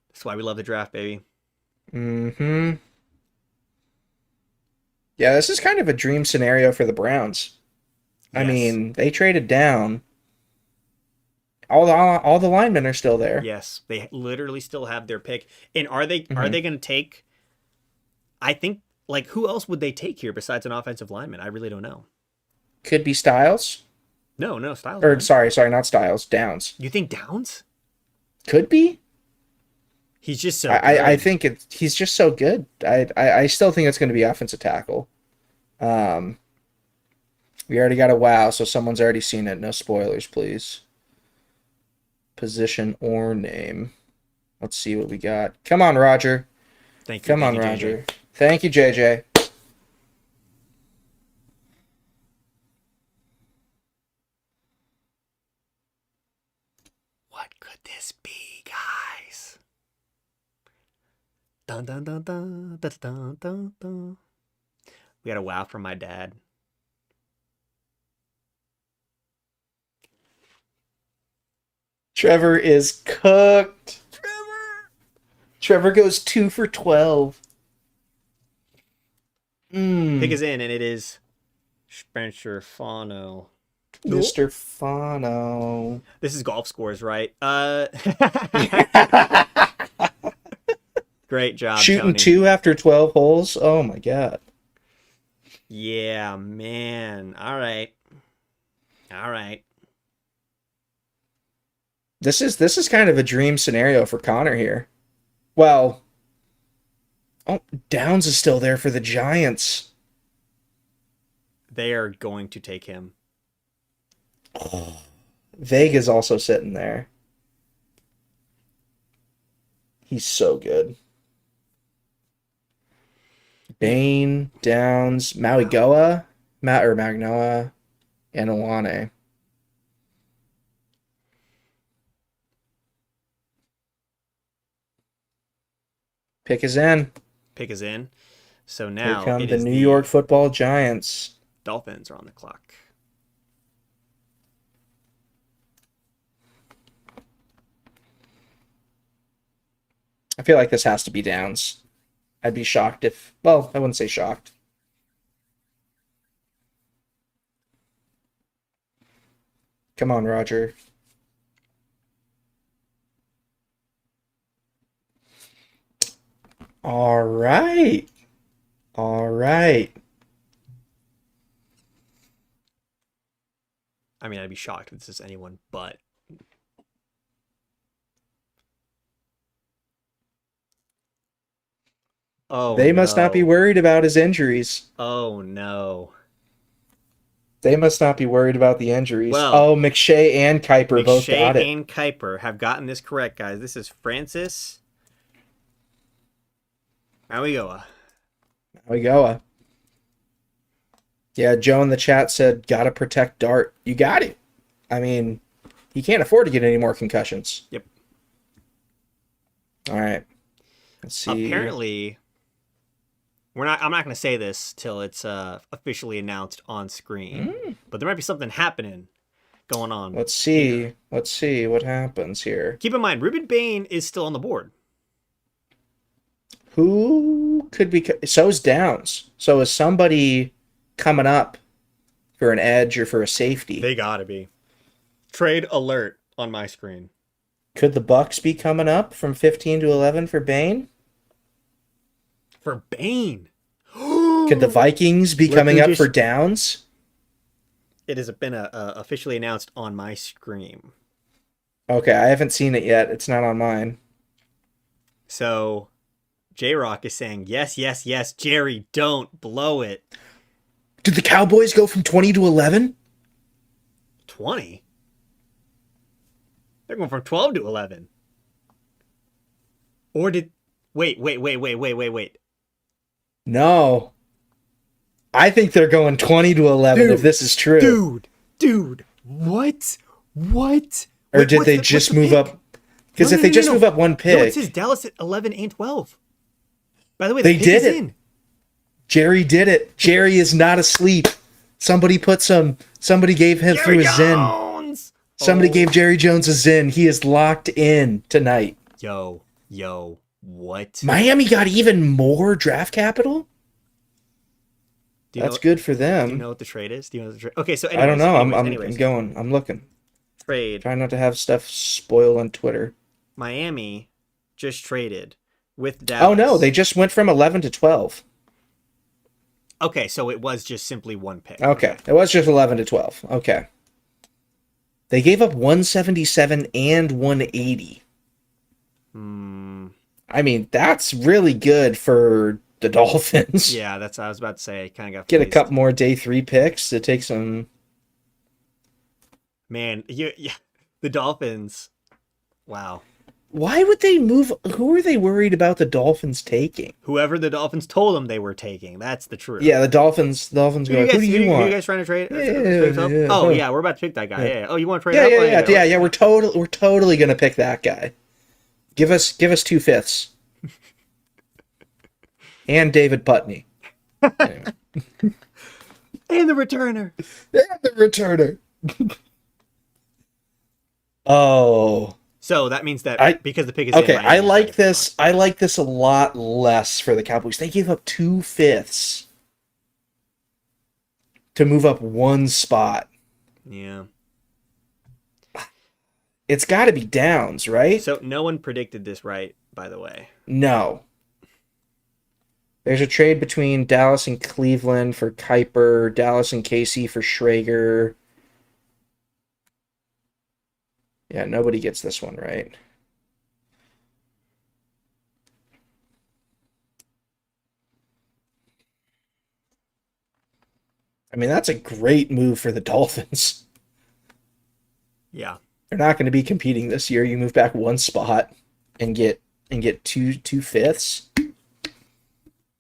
That's why we love the draft, baby. Mm-hmm. Yeah, this is kind of a dream scenario for the Browns. I Yes. mean, they traded down. All the linemen are still there. Yes, they literally still have their pick. And are they Mm-hmm. going to take? I think, like, who else would they take here besides an offensive lineman? I really don't know. Could be Styles. No, Styles. Or man. sorry, not Styles. Downs. You think Downs? Could be. He's just so. I good. think he's just so good. I still think it's going to be offensive tackle. We already got a wow, so someone's already seen it. No spoilers, please. Position or name. Let's see what we got. Come on, Roger. Thank you. Come on, Thank you, Roger. JJ. Thank you, JJ. What could this be, guys? Dun dun dun dun dun dun dun dun. We got a wow from my dad. Trevor is cooked. Trevor goes 2 for 12. Pick is in, and it is Spencer Fano. Mr. Fano. This is golf scores, right? Great job, Shooting Tony. 2 after 12 holes. Oh my God. Yeah, man. All right. This is kind of a dream scenario for Connor here. Well, Downs is still there for the Giants. They are going to take him. Vega's also sitting there. He's so good. Bane, Downs, Maui Goa, Magnoa, and Alane. Pick is in. Pick is in. So Here now come it the is New York Football Giants. Dolphins are on the clock. I feel like this has to be Downs. I'd be shocked if... Well, I wouldn't say shocked. Come on, Roger. All right. All right. I mean, I'd be shocked if this is anyone but. Oh, They must not be no. worried about his injuries. Oh, no. They must not be worried about the injuries. Well, oh, McShay and Kiper both got McShay it. and Kiper have gotten this correct, guys. This is Francis Mauigoa. There we go. Yeah, Joe in the chat said, gotta protect Dart. You got it. I mean, he can't afford to get any more concussions. Yep. All right. Let's see. Apparently, I'm not going to say this till it's officially announced on screen, but there might be something happening going on. Let's see. here. Let's see what happens here. Keep in mind, Ruben Bain is still on the board. Who could be... So's Downs. So is somebody coming up for an edge or for a safety? They gotta be. Trade alert on my screen. Could the Bucks be coming up from 15 to 11 for Bane? For Bain. Could the Vikings be Look coming who up just- for Downs? It has been officially announced on my screen. Okay, I haven't seen it yet. It's not on mine. So, J-Rock is saying, yes, yes, yes, Jerry, don't blow it. Did the Cowboys go from 20 to 11? 20? They're going from 12 to 11. Or did... Wait. No. I think they're going 20 to 11 if this is true. Dude, what? Or did they just move up? Because if they just move up one No, it pick, says Dallas at 11 and 12. By the way, They the pick did is it. in. Jerry did it. Jerry is not asleep. Somebody gave him through a Zen. Jones! Somebody Oh. gave Jerry Jones a Zen. He is locked in tonight. Yo, what? Miami got even more draft capital? Do you That's know, good for Do you them. know what the trade is? Okay, so I don't know. anyways, I'm going. I'm looking. trade. Trying not to have stuff spoil on Twitter. Miami just traded with Dallas. Oh no, they just went from 11 to 12. Okay, so it was just simply one pick. Okay, it was just 11 to 12. Okay. They gave up 177 and 180. I mean, that's really good for the Dolphins. Yeah, that's what I was about to say. I kind of got Get a fleeced. couple more day 3 picks to take some. Man, yeah, the Dolphins. Wow. Why would they move? Who are they worried about the Dolphins taking? Whoever the Dolphins told them they were taking. That's the truth. Yeah, the Dolphins go, who do you Who want? you guys trying to trade? Yeah, yeah. Oh yeah, we're about to pick that guy. Yeah. Oh, you want to trade? Yeah, up? yeah. We're totally gonna pick that guy. Give us 2/5. And David Putney. Anyway. And the returner. And the returner. Oh. So that means that because the pick is okay. in Miami, I like this. I like this a lot less for the Cowboys. They gave up 2/5 to move up one spot. Yeah. It's got to be Downs, right? So no one predicted this right, by the way. No. There's a trade between Dallas and Cleveland for Kiper, Dallas and KC for Schrager. Yeah, nobody gets this one right. I mean, that's a great move for the Dolphins. Yeah. They're not going to be competing this year. You move back one spot and get 2/5.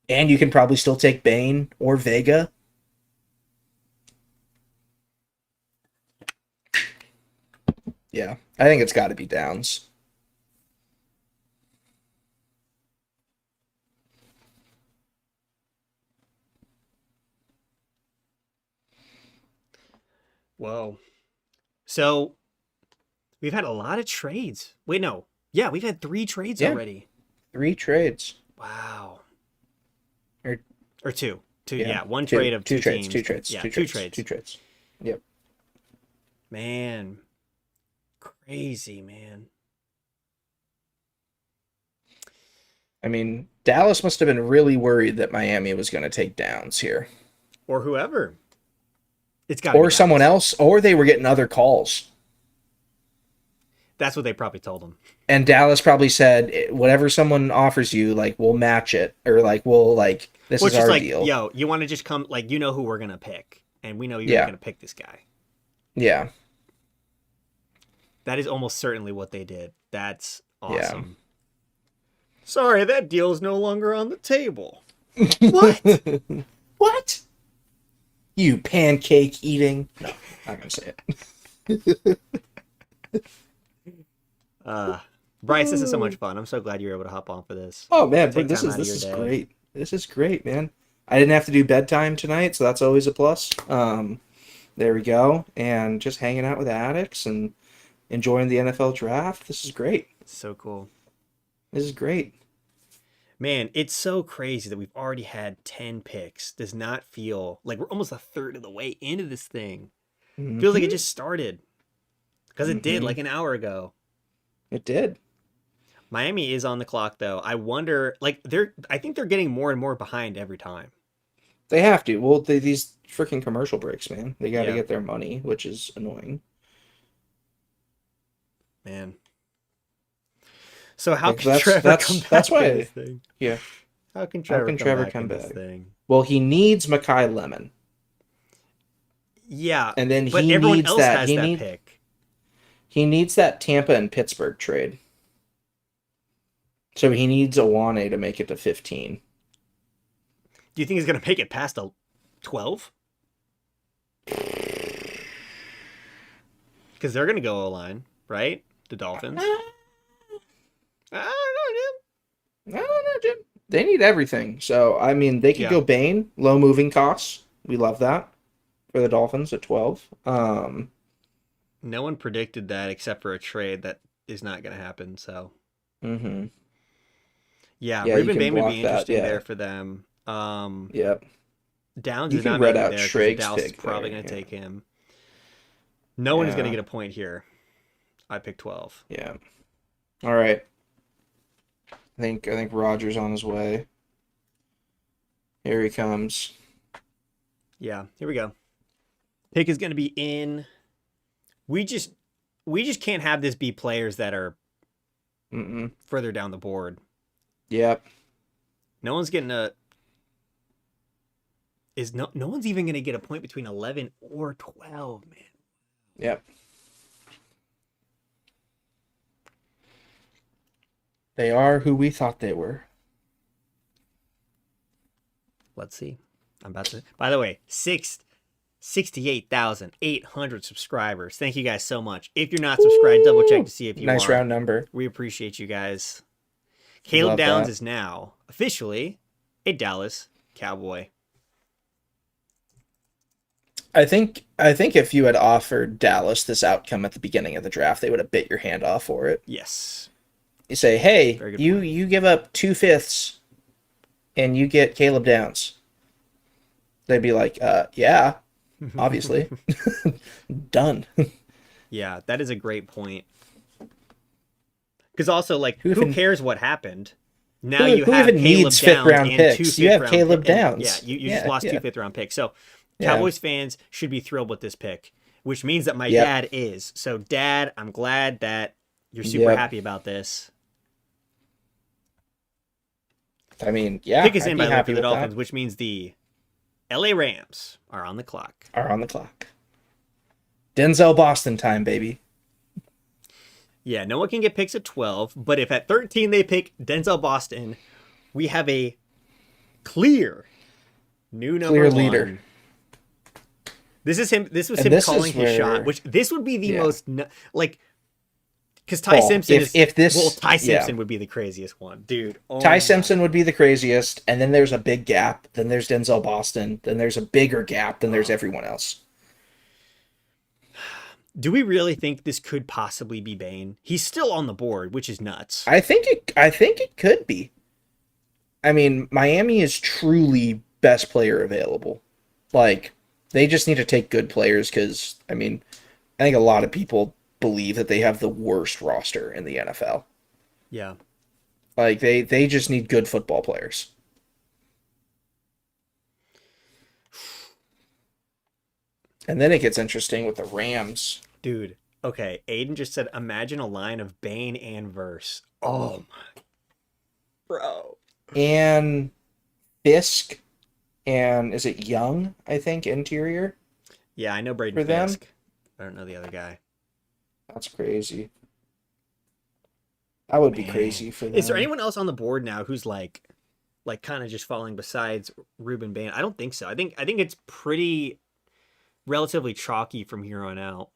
And you can probably still take Bane or Vega. Yeah, I think it's got to be Downs. Whoa. So we've had a lot of trades. Wait, no. Yeah, we've had 3 trades Yeah. already. 3 trades. Wow. Or- Or 2. Yeah, one two, trade of 2 trades. teams. 2 trades. Yeah, 2 2 trades. trades. 2 trades. Yep. Man. Crazy, man. I mean, Dallas must have been really worried that Miami was going to take Downs here. Or whoever. It's got to Or someone else, or they were getting other calls. That's what they probably told him. And Dallas probably said, whatever someone offers you, like, we'll match it. Or, like, we'll, like, this Which is is our like, deal. yo, you want to just come, like, you know who we're going to pick. And we know you're Yeah. going to pick this guy. Yeah. That is almost certainly what they did. That's awesome. Sorry, that deal is no longer on the table. What? What? You pancake eating? No, I'm not going to say it. Bryce, this is so much fun. I'm so glad you were able to hop on for this. Oh man, Take this time is out of this your is day. great. This is great, man. I didn't have to do bedtime tonight, so that's always a plus. There we go, and just hanging out with addicts and enjoying the NFL draft. This is great. So cool. This is great. Man, it's so crazy that we've already had 10 picks. Does not feel like we're almost a third of the way into this thing. Feels like it just started. Because it did like an hour ago. It did. Miami is on the clock though. I wonder, like I think they're getting more and more behind every time. They have to. Well, these freaking commercial breaks, man. They got to Yeah. get their money, which is annoying. Man. So how Like, can that's- Trevor that's- come back that's why- in this thing? Yeah. How can Trevor, Trevor come come back in this back? thing? Well, he needs Makai Lemon, Yeah, and then but he everyone needs else that. has that pick. He needs that Tampa and Pittsburgh trade. So he needs Awane to make it to 15. Do you think he's gonna make it past a 12? Because they're gonna go O-line, right? The Dolphins. I don't I don't know, Jim. They need everything. So, I mean, they could Yeah. go Bane, low moving costs. We love that for the Dolphins at 12. know. No one predicted that except for a trade that is not gonna happen. So Mm-hmm. yeah, Yeah, you Ruben can Bain would block be that, interesting yeah. there for them. Yep. Downs You is can not read making out there because Schrager's Dallas is pick probably there, going to yeah. take him. No one is going to Yeah. get a point here. I picked 12. Yeah. All right. I think Roger's on his way. Here he comes. Yeah, here we go. Pick is going to be in. We just can't have this be players that are Mm-mm. further down the board. Yep. No one's getting a. No one's even going to get a point between 11 or 12, man. Yep. They are who we thought they were. Let's see. I'm about to. By the way, 68,800 subscribers. Thank you guys so much. If you're not subscribed, double check to see if you Nice are. round number. We appreciate you guys. Caleb Love Downs that. is now officially a Dallas Cowboy. I think if you had offered Dallas this outcome at the beginning of the draft, they would have bit your hand off for it. Yes. You say, hey, Very good you point. you give up 2/5 and you get Caleb Downs. They'd be like, yeah, obviously. Done. Yeah, that is a great point. Because also, like, Who who even- cares what happened? Now Who you have even Caleb needs Downs fifth-round and picks? two You have fifth-round Caleb pick- and- Downs. Yeah, you Yeah, just lost yeah. two fifth-round picks. So Yeah. Cowboys fans should be thrilled with this pick, which means that my Yep. dad is. So, Dad, I'm glad that you're super Yep. happy about this. I mean, yeah, Pick is I'd in be by the way happy for the with Dolphins, that. which means the LA Rams are on the clock. Are on the clock. Denzel Boston time, baby. Yeah, no one can get picks at 12, but if at 13 they pick Denzel Boston, we have a Clear. New number Clear one. leader. This is him. This was And him this calling is his shot, where- which this would be the Yeah. most because Ty Well, Simpson if this- well, Ty yeah. Simpson would be the craziest one, dude. Oh Ty my- Simpson would be the craziest, and then there's a big gap. Then there's Denzel Boston. Then there's a bigger gap. Then there's everyone else. Do we really think this could possibly be Bane? He's still on the board, which is nuts. I think it could be. I mean, Miami is truly best player available. Like, they just need to take good players because, I mean, I think a lot of people believe that they have the worst roster in the NFL. Yeah. Like, they just need good football players. And then it gets interesting with the Rams. Dude, okay. Aiden just said, imagine a line of Bane and Verse. Oh my. Bro. And Fisk and is it Young, I think, interior? Yeah, I know Braden For them? Fisk. I don't know the other guy. That's crazy. That would be Man. crazy for them. Is there anyone else on the board now who's like kind of just falling besides Ruben Bane? I don't think so. I think it's pretty relatively chalky from here on out.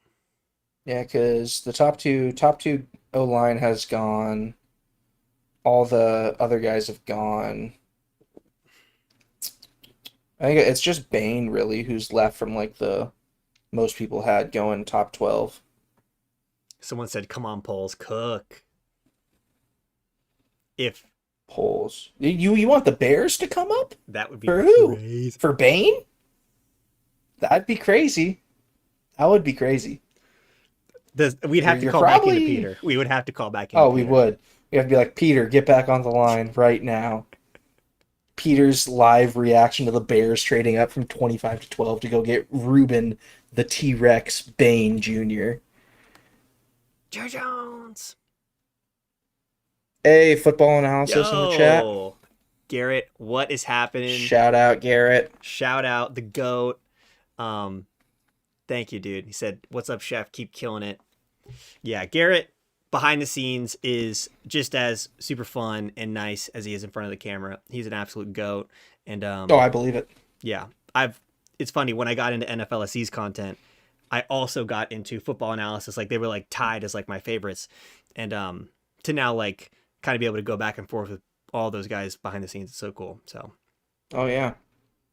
Yeah, because the top two O-line has gone. All the other guys have gone. I think it's just Bane, really, who's left from, like, the most people had going top 12. Someone said, come on, Poles, cook. If Polls. You want the Bears to come up? that would be For who? crazy. For Bane? That'd be crazy. That would be crazy. We'd have to You're call back probably- into Peter. We would have to call back into Oh, we Peter. would. We have to be like, Peter, get back on the line right now. Peter's live reaction to the Bears trading up from 25 to 12 to go get Ruben the T-Rex Bane Jr. Joe Jones. Hey, football analysis in the chat. Yo, Garrett, what is happening? Shout out, Garrett. Shout out the GOAT. Thank you, dude. He said, what's up, chef? Keep killing it. Yeah, Garrett behind the scenes is just as super fun and nice as he is in front of the camera. He's an absolute GOAT. And Oh, I believe it. yeah, it's funny, when I got into NFLSE's content, I also got into football analysis. Like, they were like tied as like my favorites. And to now like kind of be able to go back and forth with all those guys behind the scenes, it's so cool. So Oh, yeah.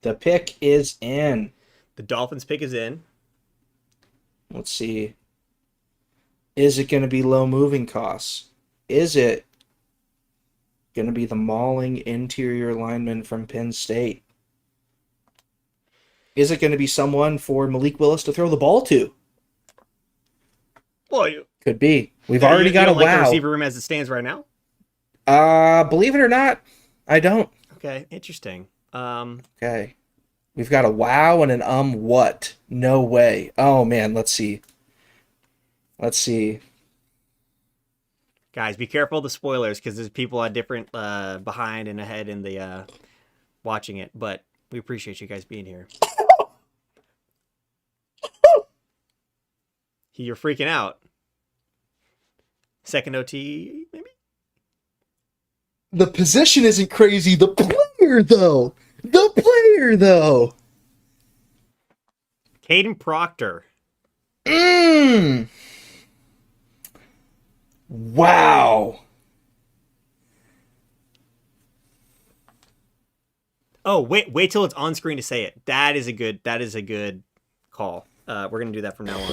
The pick is in. the Dolphins pick is in. Let's see. Is it going to be low moving costs? Is it going to be the mauling interior lineman from Penn State? Is it going to be someone for Malik Willis to throw the ball to? Well, you Could be. We've you already got a don't like the wow. receiver room as it stands right now. Believe it or not, I don't. Okay, interesting. Okay. We've got a wow and an what? No way. Oh man, let's see. Let's see. Guys, be careful of the spoilers because there's people on different behind and ahead in the watching it. But we appreciate you guys being here. You're freaking out. Second OT, maybe? The position isn't crazy. The player, though. The player, though. Caden Proctor. Wow. Oh, wait till it's on screen to say it. That is a good call. We're gonna do that from now on.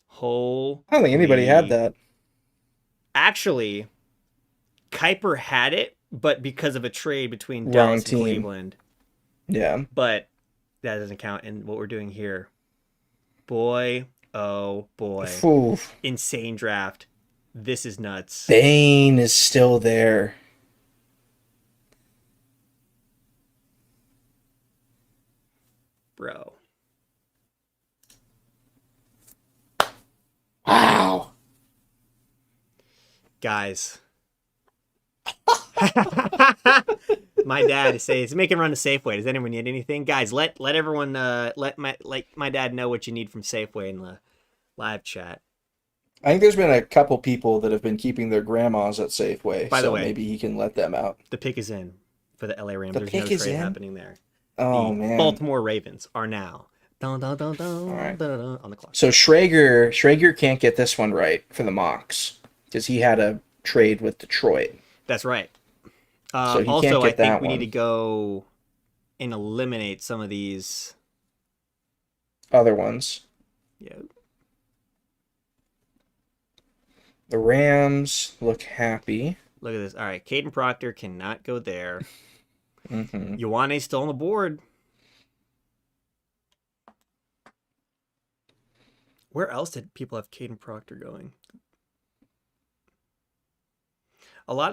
Holy. I don't think anybody had that. Actually, Kiper had it, but because of a trade between Wrong Dallas team. and Cleveland. Yeah. But that doesn't count in what we're doing here. Boy, oh boy. Ooh. Insane draft. This is nuts. Bane is still there. Bro. Wow. Guys. My dad says, make him run to Safeway. Does anyone need anything? Guys, let everyone let my dad know what you need from Safeway in the live chat. I think there's been a couple people that have been keeping their grandmas at Safeway. By the so way, maybe he can let them out. The pick is in for the LA Rams. The There's pick no is trade in? happening there. Oh, The man. Baltimore Ravens are now dun, dun, dun, dun, right. dun, dun, dun, on the clock. So Schrager can't get this one right for the mocks because he had a trade with Detroit. That's right. So he can't Also, get I think that we need one. to go and eliminate some of these. Other ones. Yeah. The Rams look happy. Look at this. All right, Caden Proctor cannot go there. Mm-hmm. Ioane's still on the board. Where else did people have Caden Proctor going?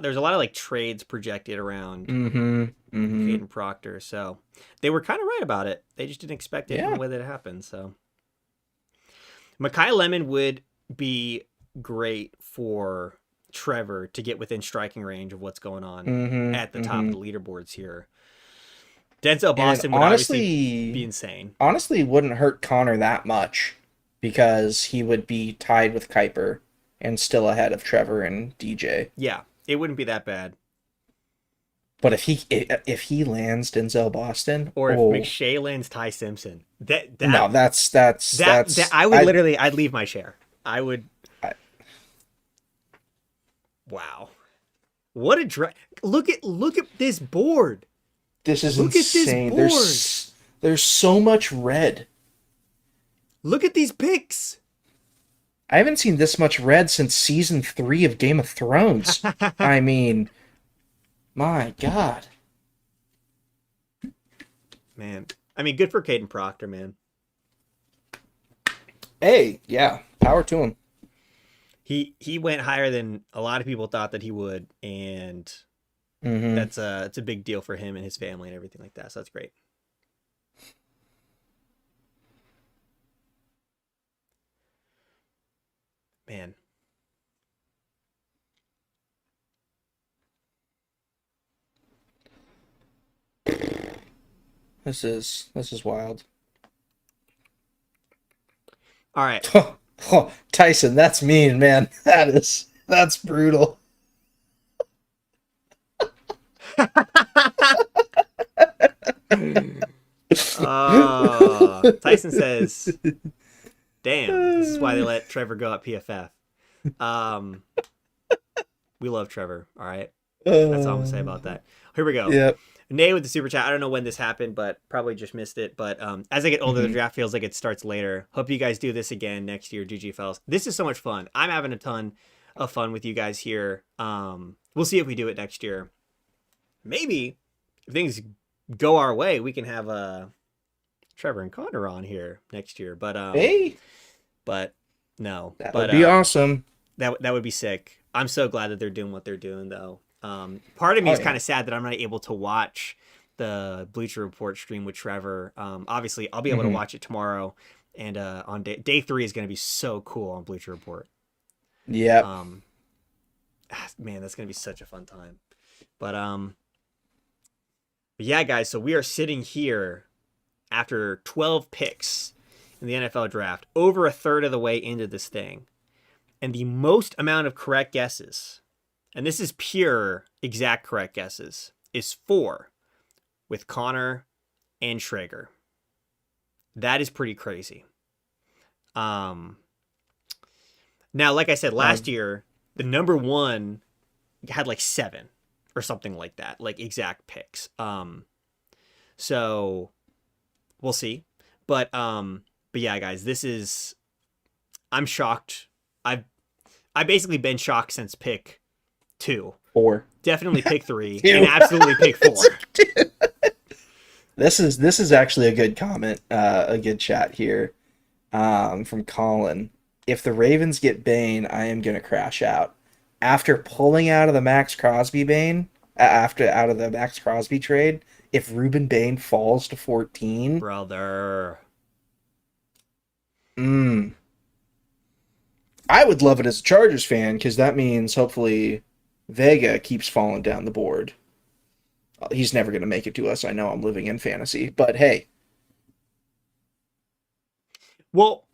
There's a lot of like trades projected around Mm-hmm. Mm-hmm. Caden Proctor, so they were kind of right about it. They just didn't expect it in Yeah. the way that it happened. So Mekhi Lemon would be great for Trevor to get within striking range of what's going on Mm-hmm. at the top of the leaderboards here. Denzel Boston And would obviously be insane. Honestly, wouldn't hurt Connor that much because he would be tied with Kiper and still ahead of Trevor and DJ. Yeah, it wouldn't be that bad. But if he lands Denzel Boston, Or if McShay lands Ty Simpson, that's I'd leave my share. Wow, what a look at this board. This is Look insane. at this There's so much red. Look at these picks. I haven't seen this much red since season 3 of Game of Thrones. I mean, my God. Man, I mean, good for Caden Proctor, man. Hey, yeah, power to him. He went higher than a lot of people thought that he would, and Mm-hmm. it's a big deal for him and his family and everything like that. So that's great. Man. This is wild. All right. Oh, Tyson, that's mean, man. That's brutal. Tyson says, "Damn, this is why they let Trevor go at PFF." We love Trevor. All right, that's all I'm gonna say about that. Here we go. Yep. Nay with the super chat. I don't know when this happened, but probably just missed it. But as I get older, the draft feels like it starts later. Hope you guys do this again next year, GG fellas. This is so much fun. I'm having a ton of fun with you guys here. We'll see if we do it next year. Maybe if things go our way, we can have Trevor and Connor on here next year. But Hey, but no, that but would be awesome. that would be sick. I'm so glad that they're doing what they're doing, though. Part of me is kind of sad that I'm not able to watch the Bleacher Report stream with Trevor. Obviously, I'll be able to watch it tomorrow, and on day 3 is going to be so cool on Bleacher Report. Yep. Man, that's going to be such a fun time. But yeah, guys, so we are sitting here after 12 picks in the NFL draft, over a third of the way into this thing. And the most amount of correct guesses, and this is pure exact correct guesses, is 4 with Connor and Schrager. That is pretty crazy. Now, like I said, last year, the number 1 had like 7 or something like that, like exact picks. So we'll see. But yeah, guys, I'm shocked. I've basically been shocked since pick 2. 4. Definitely pick 3 and absolutely pick 4. This is actually a good comment, a good chat here, from Colin. If the Ravens get Bane, I am gonna crash out. After pulling out of the Max Crosby trade, if Reuben Bane falls to 14, Brother. I would love it as a Chargers fan because that means hopefully Vega keeps falling down the board. He's never going to make it to us. I know I'm living in fantasy, but hey. Well,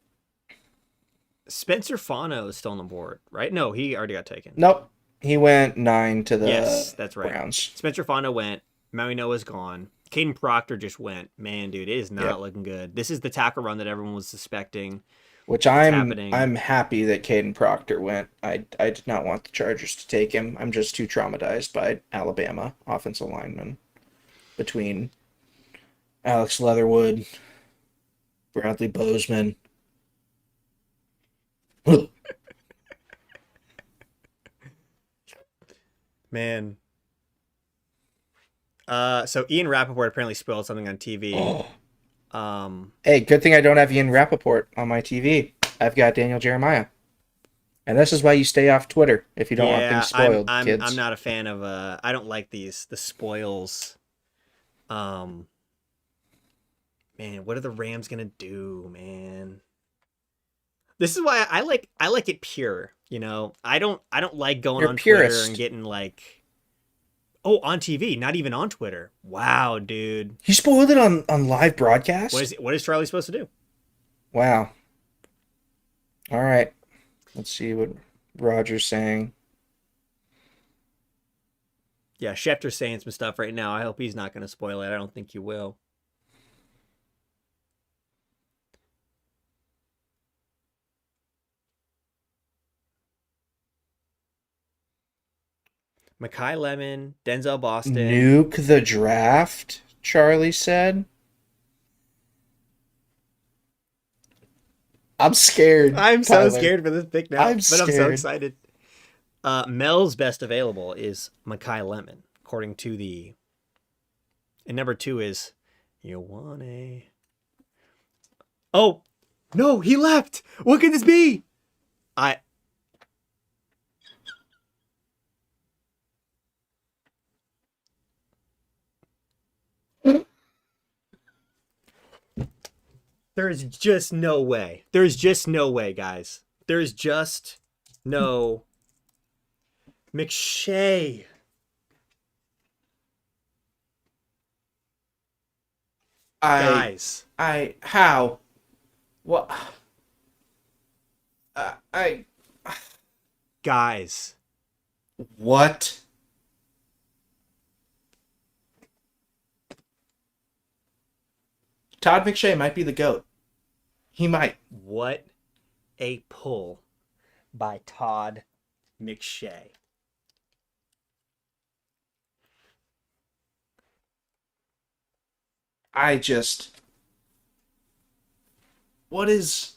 Spencer Fano is still on the board, right? No, he already got taken. Nope. He went 9 to the Yes, that's right. Browns. Spencer Fano went. Maui Noah's gone. Caden Proctor just went. Man, dude, it is not looking good. This is the tackle run that everyone was suspecting. Which happening. I'm happy that Caden Proctor went. I did not want the Chargers to take him. I'm just too traumatized by Alabama offensive linemen between Alex Leatherwood, Bradley Bozeman. Man. So Ian Rappaport apparently spoiled something on TV. Hey, good thing I don't have Ian Rappaport on my TV. I've got Daniel Jeremiah. And this is why you stay off Twitter if you don't want things spoiled, kids. I'm not a fan of I don't like the spoils. Man, what are the Rams gonna do, man? This is why I like it pure, you know. I don't like going You're on purist. Twitter and getting like, oh, on TV, not even on Twitter. Wow, dude. You spoiled it on live broadcast? What is Charlie supposed to do? Wow. All right. Let's see what Roger's saying. Yeah, Schefter's saying some stuff right now. I hope he's not going to spoil it. I don't think you will. Mekhi Lemon, Denzel Boston. Nuke the draft, Charlie said. I'm scared. I'm Tyler. so scared for this pick now, I'm but I'm so scared. excited. Mel's best available is Mekhi Lemon, according to the... And number 2 is... You want a... Oh! No, he left! What could this be? There's just no way. There's just no way, guys. There's just no... McShay. Guys. How? What? Guys. What? Todd McShay might be the GOAT. He might. What a pull by Todd McShay. What is...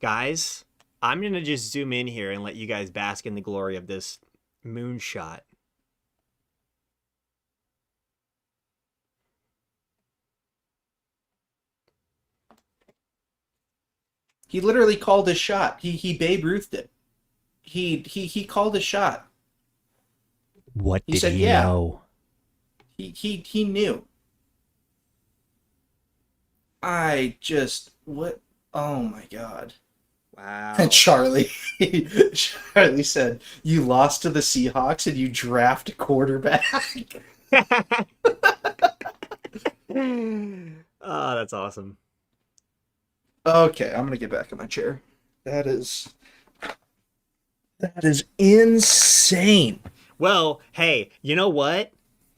Guys, I'm going to just zoom in here and let you guys bask in the glory of this moonshot. He literally called his shot. He Babe Ruthed it. He called his shot. What He did said, he yeah. know? He knew. What? Oh my God. Wow. And Charlie said, you lost to the Seahawks and you draft a quarterback. Oh, that's awesome. Okay, I'm gonna get back in my chair. That is insane. Well, hey, you know what?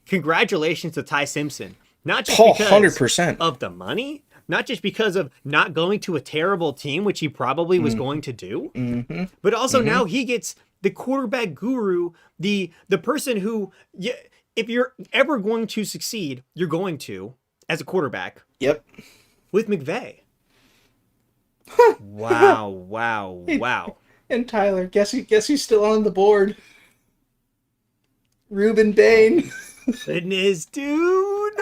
Congratulations to Ty Simpson. Not just Oh, because 100%. of the money, not just because of not going to a terrible team, which he probably was going to do, but also now he gets the quarterback guru, the person who, if you're ever going to succeed, you're going to, as a quarterback, Yep. with McVay. Wow. And Tyler, guess who's still on the board? Ruben Bain. Goodness, dude.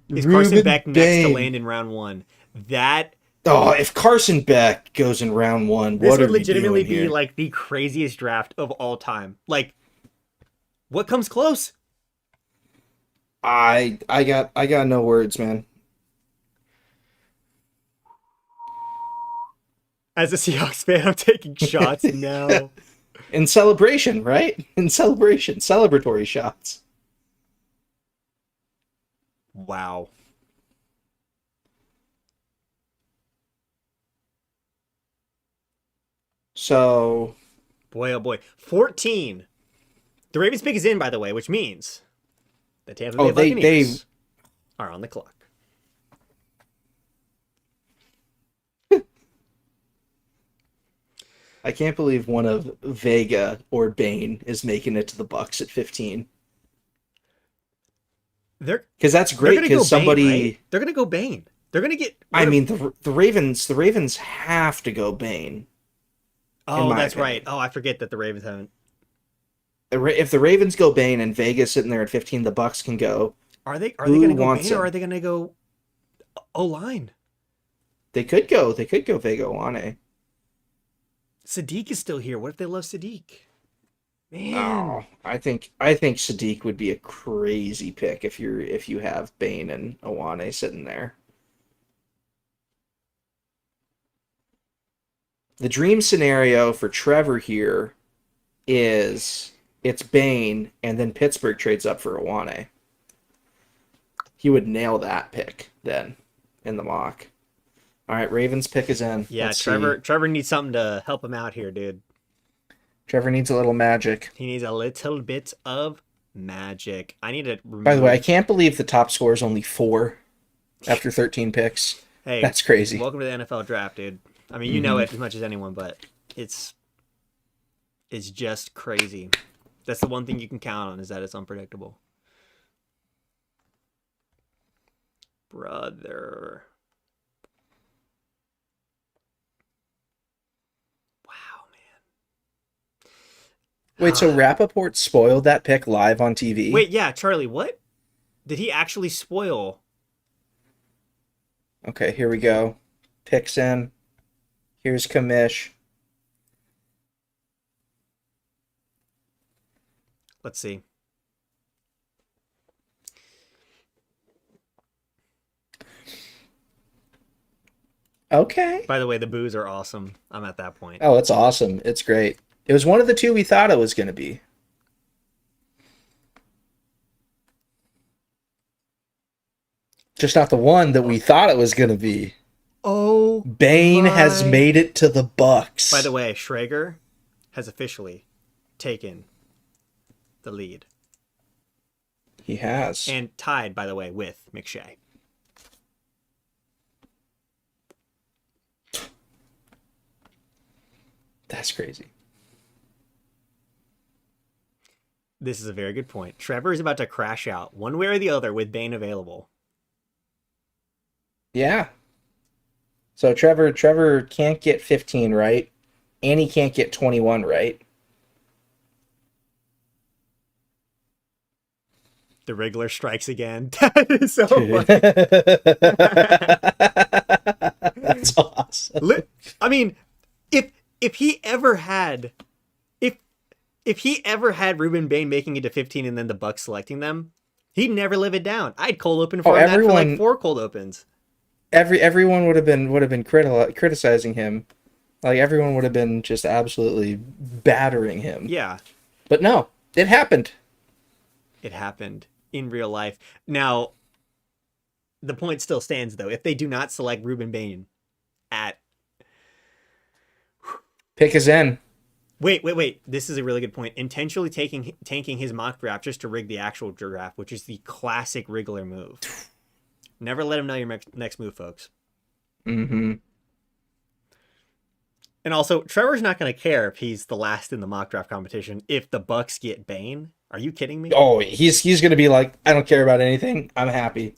Is Carson Ruben Beck next to Bain. land in round 1? That If Carson Beck goes in round 1, this what would are we legitimately doing be here? like the craziest draft of all time. Like, what comes close? I got no words, man. As a Seahawks fan, I'm taking shots now. In celebration, right? In celebration, celebratory shots. Wow. So Boy, oh boy. 14. The Ravens pick is in, by the way, which means the Tampa Bay Buccaneers are on the clock. I can't believe one of Vega or Bane is making it to the Bucks at 15. Because that's great. Because somebody, Bane, right? They're gonna go Bane. They're gonna get. I mean, the Ravens have to go Bane. Oh, that's right. Oh, I forget that the Ravens haven't. If the Ravens go Bane and Vega's sitting there at 15, the Bucks can go. Are they gonna go Bane or are they gonna go O-line? They could go Vega Owane. Sadiq is still here. What if they love Sadiq? Man. Oh, I think Sadiq would be a crazy pick if you have Bane and Owane sitting there. The dream scenario for Trevor here is it's Bane and then Pittsburgh trades up for Owane. He would nail that pick then in the mock. All right, Ravens pick is in. Yeah, Trevor needs something to help him out here, dude. Trevor needs a little magic. He needs a little bit of magic. I need to remove... By the way, I can't believe the top score is only 4 after 13 picks. Hey, that's crazy. Welcome to the NFL draft, dude. I mean, you know it as much as anyone, but it's just crazy. That's the one thing you can count on, is that it's unpredictable. Brother. Wow, man. Wait, so Rappaport spoiled that pick live on TV? Wait, yeah, Charlie, what? Did he actually spoil? Okay, here we go. Picks in. Here's Kamish. Let's see. Okay. By the way, the boos are awesome. I'm at that point. Oh, it's awesome. It's great. It was one of the two we thought it was going to be. Just not the one that we thought it was going to be. Oh, Bane has made it to the Bucks. By the way, Schrager has officially taken the lead. He has. And tied, by the way, with McShay. That's crazy. This is a very good point. Trevor is about to crash out one way or the other with Bane available. Yeah. So Trevor can't get 15 right, and he can't get 21 right. The Wriggler strikes again. That is so funny. That's awesome. I mean, if he ever had Ruben Bane making it to 15 and then the Bucks selecting them, he'd never live it down. I'd cold open for him for like 4 cold opens. Everyone would have been criticizing him. Like everyone would have been just absolutely battering him. Yeah. But no, it happened. It happened in real life. Now, the point still stands though. If they do not select Ruben Bane at pick is in. Wait. This is a really good point. Intentionally tanking his mock draft just to rig the actual draft, which is the classic Wriggler move. Never let him know your next move, folks. Mm-hmm. And also, Trevor's not going to care if he's the last in the mock draft competition if the Bucks get Bane. Are you kidding me? Oh, he's going to be like, I don't care about anything. I'm happy.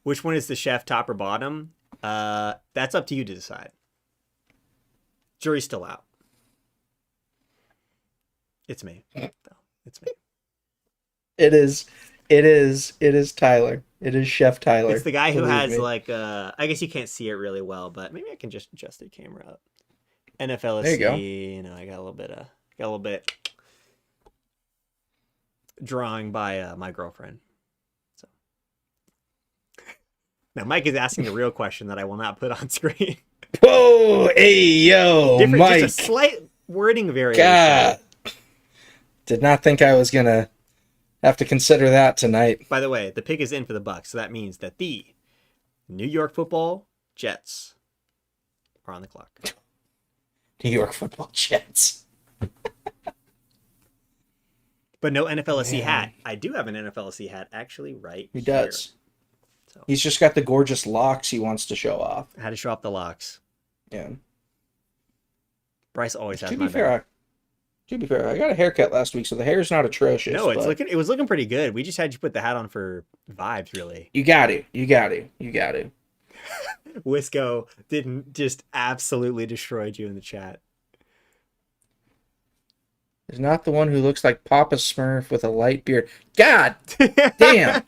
Which one is the chef, top or bottom? That's up to you to decide. Jury's still out. It's me. It's me. It is Tyler. It is Chef Tyler. It's the guy who has like I guess you can't see it really well, but maybe I can just adjust the camera up. NFL there you go. You know, I got a little bit drawing by my girlfriend. So now Mike is asking the real question that I will not put on screen. Whoa, hey yo, Mike. Just a slight wording variation. God. Did not think I was gonna have to consider that tonight. By the way, the pick is in for the Bucks, so that means that the New York Football Jets are on the clock. New York Football Jets. But no NFLSC Man. hat. I do have an NFLSC hat actually right He here. does. So He's just got the gorgeous locks he wants to show off. I had to show off the locks. Yeah. Bryce always has To my be fair, I got a haircut last week, so the hair's not atrocious. No, but it was looking pretty good. We just had you put the hat on for vibes, really. You got to. Wisco didn't just absolutely destroyed you in the chat. Is not the one who looks like Papa Smurf with a light beard. God damn.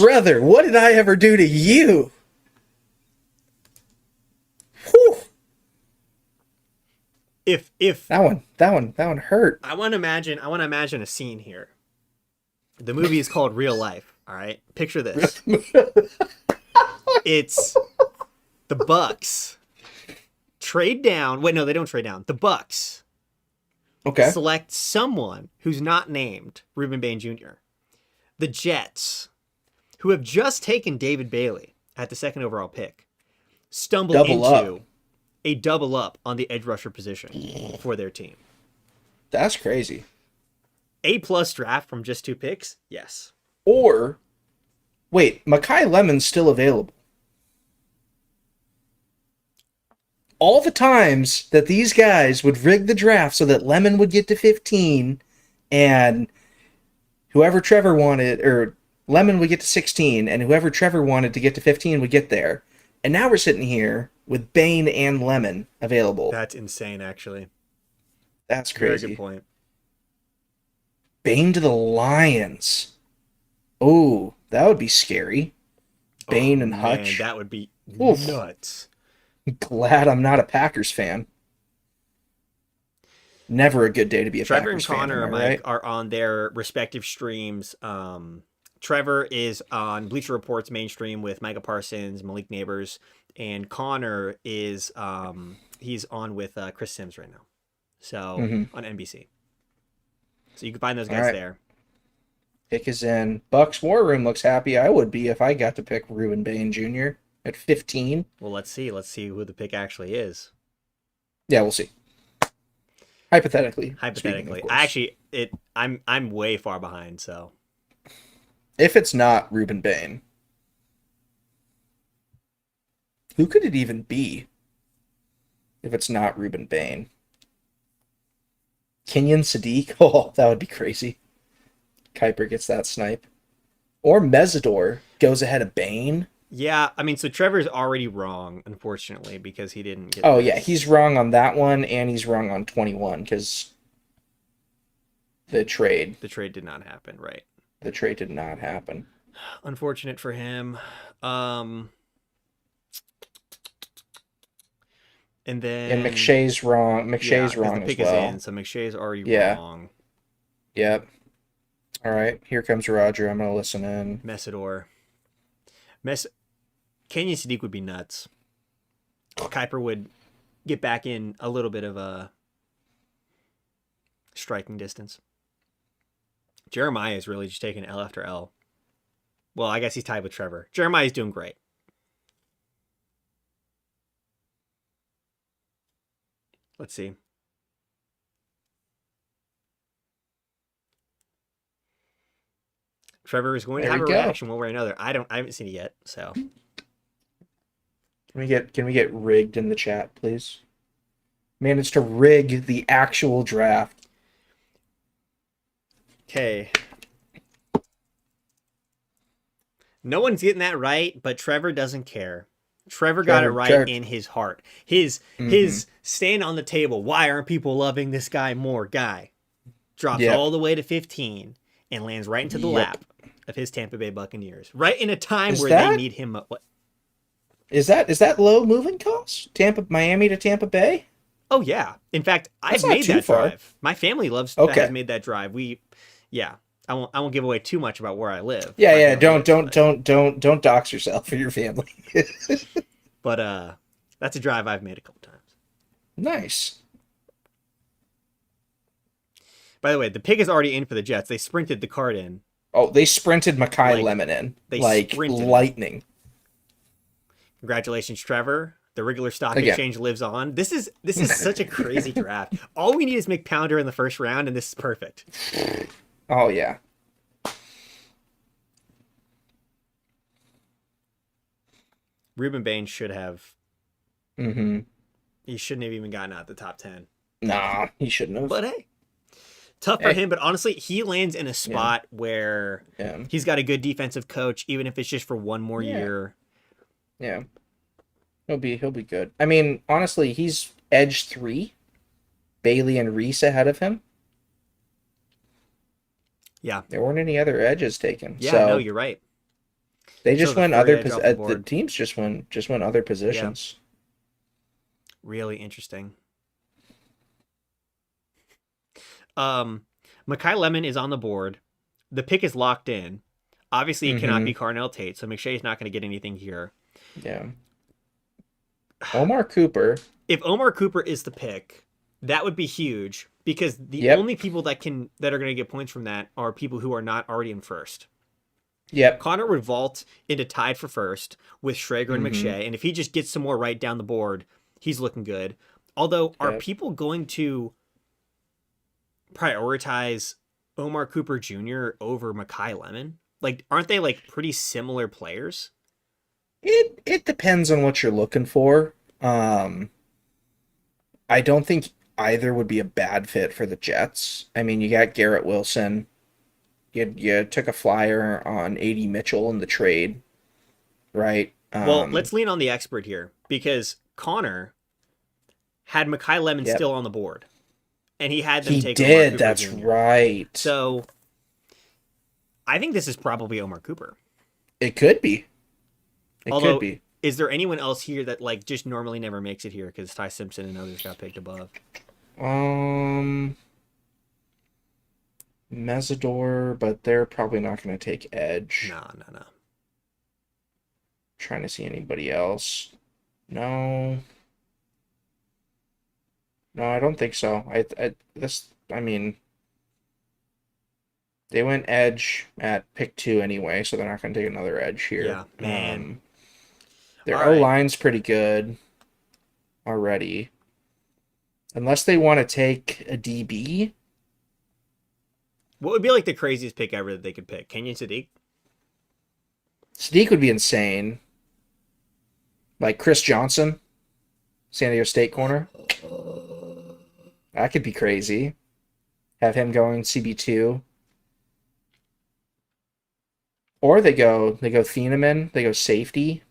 Brother, what did I ever do to you? Whew. If That one hurt. I want to imagine a scene here. The movie is called Real Life. All right, picture this. It's the Bucks trade down. Wait, no, they don't trade down. The Bucks Okay. select someone who's not named Reuben Bain Jr. The Jets, who have just taken David Bailey at the second overall pick, stumble Double into up. a double up on the edge rusher position for their team. That's crazy. A+ draft from just 2 picks? Yes. Or, wait, Mekhi Lemon's still available. All the times that these guys would rig the draft so that Lemon would get to 15 and whoever Trevor wanted, or Lemon would get to 16 and whoever Trevor wanted to get to 15 would get there. And now we're sitting here with Bain and Lemon available. That's insane, actually. That's Very crazy. good point. Bain to the Lions. Oh, that would be scary. Bain and Man, Hutch. that would be Oof. nuts. Glad I'm not a Packers fan. Never a good day to be a Trevor Packers and Connor fan, am I right? are on their respective streams. Trevor is on Bleacher Report's mainstream with Micah Parsons, Malik Neighbors, and Connor is he's on with Chris Sims right now. So on NBC. So you can find those guys right. there. Pick is in. Bucks War Room looks happy. I would be if I got to pick Reuben Bain Jr. at 15. Well, let's see. Let's see who the pick actually is. Yeah, we'll see. Hypothetically. Hypothetically, speaking, of course. I'm way far behind. So If it's not Reuben Bain, who could it even be? If it's not Reuben Bain, Kenyon Sadiq. Oh, that would be crazy. Kiper gets that snipe, or Mesidor goes ahead of Bain. yeah, I mean, so Trevor's already wrong, unfortunately, because he didn't get. Oh this. yeah, he's wrong on that one, and he's wrong on 21 because the trade did not happen, right? The trade did not happen. Unfortunate for him. And then And McShay's wrong. McShay's 'cause wrong the pick as well. is in, so McShay's already Yeah. wrong. Yep. All right, here comes Roger. I'm gonna listen in. Messidor. Kenyon Sadiq would be nuts. Kiper would get back in a little bit of a striking distance. Jeremiah is really just taking L after L. Well, I guess he's tied with Trevor. Jeremiah's doing great. Let's see. Trevor is going to There have a we go. reaction one way or another. I haven't seen it yet, so Can we get rigged in the chat, please? Managed to rig the actual draft. okay. No one's getting that right, but Trevor doesn't care. Trevor got it right in his heart. His stand on the table. Why aren't people loving this guy more? Guy drops all the way to 15 and lands right into the lap of his Tampa Bay Buccaneers. Right in a time where they need him. What? Is that low moving cost? Miami to Tampa Bay? Oh yeah. In fact, That's I've not made too that far. drive. My family has made that drive. I won't give away too much about where I live. Yeah. Don't dox yourself or your family. But that's a drive I've made a couple times. Nice. By the way, the pick is already in for the Jets. They sprinted the card in. Oh, they sprinted Mekhi Lemon in they like sprinted. lightning. Congratulations, Trevor. The regular stock Again. exchange lives on. This is such a crazy draft. All we need is McPounder in the first round, and this is perfect. Oh yeah. Ruben Baines should have. Mm-hmm. He shouldn't have even gotten out the top 10. Nah, he shouldn't have. But hey, tough for Hey. him. But honestly, he lands in a spot where Yeah. he's got a good defensive coach, even if it's just for one more year. Yeah. He'll be good. I mean, honestly, he's edge 3. Bailey and Reese ahead of him. Yeah. There weren't any other edges taken. Yeah, so no, you're right. they just So the went free other edge off the the board. teams just went other positions. Really interesting. Mekhi Lemon is on the board. The pick is locked in. Obviously, it cannot be Carnell Tate, so McShay is not going to get anything here. Yeah. Omar Cooper. If Omar Cooper is the pick, that would be huge because the Yep. only people that are going to get points from that are people who are not already in first. Yep. Connor would vault into tied for first with Schrager and McShay, and if he just gets some more right down the board, he's looking good. Although, are Yep. people going to prioritize Omar Cooper Jr. over Mekhi Lemon? Like, aren't they like pretty similar players? It depends on what you're looking for. I don't think either would be a bad fit for the Jets. I mean, you got Garrett Wilson. You took a flyer on A.D. Mitchell in the trade, right? Well, let's lean on the expert here because Connor had Mekhi Lemon Yep. still on the board, and he had them He take Omar did. Cooper That's Jr. right. So, I think this is probably Omar Cooper. It could be. It Although, could be. is there anyone else here that like just normally never makes it here because Ty Simpson and others got picked above? Mesidor, but they're probably not going to take edge. No. Trying to see anybody else. No. No, I don't think so. I mean, they went edge at pick 2 anyway, so they're not going to take another edge here. Yeah, man. Their All right. O-line's pretty good already. Unless they want to take a DB. What would be like the craziest pick ever that they could pick? Kenyon Sadiq? Sadiq would be insane. Like Chris Johnson, San Diego State corner. That could be crazy. Have him going CB2. Or they go Thieneman, they go safety.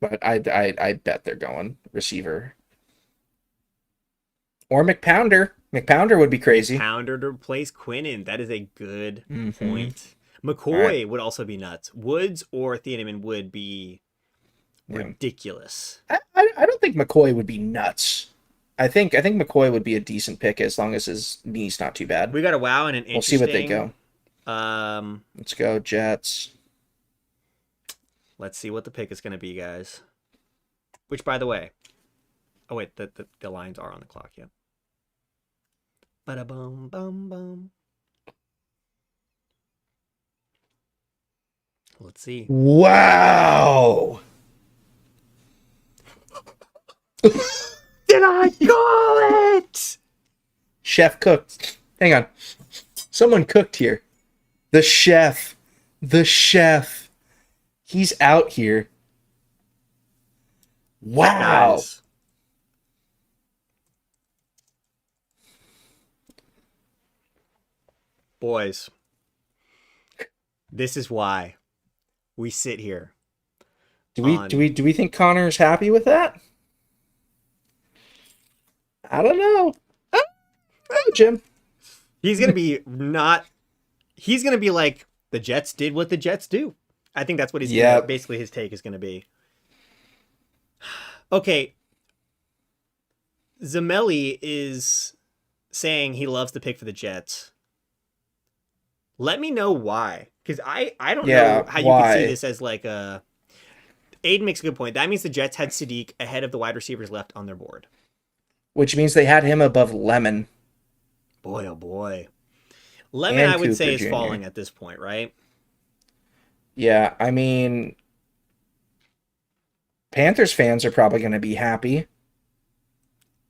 But I bet they're going receiver. Or McPounder. McPounder would be crazy. Pounder to replace Quinnen. That is a good Mhm. point. McCoy would also be nuts. Woods or Thieneman would be ridiculous. I don't think McCoy would be nuts. I think McCoy would be a decent pick as long as his knee's not too bad. We got a wow and an We'll see interesting. what they go. Let's go Jets. Let's see what the pick is going to be, guys. Which, by the way, oh wait, the lines are on the clock. Yeah. Bada bum bum bum. Let's see. Wow. Did I call it? Chef cooked. Hang on. Someone cooked here. The chef. The chef. He's out here. Wow. Guys, boys, this is why we sit here. Do we think Connor's happy with that? I don't know. Oh, Jim. He's gonna be not. He's gonna be like the Jets did what the Jets do. I think that's what he's Yep. gonna, basically his take is gonna be. Okay. Zamelli is saying he loves the pick for the Jets. Let me know why, because I don't know how you could see this as like a. Aiden makes a good point. That means the Jets had Sadiq ahead of the wide receivers left on their board. Which means they had him above Lemon. Boy, oh boy. Lemon, And I would say, Cooper is Jr. falling at this point, right? Yeah, I mean, Panthers fans are probably going to be happy.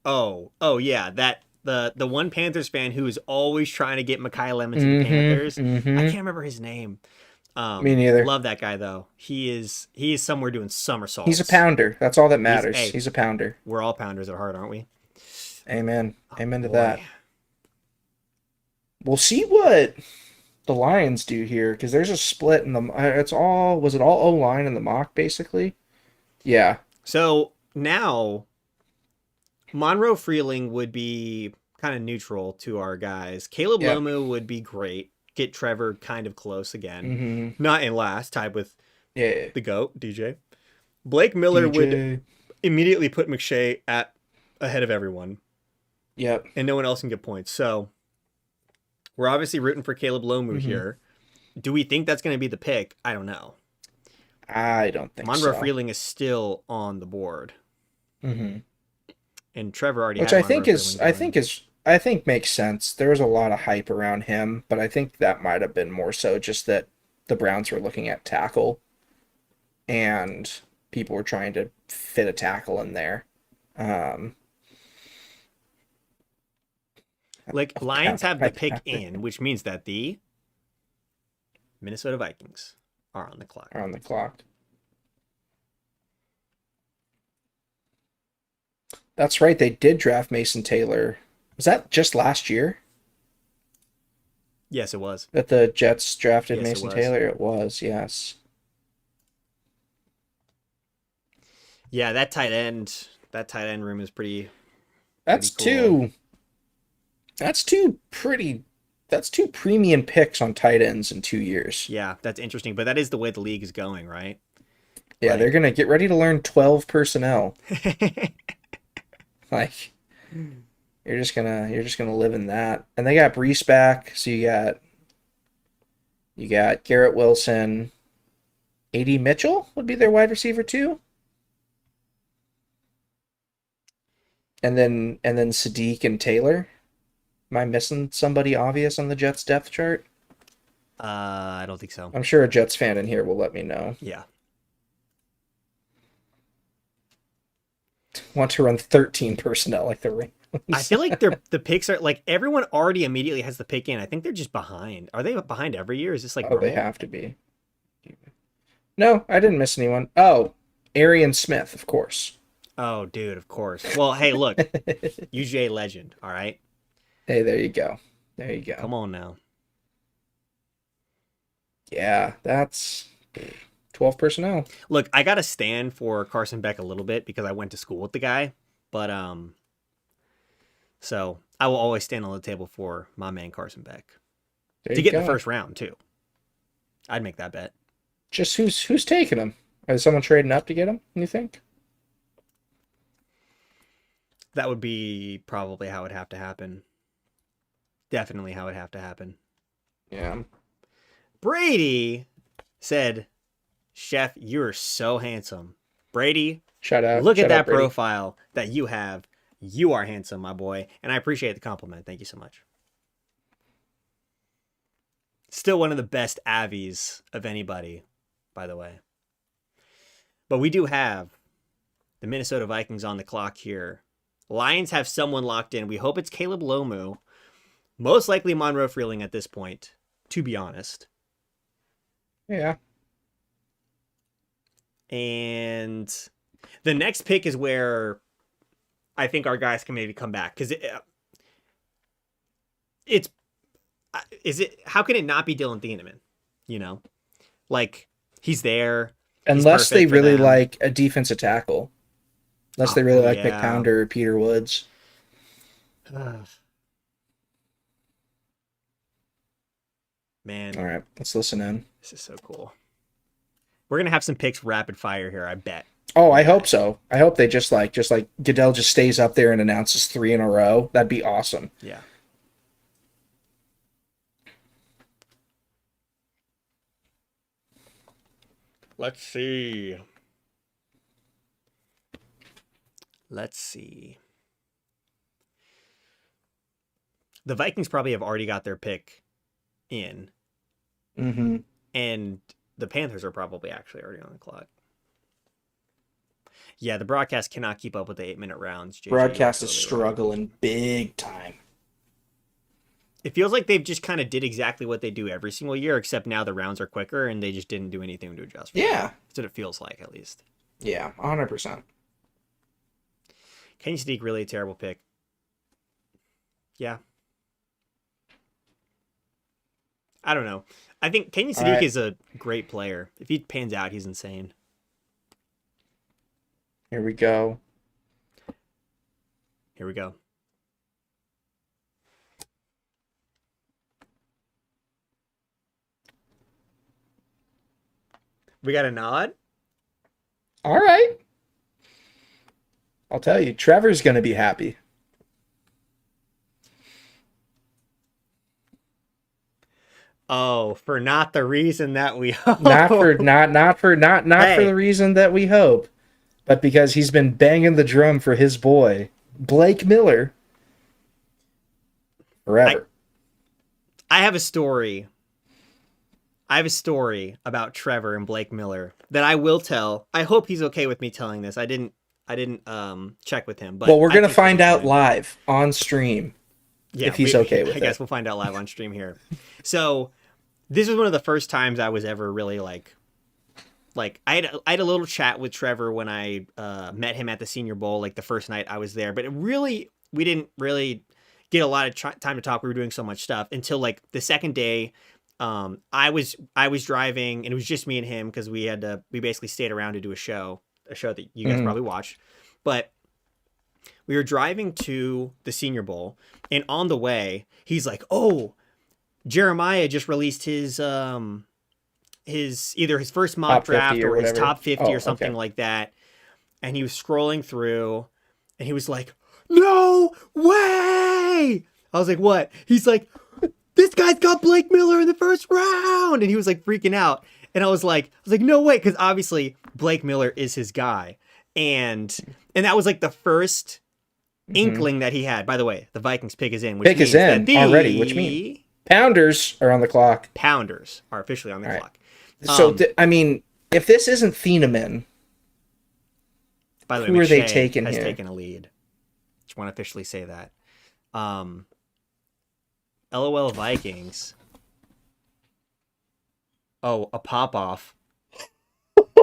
Oh yeah, that the one Panthers fan who is always trying to get Mekhi Lemon to the Panthers. I can't remember his name. Me neither. Love that guy though. He is somewhere doing somersaults. He's a pounder. That's all that matters. He's a pounder. We're all pounders at heart, aren't we? Amen. Amen to that. We'll see what the Lions do here, because there's a split in the. Was it all O-line in the mock basically? Yeah. So now, Monroe Freeling would be kind of neutral to our guys. Caleb Lomu would be great. Get Trevor kind of close again. Not in last, tied with the GOAT, DJ. Blake Miller would immediately put McShay ahead of everyone. Yep. And no one else can get points. So we're obviously rooting for Caleb Lomu here. Do we think that's going to be the pick? I don't know. I don't think Monroe so. Freeling is still on the board. And Trevor already Which I think makes sense. There was a lot of hype around him, but I think that might have been more so just that the Browns were looking at tackle and people were trying to fit a tackle in there. Lions have the pick in, which means that the Minnesota Vikings are on the clock. That's right. They did draft Mason Taylor. Was that just last year Yes, it was. that the Jets drafted Yes, it Mason was. Taylor? It was, yes. Yeah, that tight end room is pretty. That's cool. two premium picks on tight ends in 2 years. Yeah, that's interesting. But that is the way the league is going, right? Yeah, they're gonna get ready to learn 12 personnel. Like, you're just gonna live in that. And they got Brees back, so you got Garrett Wilson, A.D. Mitchell would be their wide receiver too. And then Sadiq and Taylor. Am I missing somebody obvious on the Jets depth chart? I don't think so. I'm sure a Jets fan in here will let me know. Yeah. Want to run 13 personnel like the Rams. I feel like the picks are like everyone already immediately has the pick in. I think they're just behind. Are they behind every year? Is this like Oh, they have to be. No, I didn't miss anyone. Oh, Arian Smith, of course. Oh, dude, of course. Well, hey, look, UGA legend. All right. Hey, there you go. There you go. Come on now. Yeah, that's 12 personnel. Look, I got to stand for Carson Beck a little bit because I went to school with the guy, but so I will always stand on the table for my man Carson Beck There to you get go. in the first round too. I'd make that bet. Just who's taking him? Is someone trading up to get him, you think? That would be probably how it'd have to happen. Definitely how it'd have to happen. Yeah. Brady said, "Chef, you're so handsome." Brady, Shout out. look at shout that out, Brady. profile that you have. You are handsome, my boy. And I appreciate the compliment. Thank you so much. Still one of the best Avies of anybody, by the way. But we do have the Minnesota Vikings on the clock here. Lions have someone locked in. We hope it's Caleb Lomu. Most likely Monroe Freeling at this point, to be honest. Yeah. And the next pick is where I think our guys can maybe come back. Because how can it not be Dylan Thieneman? You know? Like, he's there. Unless they perfect for really them. like a defensive tackle. Unless they really like yeah. McPounder or Peter Woods. Man, All right, let's listen in. this is so cool. We're going to have some picks rapid fire here, I bet. Oh, I hope so. I hope they just like Goodell just stays up there and announces 3 in a row. That'd be awesome. Yeah. Let's see. The Vikings probably have already got their pick in, Mm-hmm. and the Panthers are probably actually already on the clock. Yeah, the broadcast cannot keep up with the 8-minute rounds. JJ, Broadcast is totally right. struggling big time. It feels like they've just kind of did exactly what they do every single year, except now the rounds are quicker and they just didn't do anything to adjust. Yeah. That's what it feels like, at least. Yeah, 100%. Kenny Sadiq, really a terrible pick. Yeah. I don't know. I think Kenny Sadiq is a great player. If he pans out, he's insane. Here we go. Here we go. We got a nod? All right. I'll tell you, Trevor's going to be happy. Oh, for not the reason that we hope. Not for the reason that we hope, but because he's been banging the drum for his boy, Blake Miller, forever. I have a story. I have a story about Trevor and Blake Miller that I will tell. I hope he's okay with me telling this. I didn't check with him, but Well, we're going to find out live on stream. Yeah, if he's okay with it. I guess we'll find out live on stream here. So, this was one of the first times I was ever really like I had a little chat with Trevor when I met him at the Senior Bowl, like the first night I was there. But we didn't really get a lot of time to talk. We were doing so much stuff until like the second day. I was driving and it was just me and him because we basically stayed around to do a show that you guys probably watched, but we were driving to the Senior Bowl and on the way he's like, "Oh, Jeremiah just released his either his first mock draft or his top 50 or something like that." And he was scrolling through and he was like, "No way." I was like, "What?" He's like, "This guy's got Blake Miller in the first round." And he was like freaking out. And I was like, "No way." Cause obviously Blake Miller is his guy. And that was like the first inkling that he had. By the way, the Vikings pick is in, which means already, which means Pounders are on the clock. Pounders are officially on the clock. So, I mean, if this isn't Thieneman, by the way, who are they McShay taking has here? taken a lead. Just want to officially say that. LOL Vikings. Oh, a pop-off.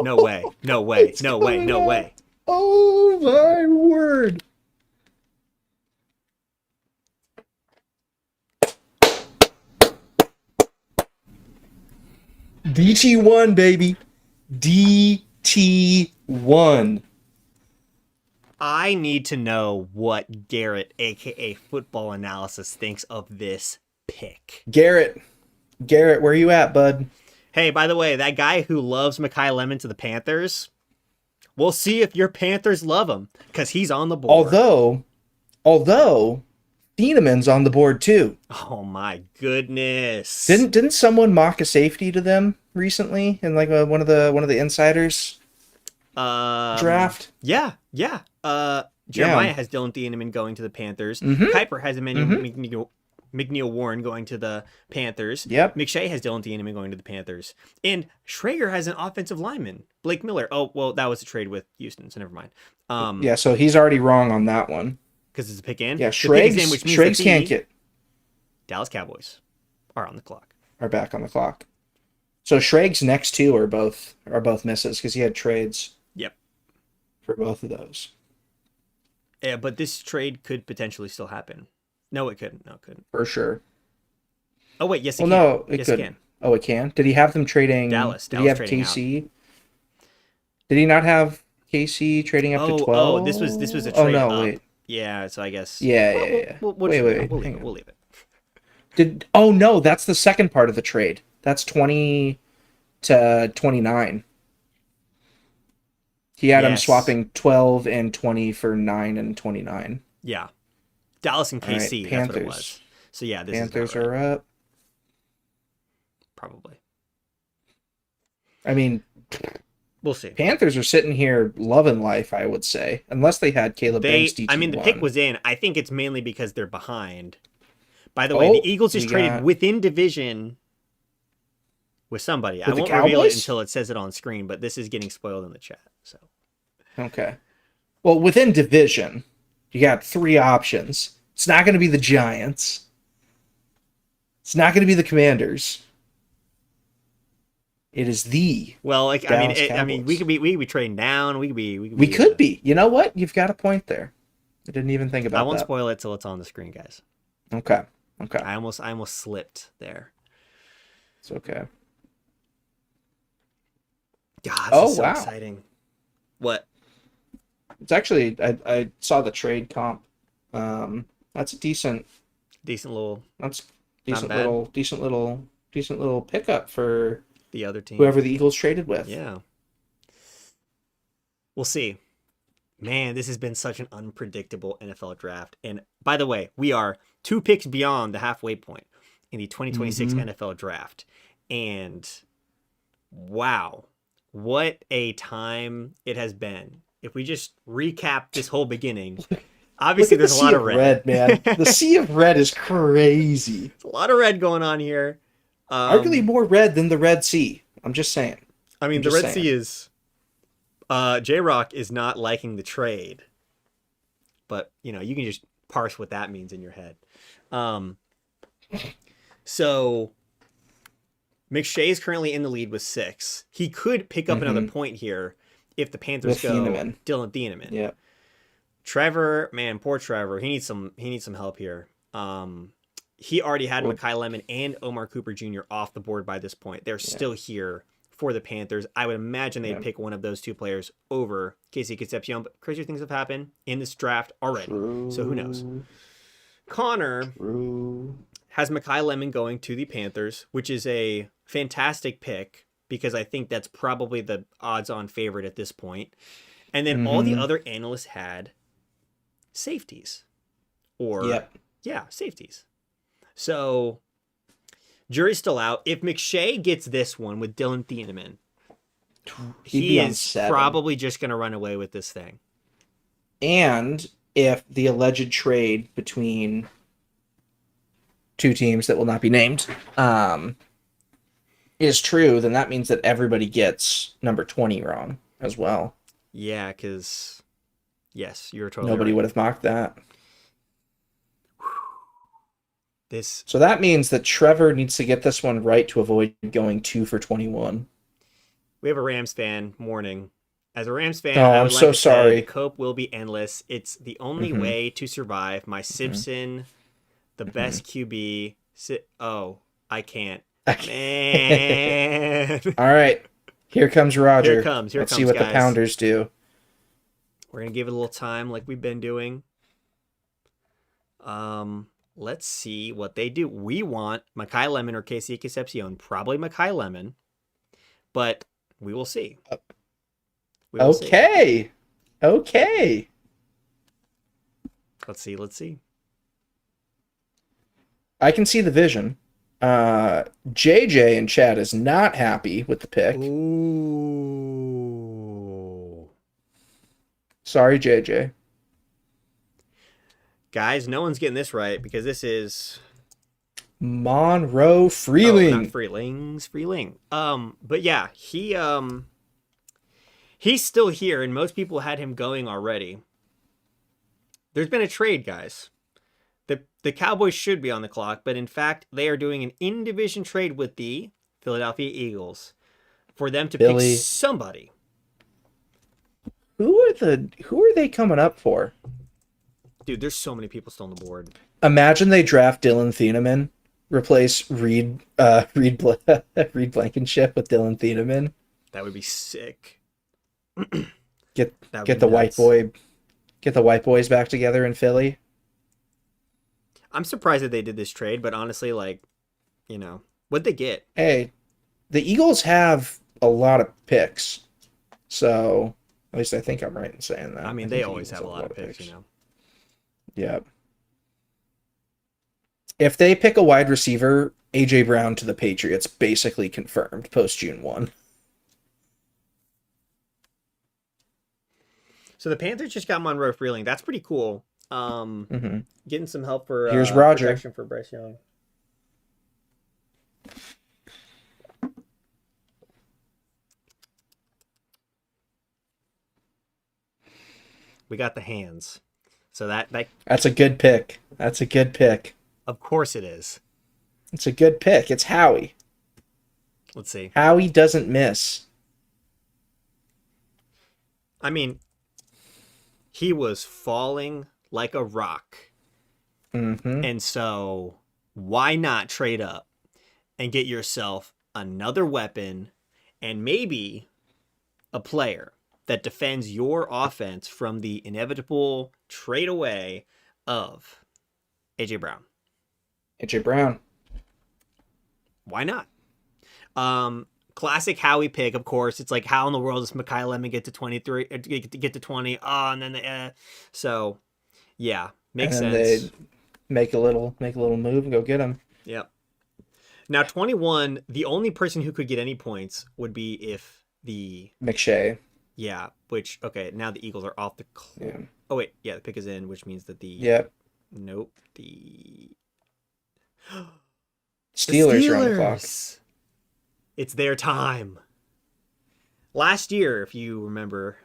No way. No way. No way. No way. Oh, my word. DT1, baby. DT1. I need to know what Garrett, aka Football Analysis, thinks of this pick. Garrett, where you at, bud? Hey, by the way, that guy who loves Mekhi Lemon to the Panthers, we'll see if your Panthers love him, because he's on the board. Although, Thieneman's on the board too. Oh my goodness! Didn't someone mock a safety to them recently in like one of the insiders draft? Yeah. Jeremiah has Dylan Thieneman going to the Panthers. Kiper has Emmanuel McNeil Warren going to the Panthers. Yep. McShay has Dylan Thieneman going to the Panthers. And Schrager has an offensive lineman, Blake Miller. Oh, well, that was a trade with Houston, so never mind. Yeah, so he's already wrong on that one. Because it's a pick in? Yeah, Schrags can't get. Dallas Cowboys are on the clock. Are back on the clock. So Schrags' next two are both misses because he had trades. Yep. For both of those. Yeah, but this trade could potentially still happen. No, it couldn't. No, it couldn't. For sure. Oh, wait. Yes, it can. No, it yes, could. It can. Oh, it can? Did he have them trading? Dallas. Did he have KC? Out. Did he not have KC trading up to 12? Oh, this was a trade up. Wait. Yeah, so I guess. Yeah. We'll wait. We'll leave it. Oh, no, that's the second part of the trade. That's 20 to 29. He had him swapping 12 and 20 for 9 and 29. Yeah. Dallas and KC, right, that's what it was. So yeah, this Panthers is right. are up. Probably. I mean, we'll see. Panthers are sitting here loving life, I would say, unless they had Caleb Banks DT1. I mean, the pick was in. I think it's mainly because they're behind. By the way, the Eagles just traded within division with somebody. I won't reveal it until it says it on screen, but this is getting spoiled in the chat. So Okay. Well, within division, you got 3 options. It's not going to be the Giants. It's not going to be the Commanders. It is the Well, like Dallas I mean, we Cowboys. could be trading down. We We could be. You know what? You've got a point there. I didn't even think I about won't that. spoil it till it's on the screen, guys. Okay. Okay. I almost slipped there. It's okay. God, this Oh, is so wow. exciting. What? It's actually I saw the trade comp. That's a decent Little that's Not bad. decent little pickup for the other team. whoever the Eagles traded with. Yeah. We'll see. Man, this has been such an unpredictable NFL draft. And by the way, we are 2 picks beyond the halfway point in the 2026 NFL draft. And wow, what a time it has been. If we just recap this whole beginning, obviously Look at there's the a lot sea of red. man. The sea of red is crazy. There's a lot of red going on here. Arguably more red than the Red Sea. I'm just saying. I mean, I'm the just Red saying. Sea is J-Rock is not liking the trade, but you know, you can just parse what that means in your head. So McShay is currently in the lead with 6. He could pick up another point here if the Panthers With go Thieneman. Dylan Thieneman. Yeah. Trevor, man, poor Trevor. He needs some help here. He already had Mekhi Lemon and Omar Cooper Jr. off the board by this point. They're still here for the Panthers. I would imagine they'd pick one of those 2 players over Casey Concepcion, but crazier things have happened in this draft already. So who knows? Connor has Mekhi Lemon going to the Panthers, which is a fantastic pick because I think that's probably the odds-on favorite at this point. And then all the other analysts had safeties. Or safeties. So jury's still out. If McShay gets this one with Dylan Thieneman, he is probably just going to run away with this thing. And if the alleged trade between 2 teams that will not be named is true, then that means that everybody gets number 20 wrong as well. Yeah, because yes, you're totally Nobody right. would have mocked that. This So that means that Trevor needs to get this one right to avoid going 2 for 21. we have a Rams fan mourning. As a Rams fan, Oh, I would I'm like so to sorry. say the cope will be endless. It's the only way to survive. My Simpson, the best QB. I can't. Man. All right. Here comes Roger. Here it comes. Let's see what guys. the Pounders do. We're going to give it a little time like we've been doing. Let's see what they do. We want Mekhi Lemon or Casey Concepcion. Probably Mekhi Lemon. But we will see. Okay. Let's see. I can see the vision. JJ in chat is not happy with the pick. Ooh. Sorry, JJ. Guys, no one's getting this right because this is Monroe Freeling. Oh, not Freeling. But yeah, he's still here, and most people had him going already. There's been a trade, guys. The Cowboys should be on the clock, but in fact, they are doing an in-division trade with the Philadelphia Eagles for them to pick somebody. Who are they coming up for? Dude, there's so many people still on the board. Imagine they draft Dylan Thieneman, replace Reed Blankenship with Dylan Thieneman. That would be sick. Get the white boys back together in Philly. I'm surprised that they did this trade, but honestly, what'd they get? Hey, the Eagles have a lot of picks, so at least I think I'm right in saying that. I mean, they always have a lot of picks, Yep. If they pick a wide receiver, AJ Brown to the Patriots, basically confirmed post June 1. So the Panthers just got Monroe Freeling. That's pretty cool. Getting some help for Here's Roger. protection for Bryce Young. We got the hands. So that That's a good pick. That's a good pick. of course it is. It's a good pick. It's Howie. Let's see. Howie doesn't miss. I mean, he was falling like a rock. Mm-hmm. And so why not trade up and get yourself another weapon and maybe a player that defends your offense from the inevitable trade away of AJ Brown? AJ Brown. Why not? Classic Howie pick, of course. It's like, how in the world does McKay Lemon get to 23, get to 20? Oh, and then so yeah, makes and sense. They make a little move and go get him. Yep. Now 21, the only person who could get any points would be if the McShay. yeah, which okay, now the Eagles are off the Yeah. Oh wait, yeah, the pick is in, which means that the Yep. nope, the Steelers are on the clock. It's their time. Last year, if you remember,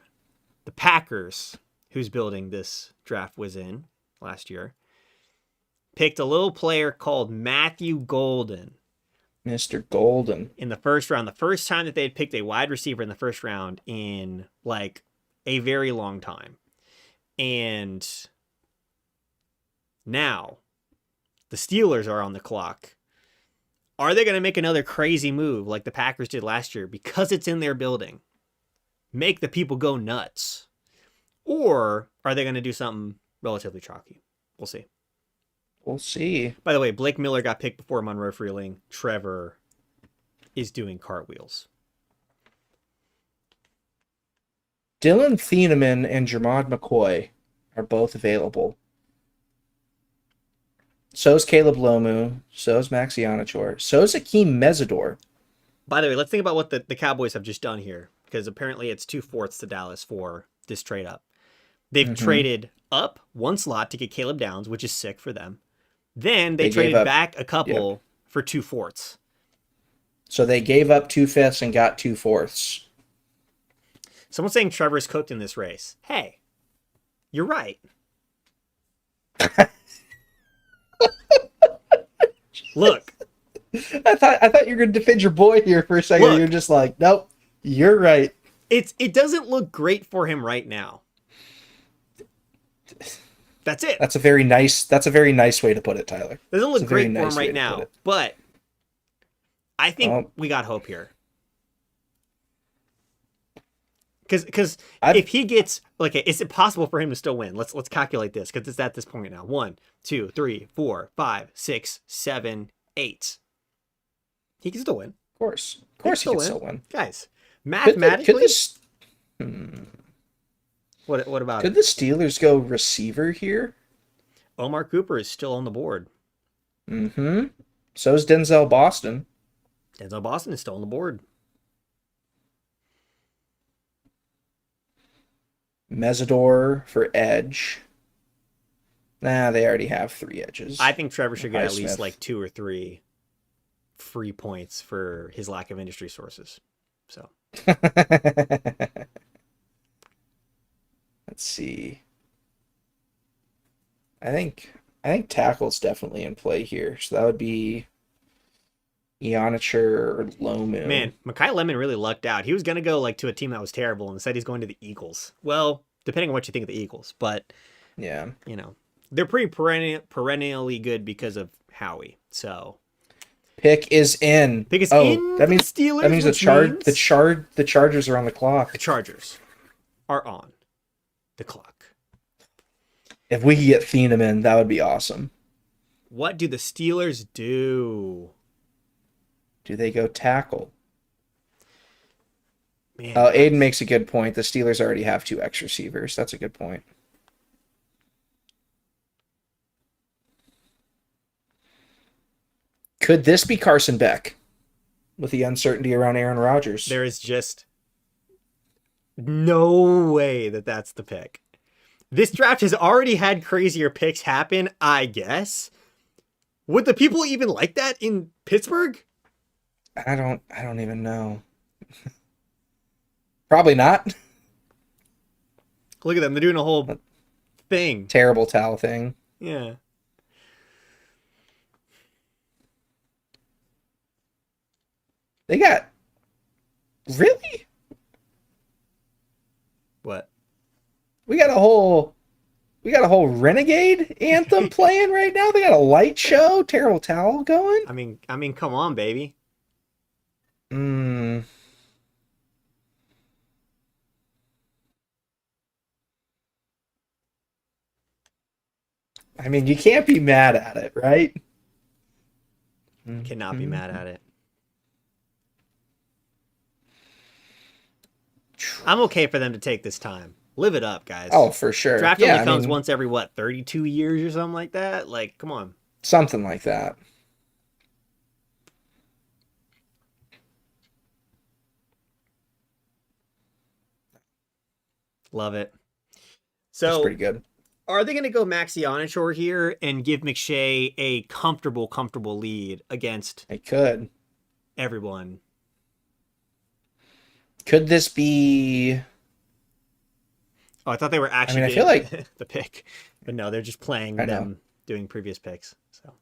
the Packers, whose building this draft was in last year, picked a little player called Matthew Golden Mr. Golden. in the first round. The first time that they had picked a wide receiver in the first round in like a very long time. And now the Steelers are on the clock. Are they going to make another crazy move like the Packers did last year because it's in their building? Make the people go nuts? Or are they going to do something relatively chalky? We'll see. We'll see. By the way, Blake Miller got picked before Monroe Freeling. Trevor is doing cartwheels. Dylan Thieneman and Jermod McCoy are both available. So's Caleb Lomu. So's Max Ionichor. So's Akeem Mesidor. By the way, let's think about what the Cowboys have just done here, because apparently it's 2/4 to Dallas for this trade up. They've traded up one slot to get Caleb Downs, which is sick for them. Then they traded back a couple for 2/4. So they gave up 2/5 and got 2/4. Someone's saying Trevor's cooked in this race. Hey, you're right. Look, I thought you were gonna defend your boy here for a second. Look. You're just like, nope, you're right. it doesn't look great for him right now. That's it. That's a very nice way to put it, Tyler. Doesn't look That's a very great for nice him way right to now, put it. but I think Well, we got hope here. Because I've- if he gets like, is it possible for him to still win? Let's calculate this because it's at this point now. 1, 2, 3, 4, 5, 6, 7, 8. He can still win, Of course, he can still win. guys. Could Mathematically, this what about could it? the Steelers go receiver here? Omar Cooper is still on the board. Mm-hmm. So is Denzel Boston. Denzel Boston is still on the board. Mesidor for edge. Nah, they already have 3 edges. I think Trevor should get at least Smith. like 2 or 3 free points for his lack of industry sources. So Let's see. I think tackle's definitely in play here. So that would be Ionichur or Lomu. man, McKay Lemon really lucked out. He was gonna go like to a team that was terrible and said he's going to the Eagles. Well, depending on what you think of the Eagles, but Yeah. you know they're pretty perennially good because of Howie. So Pick is in. pick is Oh, in that means the Steelers. that means the which Chargers are on the clock. the Chargers are on the clock. If we could get Thieneman, that would be awesome. What do the Steelers do? Do they go tackle? Man, Aiden makes a good point. The Steelers already have 2 X receivers. That's a good point. Could this be Carson Beck with the uncertainty around Aaron Rodgers? there is just no way that that's the pick. This draft has already had crazier picks happen, I guess. Would the people even like that in Pittsburgh? I don't even know. Probably not. Look at them. They're doing a whole thing. Terrible towel thing. Yeah. They got really. What? We got a whole Renegade anthem playing right now. They got a light show, terrible towel going. I mean, come on, baby. I mean, you can't be mad at it, right? Cannot be mad at it. I'm okay for them to take this time. Live it up, guys. Oh, for sure. Draft Yeah, only comes once every, 32 years or something like that? Like, come on. Something like that. Love it. That's So, pretty good. are they going to go Maxi Onishore here and give McShay a comfortable lead against They could. everyone? Could this be... Oh, I thought they were actually I feel like the pick. But no, they're just playing them doing previous picks. So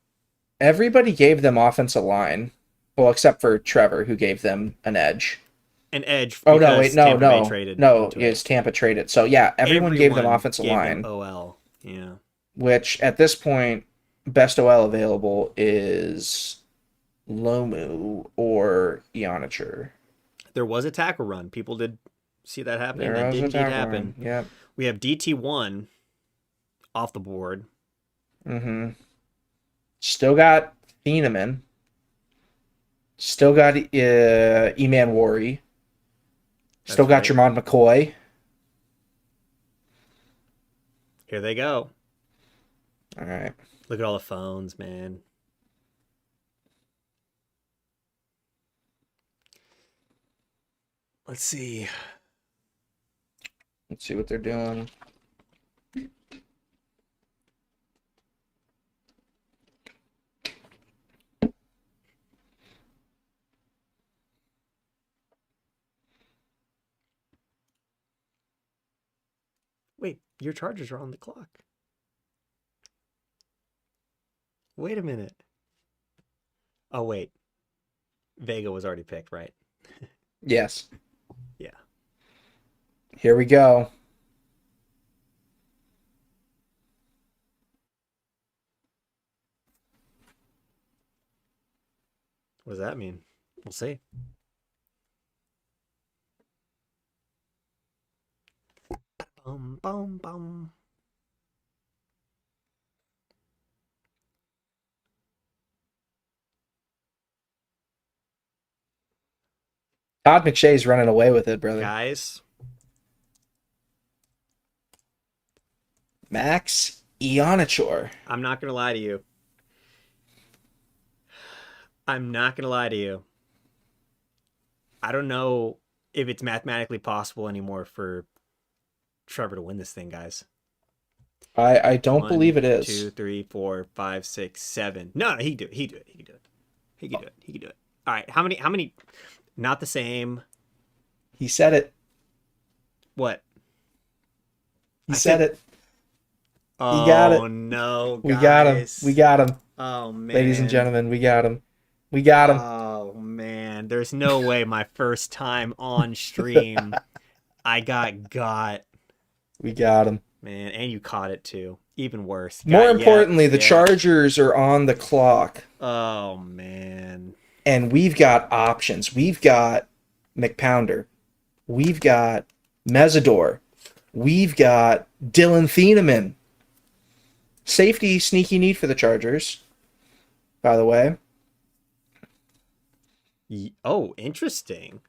everybody gave them offensive line. Well, except for Trevor, who gave them an edge. An edge. Oh, no, wait, no. No, into it's Tampa traded. So, yeah, everyone gave them offensive line. OL. Yeah. Which, at this point, best OL available is Lomu or Ionicher. There was a tackle run. People did see that happening. That did indeed happen. Yeah. We have DT1 off the board. Mm-hmm. Still got Thieneman. Still got Eman Wari. Still got Jermon McCoy. Here they go. All right. Look at all the phones, man. Let's see. Let's see what they're doing. Wait, your Chargers are on the clock. Wait a minute. Oh, wait. Vega was already picked, right? Yes. Yeah. Here we go. What does that mean? We'll see. Bum, bum, bum. Todd McShay's running away with it, brother. Guys. Max Ionichor. I'm not going to lie to you. I'm not going to lie to you. I don't know if it's mathematically possible anymore for Trevor to win this thing, guys. I don't believe it is. 2, 3, 4, 5, 6, 7. No, he can do it. He can do it. He can do it. He can do it. He can do it. All right. How many? Not the same. He said it. What? He said it. Oh, got it. No, guys. We got him. We got him. Oh, man. Ladies and gentlemen, we got him. We got him. Oh, man. There's no way my first time on stream I got. We got him. Man, and you caught it too. Even worse. More importantly, the Chargers are on the clock. Oh, man. And we've got options. We've got McPounder. We've got Mesidor. We've got Dylan Thieneman. Safety, sneaky need for the Chargers, by the way. Oh, interesting.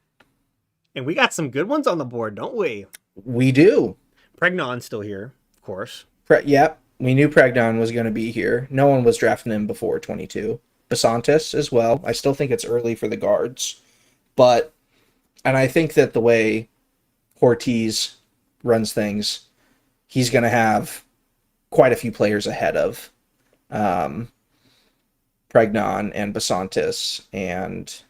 And we got some good ones on the board, don't we? We do. Pregnon's still here, of course. Yep. We knew Pregnon was going to be here. No one was drafting him before 22. Basantis as well. I still think it's early for the guards. And I think that the way Ortiz runs things, he's going to have quite a few players ahead of Pregnon and Basantis and,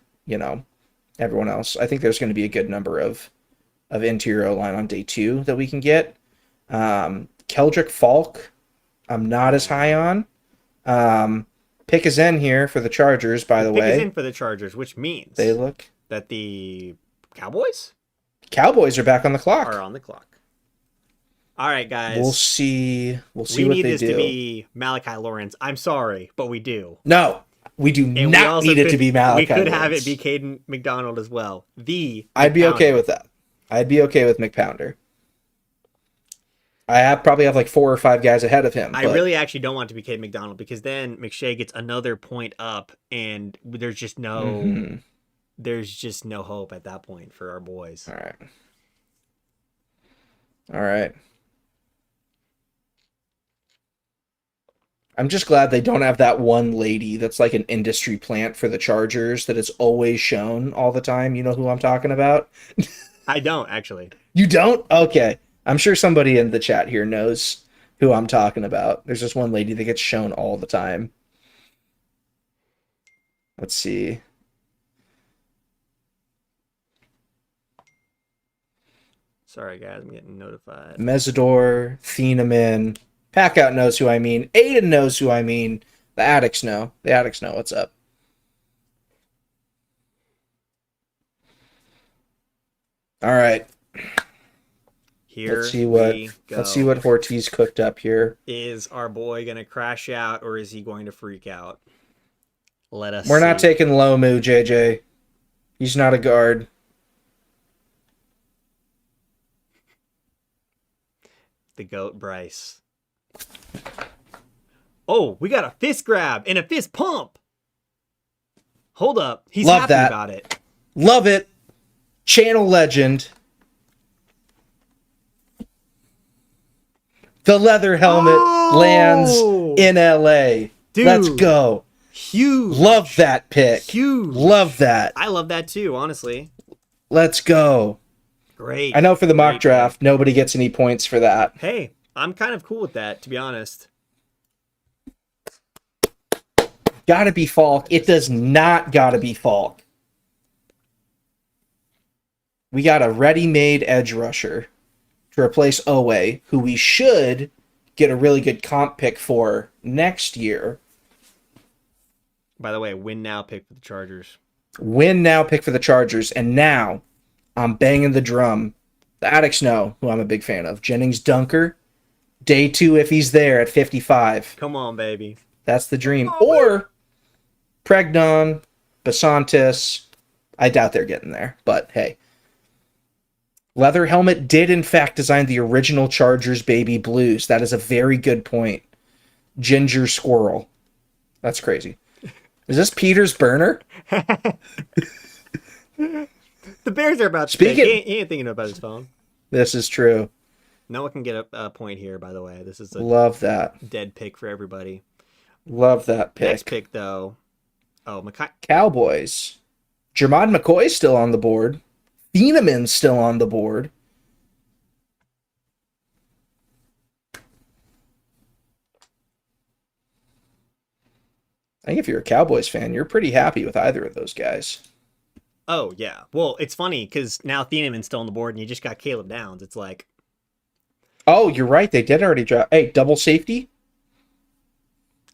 everyone else. I think there's going to be a good number of interior line on day 2 that we can get. Keldrick Falk, I'm not as high on. Pick is in here for the Chargers, by the Pick is way. in for the Chargers, which means They look. that the Cowboys Cowboys are back on the clock. are on the clock. All right, guys. We'll see. We'll see we what need they this do. to be Malachi Lawrence. I'm sorry, but we do. No, we do And we not also need it to could- be Malachi. We could have Lawrence. it be Caden McDonald as well. I'd be okay McPounder. with that. I'd be okay with McPounder. Probably have like 4 or 5 guys ahead of him. I but really actually don't want it to be Caden McDonald because then McShay gets another point up, and there's just no hope at that point for our boys. All right. All right. I'm just glad they don't have that one lady that's like an industry plant for the Chargers that is always shown all the time. You know who I'm talking about? I don't actually. You don't? Okay. I'm sure somebody in the chat here knows who I'm talking about. There's this one lady that gets shown all the time. Let's see. Sorry, guys, I'm getting notified. Mesidor, Thieneman. Packout knows who I mean. Aiden knows who I mean. The addicts know. The addicts know what's up. All right. Here Let's see what we go. let's see what Ortiz cooked up here. Is our boy gonna crash out or is he going to freak out? Let us. We're not see. taking Lomu, JJ. He's not a guard. The GOAT Bryce. Oh, we got a fist grab and a fist pump. Hold up. He's Love happy that. about it. Love it. Channel legend. The leather helmet lands in LA. Dude. Let's go. Huge. Love that pick. Huge. Love that. I love that too, honestly. Let's go. Great. I know for the mock Great draft, nobody gets any points for that. Hey, I'm kind of cool with that, to be honest. Gotta be Falk. It does not gotta be Falk. We got a ready-made edge rusher to replace Owe, who we should get a really good comp pick for next year. By the way, win now pick for the Chargers. Win now pick for the Chargers, and now I'm banging the drum. The addicts know who I'm a big fan of. Jennings Dunker, day 2 if he's there at 55. Come on, baby. That's the dream. Or Pregnon, Basantis. I doubt they're getting there, but hey. Leather Helmet did in fact design the original Chargers baby blues. That is a very good point. Ginger Squirrel. That's crazy. Is this Peter's burner? The Bears are about to Speaking- pick. He ain't thinking about his phone. This is true. No one can get a point here, by the way. This is a Love that. dead pick for everybody. Love that pick. Next pick, though. Oh, Cowboys. Jermod McCoy's still on the board. Thieneman's still on the board. I think if you're a Cowboys fan, you're pretty happy with either of those guys. Oh, yeah. Well, it's funny because now Thieneman's still on the board and you just got Caleb Downs. It's like, Oh, you're right. They did already drop. Hey, double safety?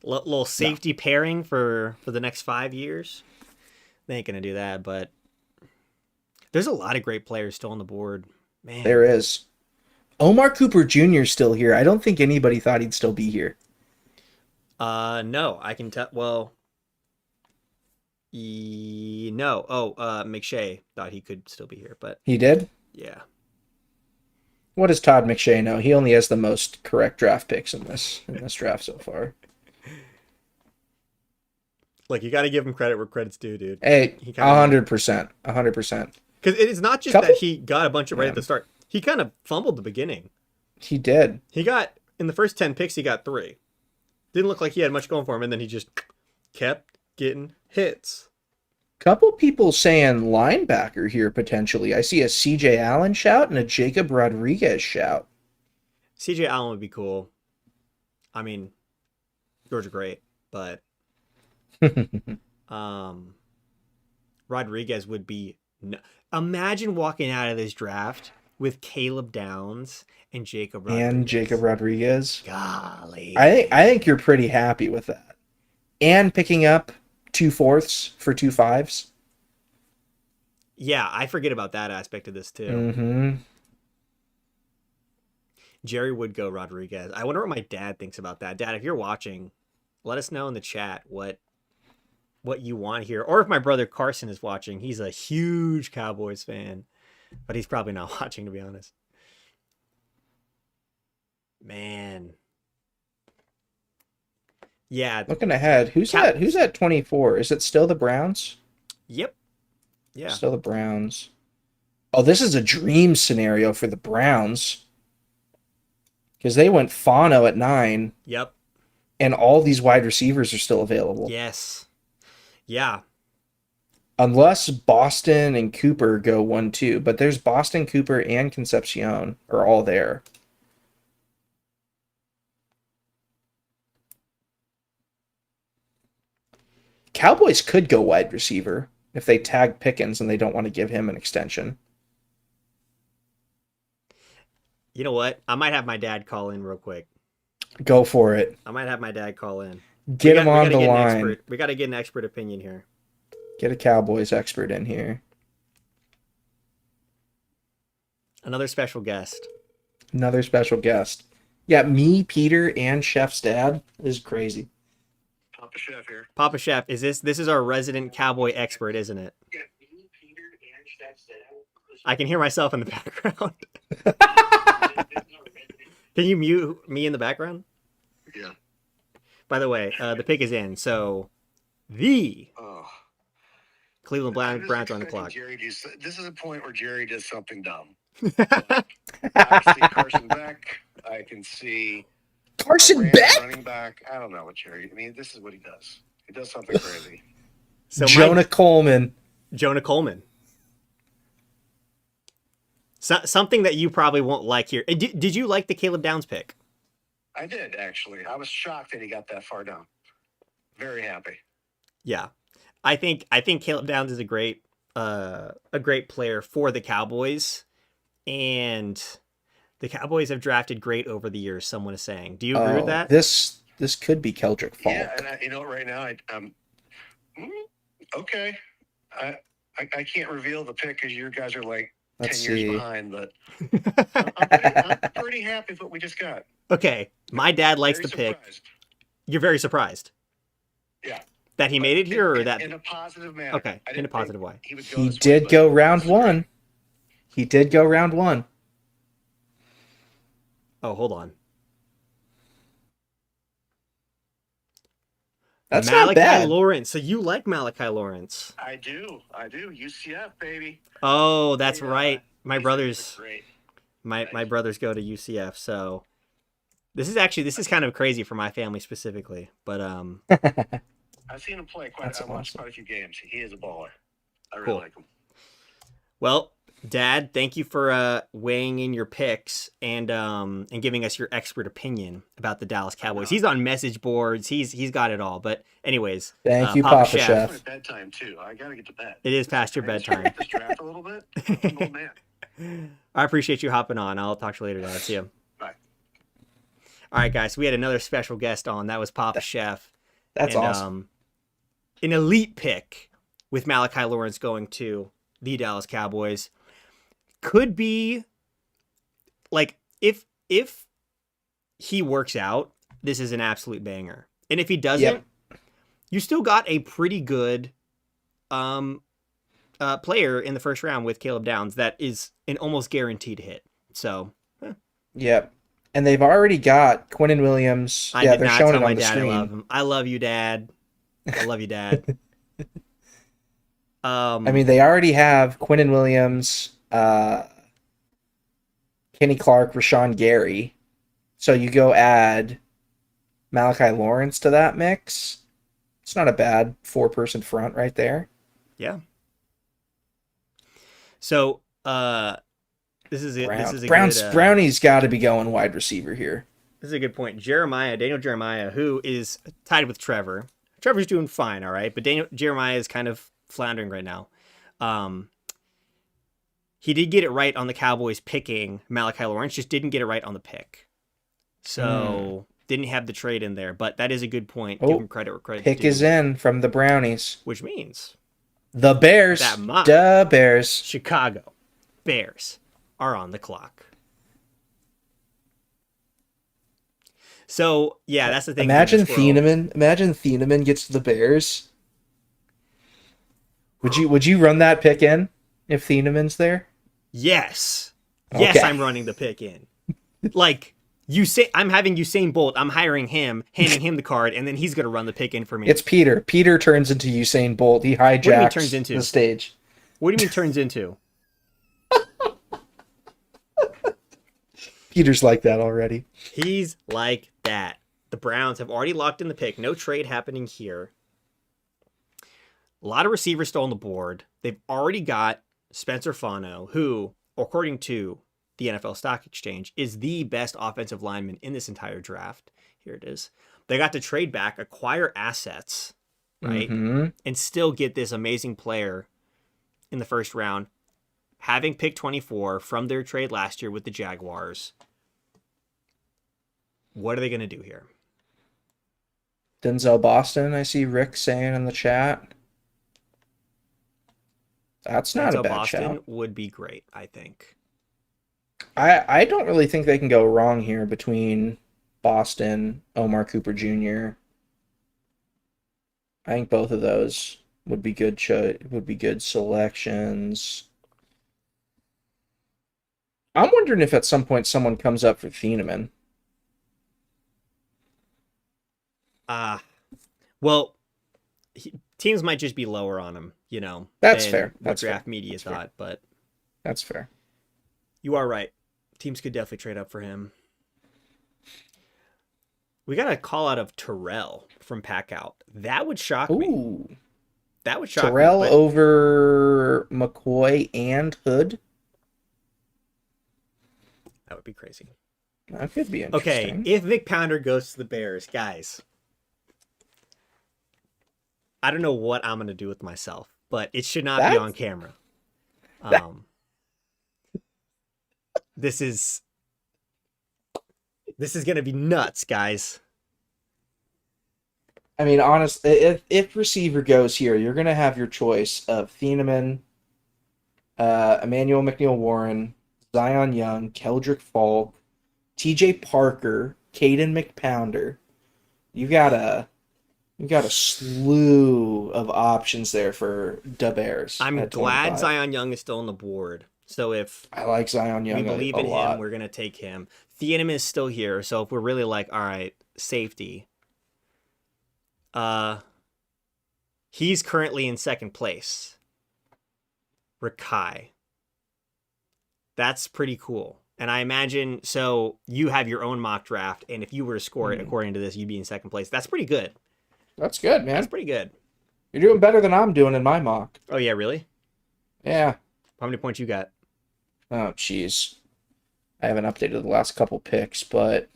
little safety pairing for the next 5 years. They ain't going to do that, but there's a lot of great players still on the board. Man. There is. Omar Cooper Jr. is still here. I don't think anybody thought he'd still be here. No, I can tell. Well, no. Oh, McShay thought he could still be here, but He did? yeah. What does Todd McShay know? He only has the most correct draft picks in this draft so far. Like, you got to give him credit where credit's due, dude. Hey, He kinda- 100%. 100%. Because it is not just Couple- that he got a bunch of right Yeah. at the start. He kind of fumbled the beginning. He did. He got, in the first 10 picks, he got 3. Didn't look like he had much going for him, and then he just kept getting hits. Couple people saying linebacker here potentially. I see a CJ Allen shout and a Jacob Rodriguez shout. CJ Allen would be cool. I mean, Georgia great, but Rodriguez would be... Imagine walking out of this draft with Caleb Downs and Jacob Rodriguez. And Jacob Rodriguez. Golly. I think you're pretty happy with that. And picking up 2/4 for 2/5s. Yeah, I forget about that aspect of this too. Mm-hmm. Jerry would go Rodriguez. I wonder what my dad thinks about that. Dad, if you're watching, let us know in the chat what you want here. Or if my brother Carson is watching, he's a huge Cowboys fan, but he's probably not watching, to be honest. Man. Yeah. Looking ahead, who's at 24? Is it still the Browns? Yep. Yeah. Still the Browns. Oh, this is a dream scenario for the Browns. Because they went Fano at 9. Yep. And all these wide receivers are still available. Yes. Yeah. Unless Boston and Cooper go 1-2. But there's Boston, Cooper, and Concepcion are all there. Cowboys could go wide receiver if they tag Pickens and they don't want to give him an extension. You know what? I might have my dad call in real quick. Go for it. I might have my dad call in. Get him on the line. We got to get an expert opinion here. Get a Cowboys expert in here. Another special guest. Another special guest. Yeah, me, Peter, and Chef's dad. This is crazy. Papa Chef here. Papa Chef, this is our resident Cowboy expert, isn't it? Yeah, me, Peter, and Chef's dad. I can hear myself in the background. Can you mute me in the background? Yeah. By the way, the pick is in, so the Oh. Cleveland Browns are on the clock. This is a point where Jerry does something dumb. I see Carson Beck. I can see Carson Rams Beck? running back. I don't know what Jerry. I mean, this is what he does. He does something crazy. So Jonah Coleman. Jonah Coleman. Something that you probably won't like here. Did you like the Caleb Downs pick? I did, actually. I was shocked that he got that far down. Very happy. Yeah, I think Caleb Downs is a great player for the Cowboys, and the Cowboys have drafted great over the years. Someone is saying, do you agree with that? This could be Keldrick Falk. Yeah, and you know, right now, okay. I can't reveal the pick because you guys are like Let's 10 years see. behind, but I'm pretty happy with what we just got. Okay, my dad likes Very the pick. surprised. You're very surprised. Yeah. That he made it here, or that in a positive manner. Okay, I in didn't a positive think way. He, would go He this way, did but go it round was great. 1. He did go round 1. Oh, hold on. That's Malachi not bad. Lawrence. So you like Malachi Lawrence? I do. UCF, baby. Oh, that's Yeah, right. My these brothers, are great. my brothers go to UCF. So this is kind of crazy for my family specifically. But I've seen him play That's I've watched awesome. quite a few games. He is a baller. I really Cool. like him. well, Dad, thank you for weighing in your picks and giving us your expert opinion about the Dallas Cowboys. He's on message boards. He's got it all. But anyways, Thank you, Papa Papa Chef. Chef. It's bedtime too. I gotta get to bed. It is past your I just bedtime. wanna This draft a little bit. I'm an old man. I appreciate you hopping on. I'll talk to you later, Dad. See you. Bye. All right, guys. We had another special guest on. That was Papa Chef. That's And, awesome. An elite pick with Malachi Lawrence going to the Dallas Cowboys. Could be like if he works out, this is an absolute banger. And if he doesn't, Yep. you still got a pretty good player in the first round with Caleb Downs that is an almost guaranteed hit. So Yep. And they've already got Quinnen Williams. I Yeah, did they're not showing tell it my on the dad I love screen. him. I love you, Dad. I love you, Dad. I mean, they already have Quinnen Williams, Kenny Clark, Rashawn Gary. So you go add Malachi Lawrence to that mix. It's not a bad 4-person front right there. yeah. So this is it. This is a Browns, good, Brownie's got to be going wide receiver here. This is a good point. Daniel Jeremiah, who is tied with Trevor. Trevor's doing fine, all right, but Jeremiah is kind of floundering right now. he did get it right on the Cowboys picking Malachi Lawrence, just didn't get it right on the pick. So didn't have the trade in there, but that is a good point. Give him credit where credit Pick is in from the Brownies. Which means The Bears. that mock The Bears. Chicago Bears are on the clock. So yeah, that's the thing. Imagine Thieneman gets to the Bears. Would you run that pick in if Thieneman's there? Yes. Yes, Okay. I'm running the pick in. Like I'm having Usain Bolt. I'm hiring him, handing him the card, and then he's gonna run the pick in for me. It's Peter. Peter turns into Usain Bolt. He What do you mean hijacks turns into? the stage. What do you mean turns into? Peter's like that already. He's like that. The Browns have already locked in the pick. No trade happening here. A lot of receivers still on the board. They've already got Spencer Fano, who, according to the NFL Stock Exchange, is the best offensive lineman in this entire draft. Here it is. They got to trade back, acquire assets, right? Mhm. And still get this amazing player in the first round, having pick 24 from their trade last year with the Jaguars. What are they going to do here? Denzel Boston, I see Rick saying in the chat. That's not a Denzel bad Boston shout. would be great, I think. I don't really think they can go wrong here between Boston, Omar Cooper Jr. I think both of those would be good selections. I'm wondering if at some point someone comes up for Thieneman. Well, teams might just be lower on him, you know. That's than fair. what That's draft fair. media That's fair. thought, but That's fair. you are right. Teams could definitely trade up for him. We got a call out of Terrell from Packout. That would shock me. Ooh. That would shock Terrell me. but over McCoy and Hood? That would be crazy. That could be Okay, interesting. if Vic Pounder goes to the Bears, guys, I don't know what I'm going to do with myself, but it should not be That's- on camera. This is going to be nuts, guys. I mean, honestly, if receiver goes here, you're going to have your choice of Thieneman, Emmanuel McNeil-Warren, Zion Young, Keldrick Falk, TJ Parker, Caden McPounder. You've got a slew of options there for the Bears. I'm at glad 25. Zion Young is still on the board. So if I like Zion Young we believe a in lot. him, we're going to take him. Thieneman is still here. So if we're really like, all right, safety. He's currently in second place. Rakai. That's pretty cool. And I imagine, so you have your own mock draft, and if you were to score it according to this, you'd be in second place. That's pretty good. That's good, man. That's pretty good. You're doing better than I'm doing in my mock. Oh, yeah, really? Yeah. How many points you got? Oh, jeez. I haven't updated the last couple picks, but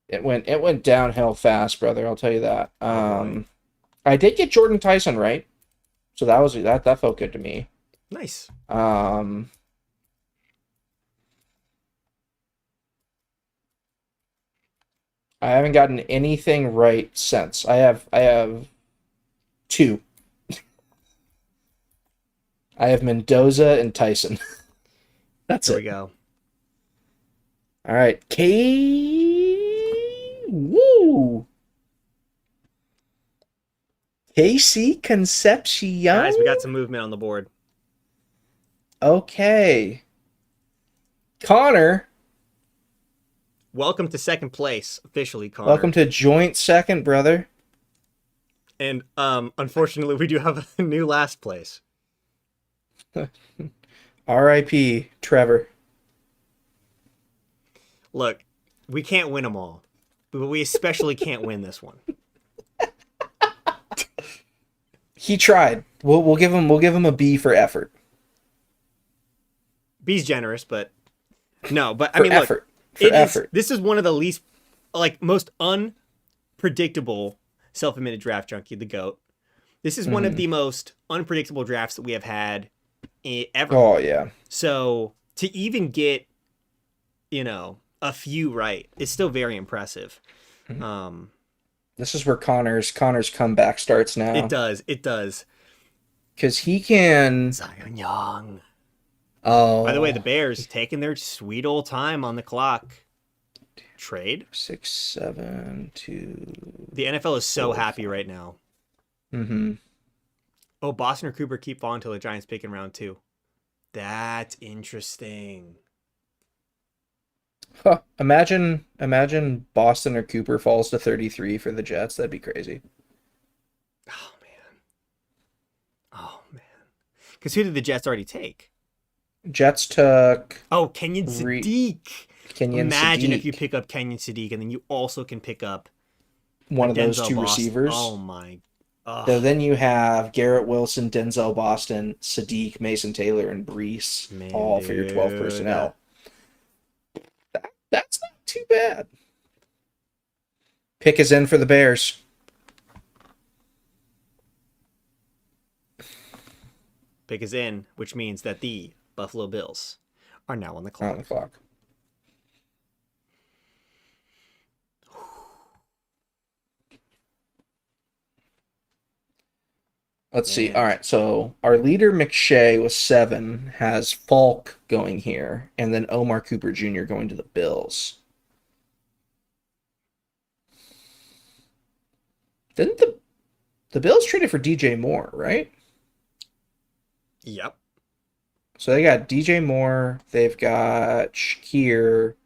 it went downhill fast, brother. I'll tell you that. I did get Jordan Tyson right, so that felt good to me. Nice. I haven't gotten anything right since. I have two. I have Mendoza and Tyson. That's There it. we go. All right, Woo! KC Concepcion. Guys, we got some movement on the board. Okay. Connor, Welcome to second place, officially, Connor. welcome to joint second, brother. And unfortunately, we do have a new last place. R.I.P. Trevor. Look, we can't win them all, but we especially can't win this one. He tried. We'll give him a B for effort. B's generous, but no. But I For mean, effort. look, For effort. this is one of the least, most unpredictable self-admitted draft junkie, the GOAT. This is one of the most unpredictable drafts that we have had ever. Oh yeah. So to even get, a few right is still very impressive. This is where Connor's comeback starts It now. does. It does. Because he can. Zion Young. Oh. By the way, the Bears taking their sweet old time on the clock. Trade? 6, 7, 2. The NFL is so 4, happy 5. right now. Mm-hmm. Oh, Boston or Cooper keep falling until the Giants pick in round 2. That's interesting. Huh. Imagine Boston or Cooper falls to 33 for the Jets. That'd be crazy. Oh, man. Because who did the Jets already take? Jets took Oh, Kenyon Sadiq. Imagine if you pick up Kenyon Sadiq and then you also can pick up one of those Denzel two Boston. receivers. Oh, my. So then you have Garrett Wilson, Denzel Boston, Sadiq, Mason Taylor, and Brees, all for your 12 personnel. That's not too bad. Pick is in for the Bears. Pick is in, which means that the Buffalo Bills are now on the clock. On the clock. Let's see. All right. So our leader, McShay, with 7, has Falk going here, and then Omar Cooper Jr. going to the Bills. Didn't the Bills traded for DJ Moore, right? Yep. So they got DJ Moore, they've got Shakir,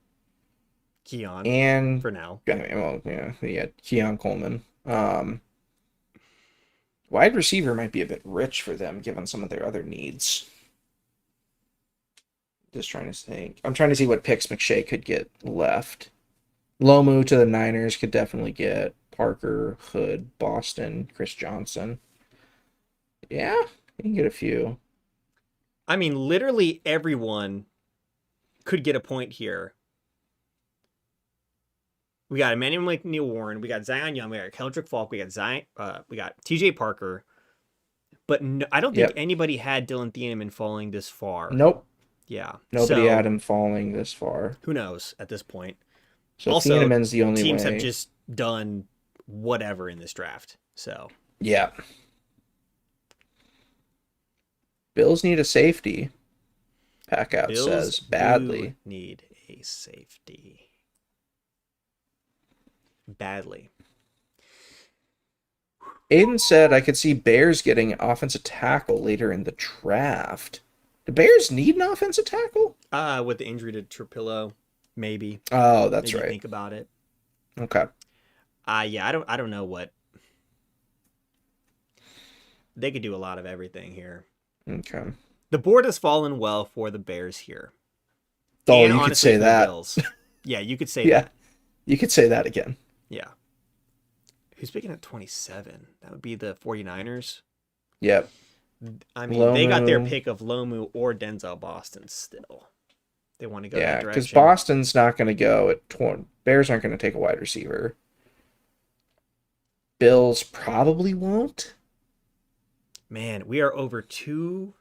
Keon and for now. Yeah, Keon Coleman. Wide receiver might be a bit rich for them, given some of their other needs. Just trying to think. I'm trying to see what picks McShay could get left. Lomu to the Niners could definitely get Parker, Hood, Boston, Chris Johnson. Yeah, you can get a few. I mean, literally everyone could get a point here. We got Emmanuel McNeil Warren, we got Zion Young, we got Keldrick Falk, we got TJ Parker, but no, I don't think anybody had Dylan Thieneman falling this far. Nope. Yeah. Nobody had him falling this far. Who knows at this point? So also, Thieneman's the only teams way. have just done whatever in this draft. So yeah. Bills need a safety. Packout Bills says badly. Need a safety. Badly. Aiden said I could see Bears getting an offensive tackle later in the draft. Do Bears need an offensive tackle? With the injury to Trapillo, maybe. Oh, that's maybe right. Think about it. Okay. Yeah, I don't know what. They could do a lot of everything here. Okay. The board has fallen well for the Bears here. Oh, And you could honestly, say for the that. Bills. Yeah, you could say Yeah. that. You could say that again. Yeah. Who's picking at 27? That would be the 49ers. Yep. I mean, they got their Lomu. pick of Lomu or Denzel Boston still. They want to go Yeah, that because direction. Boston's not going to go at 20. Bears aren't going to take a wide receiver. Bills probably won't. Man, we are over two-thirds?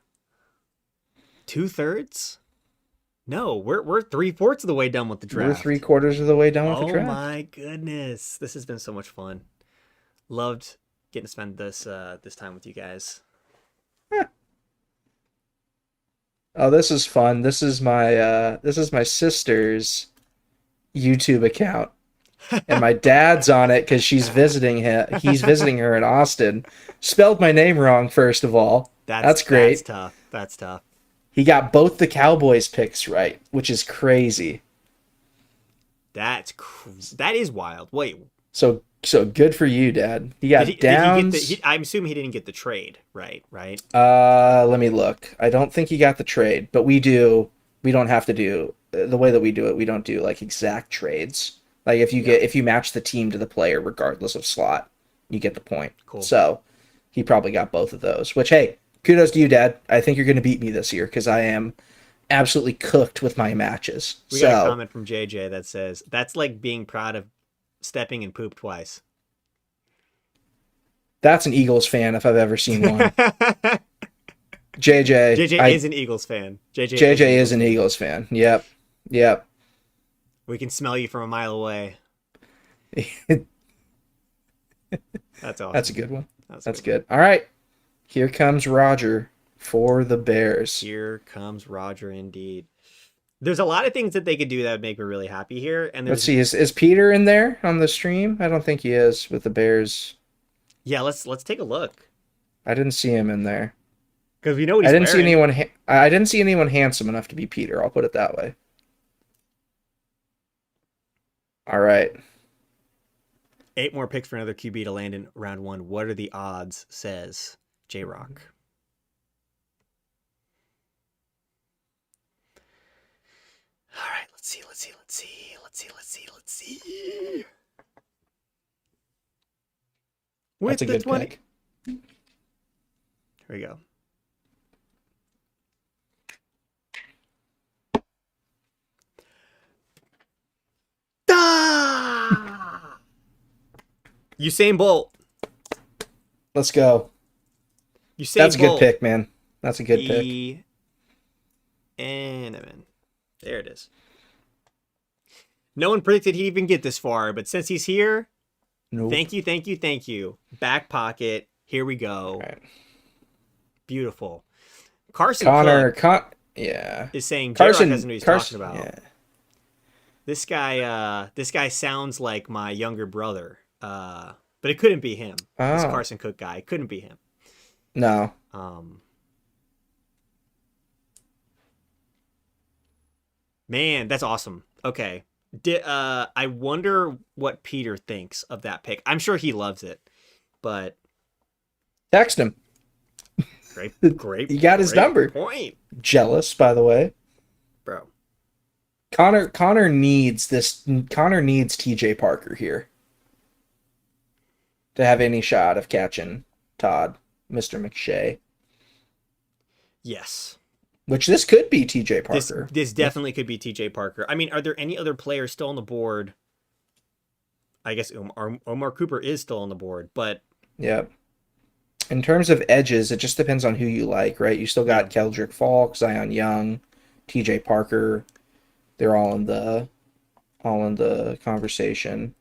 No, we're 3/4 of the way done with the draft. We're 3/4 of the way done with the draft. Oh my goodness. This has been so much fun. Loved getting to spend this time with you guys. Oh, this is fun. This is my sister's YouTube account. And my dad's on it because he's visiting her in Austin. Spelled my name wrong, first of all. That's great. That's tough. He got both the Cowboys picks right, which is crazy. That is wild. Wait. So good for you, Dad. He got Downs. I'm assuming he didn't get the trade, right? Let me look. I don't think he got the trade, but we do. We don't have to do the way that we do it. We don't do like exact trades. Like if you match the team to the player, regardless of slot, you get the point. Cool. So he probably got both of those. Which, hey, kudos to you, Dad. I think you're going to beat me this year because I am absolutely cooked with my matches. We got a comment from JJ that says that's like being proud of stepping in poop twice. That's an Eagles fan if I've ever seen one. JJ. JJ is an Eagles fan. JJ is an Eagles fan. Yep. We can smell you from a mile away. That's awesome. That's a good one. That's good. good. All right. Here comes Roger for the Bears. Here comes Roger indeed. There's a lot of things that they could do that would make me really happy here. And Let's see. Is Peter in there on the stream? I don't think he is with the Bears. Yeah, let's take a look. I didn't see him in there. Because we know what he's I didn't wearing. see anyone. I didn't see anyone handsome enough to be Peter. I'll put it that way. All right. 8 more picks for another QB to land in round 1. What are the odds? Says J-Rock. All right, let's see. That's a good pick. Here we go. Usain Bolt. Let's go. Usain That's a Bolt. good pick, man. That's a good pick. And there it is. No one predicted he'd even get this far, but since he's here, Nope. thank you. Back pocket. Here we go. Right. Beautiful. Carson Connor, Cook yeah. is saying J-Rock doesn't know what he's Carson, talking about. yeah. This guy sounds like my younger brother. But it couldn't be him. This Oh. Carson Cook guy. It couldn't be him. No. Man, that's awesome. Okay. I wonder what Peter thinks of that pick. I'm sure he loves it, but Text him. great. He got his great number. Point, Jealous, by the way. bro. Connor needs this. Connor needs TJ Parker here to have any shot of catching Todd, Mr. McShay. Yes. Which this could be TJ Parker. This definitely could be TJ Parker. I mean, are there any other players still on the board? I guess Omar Cooper is still on the board, but Yep. In terms of edges, it just depends on who you like, right? You still got Keldrick Falk, Zion Young, TJ Parker. They're all in the conversation.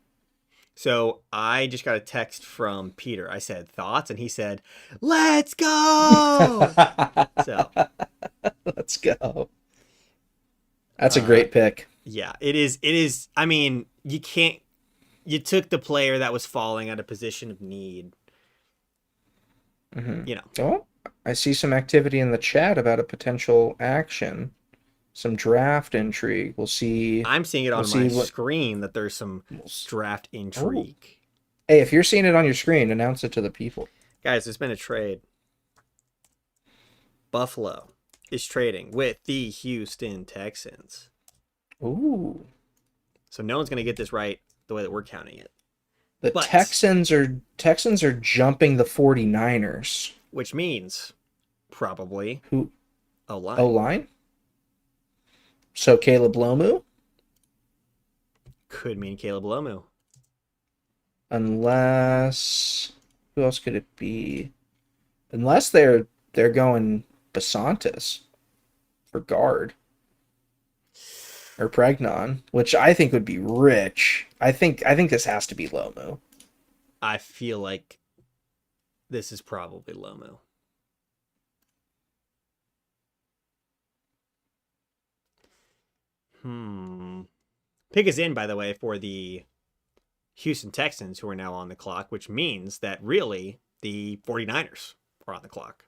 so I just got a text from Peter. I said thoughts, and he said, "Let's go." So Let's go. That's a great pick. yeah, it is. I mean, you took the player that was falling at a position of need. Mm-hmm. You know. Oh, I see some activity in the chat about a potential action. Some draft intrigue. We'll see. I'm seeing it on We'll my see what- screen that there's some draft intrigue. Hey, if you're seeing it on your screen, announce it to the people. Guys, there's been a trade. Buffalo is trading with the Houston Texans. Ooh. So no one's going to get this right the way that we're counting it. The But- Texans are jumping the 49ers. Which means probably Who? a line. O-line? So Caleb Lomu? Could mean Caleb Lomu. Unless who else could it be? Unless they're going Basantis for guard. Or Pregnon, which I think would be rich. I think this has to be Lomu. I feel like this is probably Lomu. Pick is in, by the way, for the Houston Texans, who are now on the clock, which means that really the 49ers are on the clock.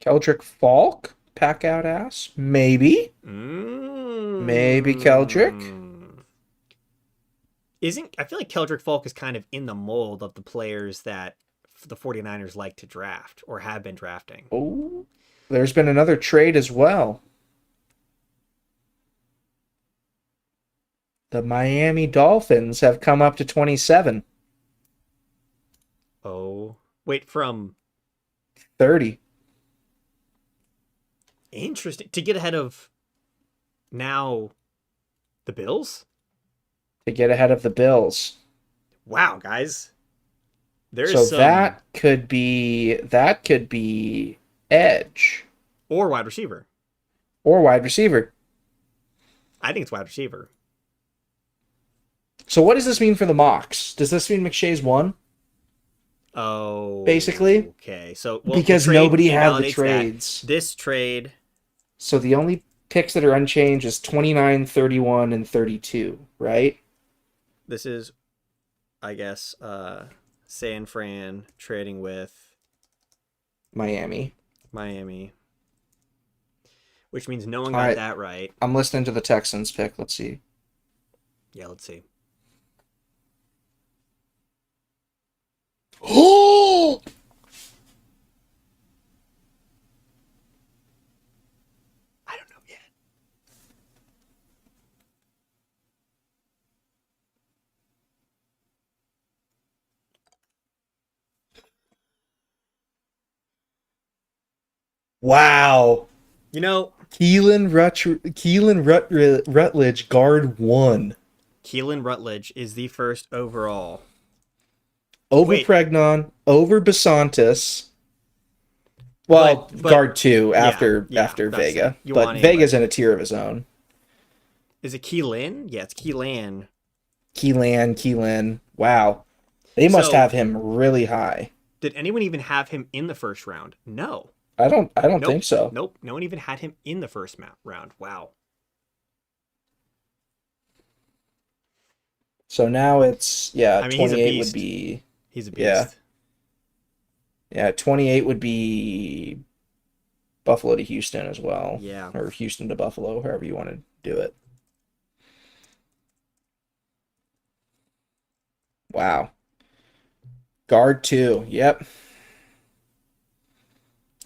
Keldrick Falk? Pack out ass? Maybe. Maybe Keldrick. I feel like Keldrick Falk is kind of in the mold of the players that the 49ers like to draft or have been drafting. Oh, there's been another trade as well. The Miami Dolphins have come up to 27. Oh, wait, from 30. interesting to get ahead of now the Bills. To get ahead of the Bills. Wow, guys. There's So some that could be edge or wide receiver. or wide receiver. I think it's wide receiver. So what does this mean for the mocks? Does this mean McShay's won? Oh, Basically? okay. So well, Because the trade nobody had the invalidates that. trades. This trade, So the only picks that are unchanged is 29, 31, and 32, right? this is, I guess, San Fran trading with Miami. Miami, which means no one All got right. that right. I'm listening to the Texans pick. Let's see. Yeah, let's see. Oh! I don't know yet. Wow. You know, Keelan Rutledge, guard 1. Keelan Rutledge is the first overall. Over Wait. Pregnon, over Basantis. Well, But- guard 2 after that's Vega. it. You But want Vega's in a tier of his own. Is it Keelan? Yeah, it's Keelan. Keelan. Wow. They must So- have him really high. Did anyone even have him in the first round? No. I don't Nope. think so. Nope. No one even had him in the first round. Wow. So now it's I mean, he's a 28 beast. would be He's a beast. Yeah, 28 would be Buffalo to Houston as well. Yeah. Or Houston to Buffalo, however you want to do it. Wow. Guard 2. Yep.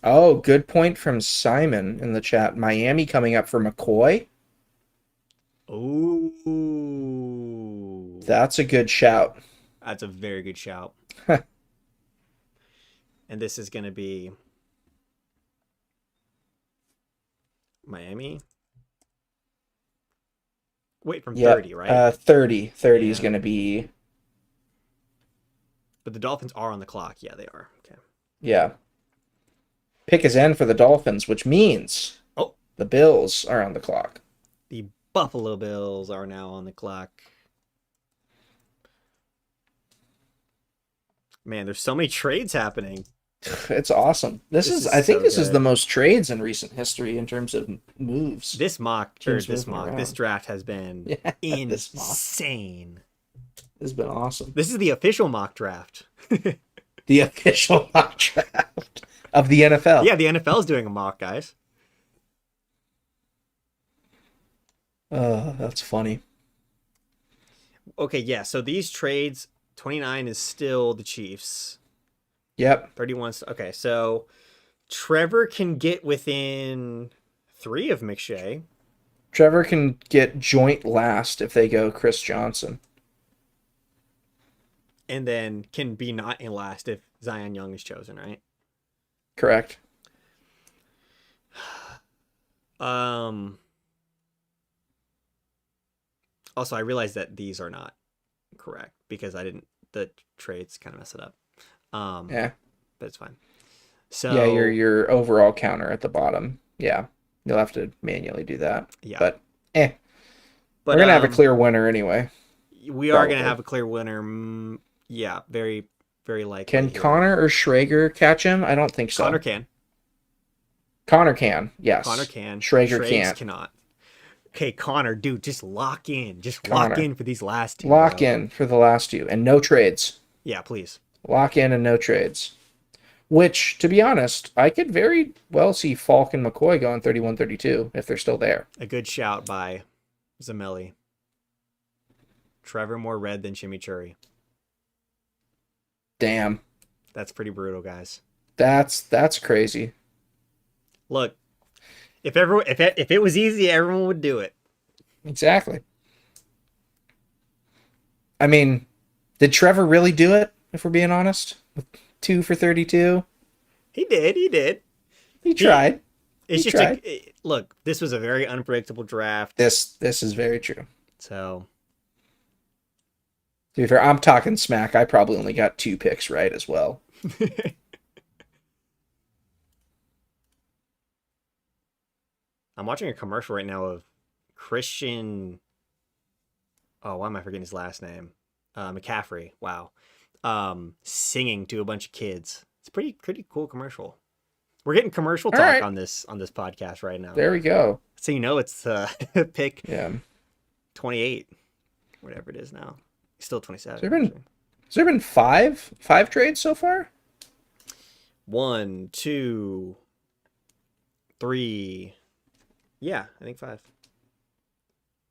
Oh, good point from Simon in the chat. Miami coming up for McCoy. Ooh. That's a good shout. That's a very good shout. And this is going to be Miami. Wait, from Yep. 30, right? 30. 30 is Yeah. going to be, But the Dolphins are on the clock. Yeah, they are. Okay. yeah. Pick is N for the Dolphins, which means Oh, the Bills are on the clock. the Buffalo Bills are now on the clock. Man, there's so many trades happening. It's awesome. This is I think so this is good. the most trades in recent history in terms of moves. This Teams moving around. this draft has been Yeah, this mock. insane. This has been awesome. This is the official mock draft. The official mock draft of the NFL. Yeah, the NFL's doing a mock, guys. That's funny. Okay, yeah, so these trades, 29 is still the Chiefs. Yep. 31. Okay, so Trevor can get within 3 of McShay. Trevor can get joint last if they go Chris Johnson. And then can be not in last if Zion Young is chosen, right? Correct. Also, I realized that these are not correct because the trades kind of mess it up. Yeah. But it's fine. So Yeah, your overall counter at the bottom. Yeah. You'll have to manually do that. Yeah. But but, we're gonna have a clear winner anyway. We are going to probably. have a clear winner. Yeah, very, very likely. Can here. Connor or Schrager catch him? I don't think so. Connor can. Connor can. Yes. Connor can. Schrager Schrags can't. cannot. Okay, Connor, dude, just lock in. Just lock Connor. in for these last 2. Lock bro. in for the last 2 and no trades. Yeah, please. Lock in and no trades. Which, to be honest, I could very well see Falk and McCoy going 31-32 if they're still there. A good shout by Zamelli. Trevor more red than chimichurri. Damn. That's pretty brutal, guys. That's crazy. Look, if it was easy, everyone would do it. Exactly. I mean, did Trevor really do it, if we're being honest? With 2 for 32? He did. He tried. It's He just tried. look. This was a very unpredictable draft. This is very true. So To be fair, I'm talking smack. I probably only got 2 picks right as well. I'm watching a commercial right now of Christian. Oh, why am I forgetting his last name? McCaffrey. Wow. Singing to a bunch of kids. It's pretty cool commercial. We're getting commercial All talk right. on this podcast right now. There we go. So you know it's pick Yeah. 28, whatever it is now. Still 27. Has there been five trades so far? 1, 2, 3. Yeah, I think 5.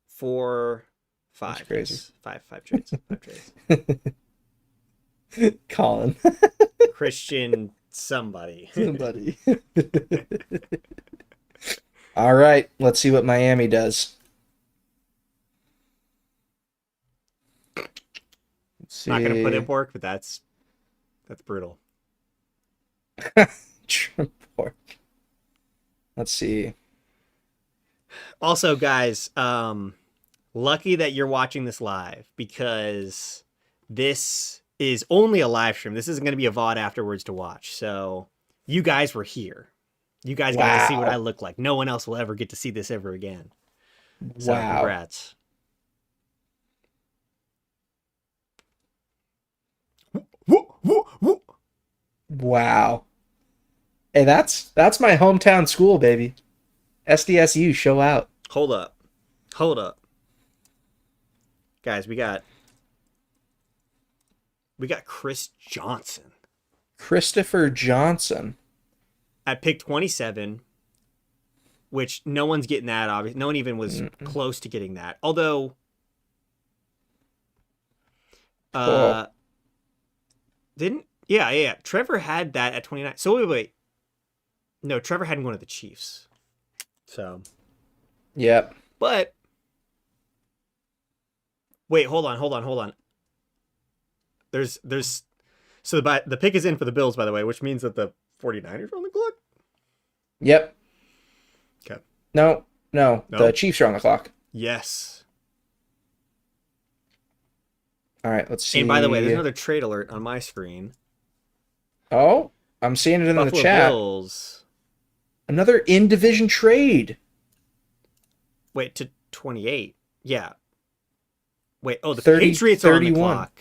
4, 5. That's crazy. Yes. Five trades. 5 trades. Colin. Christian somebody. Somebody. All right, let's see what Miami does. Let's see. Not gonna put in work, but that's brutal. Pork. Let's see. Also, guys, lucky that you're watching this live because this is only a live stream. This isn't going to be a VOD afterwards to watch. So you guys were here. You guys got to see what I look like. No one else will ever get to see this ever again. So Wow. congrats. Wow. Hey, that's my hometown school, baby. SDSU, show out. Hold up. Guys, we got Chris Johnson Christopher Johnson. at pick 27, which no one's getting that, obviously. No one even was close to getting that. Although, Cool. Yeah. Trevor had that at 29. So wait. No, Trevor hadn't one of the Chiefs. So, Yep. but wait, hold on. There's so the pick is in for the Bills, by the way, which means that the 49ers are on the clock. Yep. Okay. No. No? The Chiefs are on the clock. Yes. All right, let's see. And by the way, there's another trade alert on my screen. Oh, I'm seeing it in Buffalo the chat. Bills. Another in-division trade. Wait, to 28. Yeah. Wait, the 30, Patriots are on the 31. clock.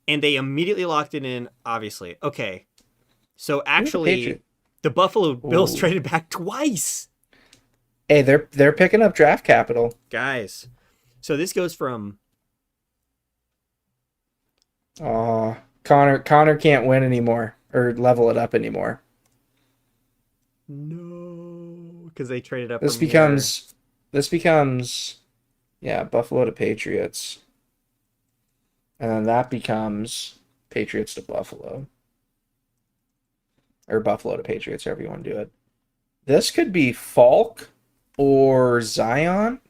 And they immediately locked it in, obviously. Okay. So actually, Patriots? the Buffalo Bills Ooh. traded back twice. Hey, they're picking up draft capital. Guys. So this goes from... Oh, Connor can't win anymore or level it up anymore. No. Because they traded up This from becomes yeah, Buffalo to Patriots. And then that becomes Patriots to Buffalo. Or Buffalo to Patriots, however you want to do it. This could be Falk or Zion.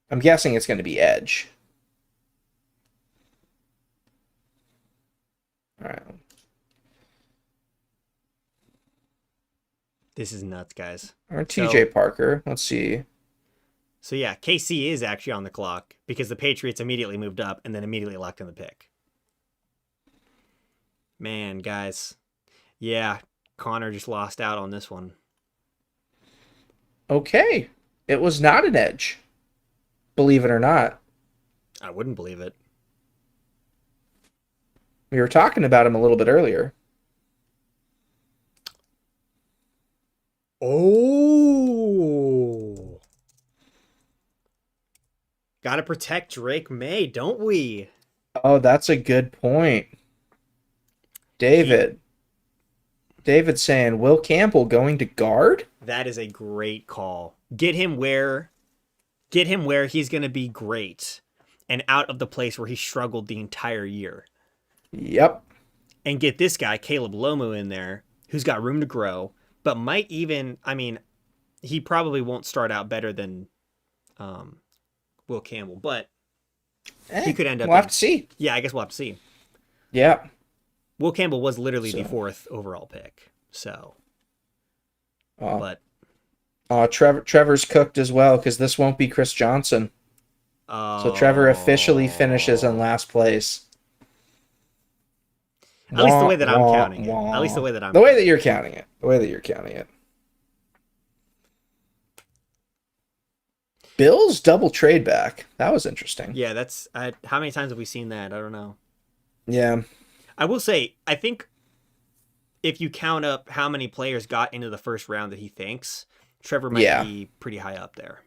I'm guessing it's going to be Edge. All right. This is nuts, guys. Or TJ Parker. Let's see. So yeah, KC is actually on the clock because the Patriots immediately moved up and then immediately locked in the pick. Man, guys. Yeah, Connor just lost out on this one. Okay. It was not an Edge. Believe it or not. I wouldn't believe it. We were talking about him a little bit earlier. Oh. Gotta protect Drake May, don't we? Oh, that's a good point. David's saying, Will Campbell going to guard? That is a great call. Get him where he's going to be great and out of the place where he struggled the entire year. Yep. And get this guy, Caleb Lomu, in there, who's got room to grow, but might even, he probably won't start out better than Will Campbell, but he could end up. We'll have to see. Yeah, I guess we'll have to see. Yeah. Will Campbell was literally the 4th overall pick. So, but Trevor's cooked as well because this won't be Chris Johnson. Oh. So Trevor officially finishes in last place. At least the way that I'm Wah, counting it. wah. At least the way that I'm The way that you're counting it. The way that you're counting it. Bills double trade back. That was interesting. Yeah, that's how many times have we seen that? I don't know. Yeah. I will say, I think if you count up how many players got into the first round that he thinks, Trevor might be pretty high up there.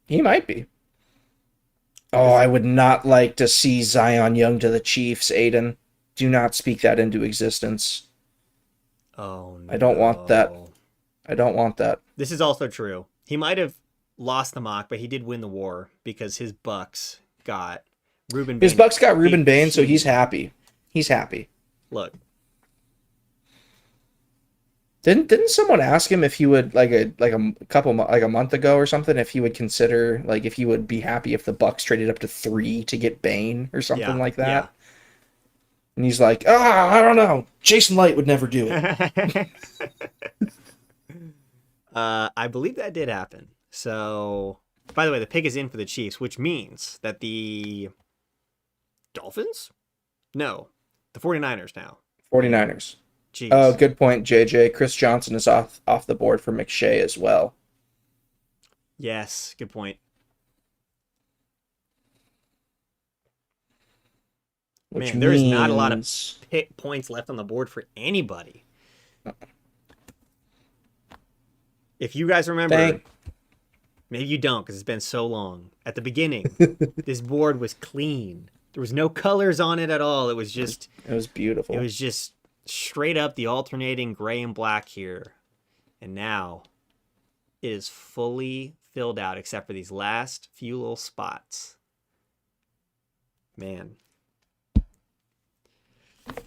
He might be. Oh, I would not like to see Zion Young to the Chiefs, Aiden. Do not speak that into existence. Oh, no. I don't want that. I don't want that. This is also true. He might have lost the mock, but he did win the war because his Bucks got Ruben Bain. His Bucks got Ruben Bain, so he's happy. He's happy. Look. Didn't someone ask him if he would like a month ago or something if he would consider like if he would be happy if the Bucks traded up to 3 to get Bain or something like that? Yeah. And he's like, I don't know. Jason Light would never do it. I believe that did happen. So, by the way, the pick is in for the Chiefs, which means that the Dolphins? No, the 49ers now. 49ers. Jeez. Oh, good point, JJ. Chris Johnson is off the board for McShay as well. Yes, good point. Man, there's not a lot of pick points left on the board for anybody. If you guys remember, maybe you don't because it's been so long. At the beginning, this board was clean. There was no colors on it at all. It was beautiful. It was just straight up the alternating gray and black here. And now it is fully filled out except for these last few little spots. Man.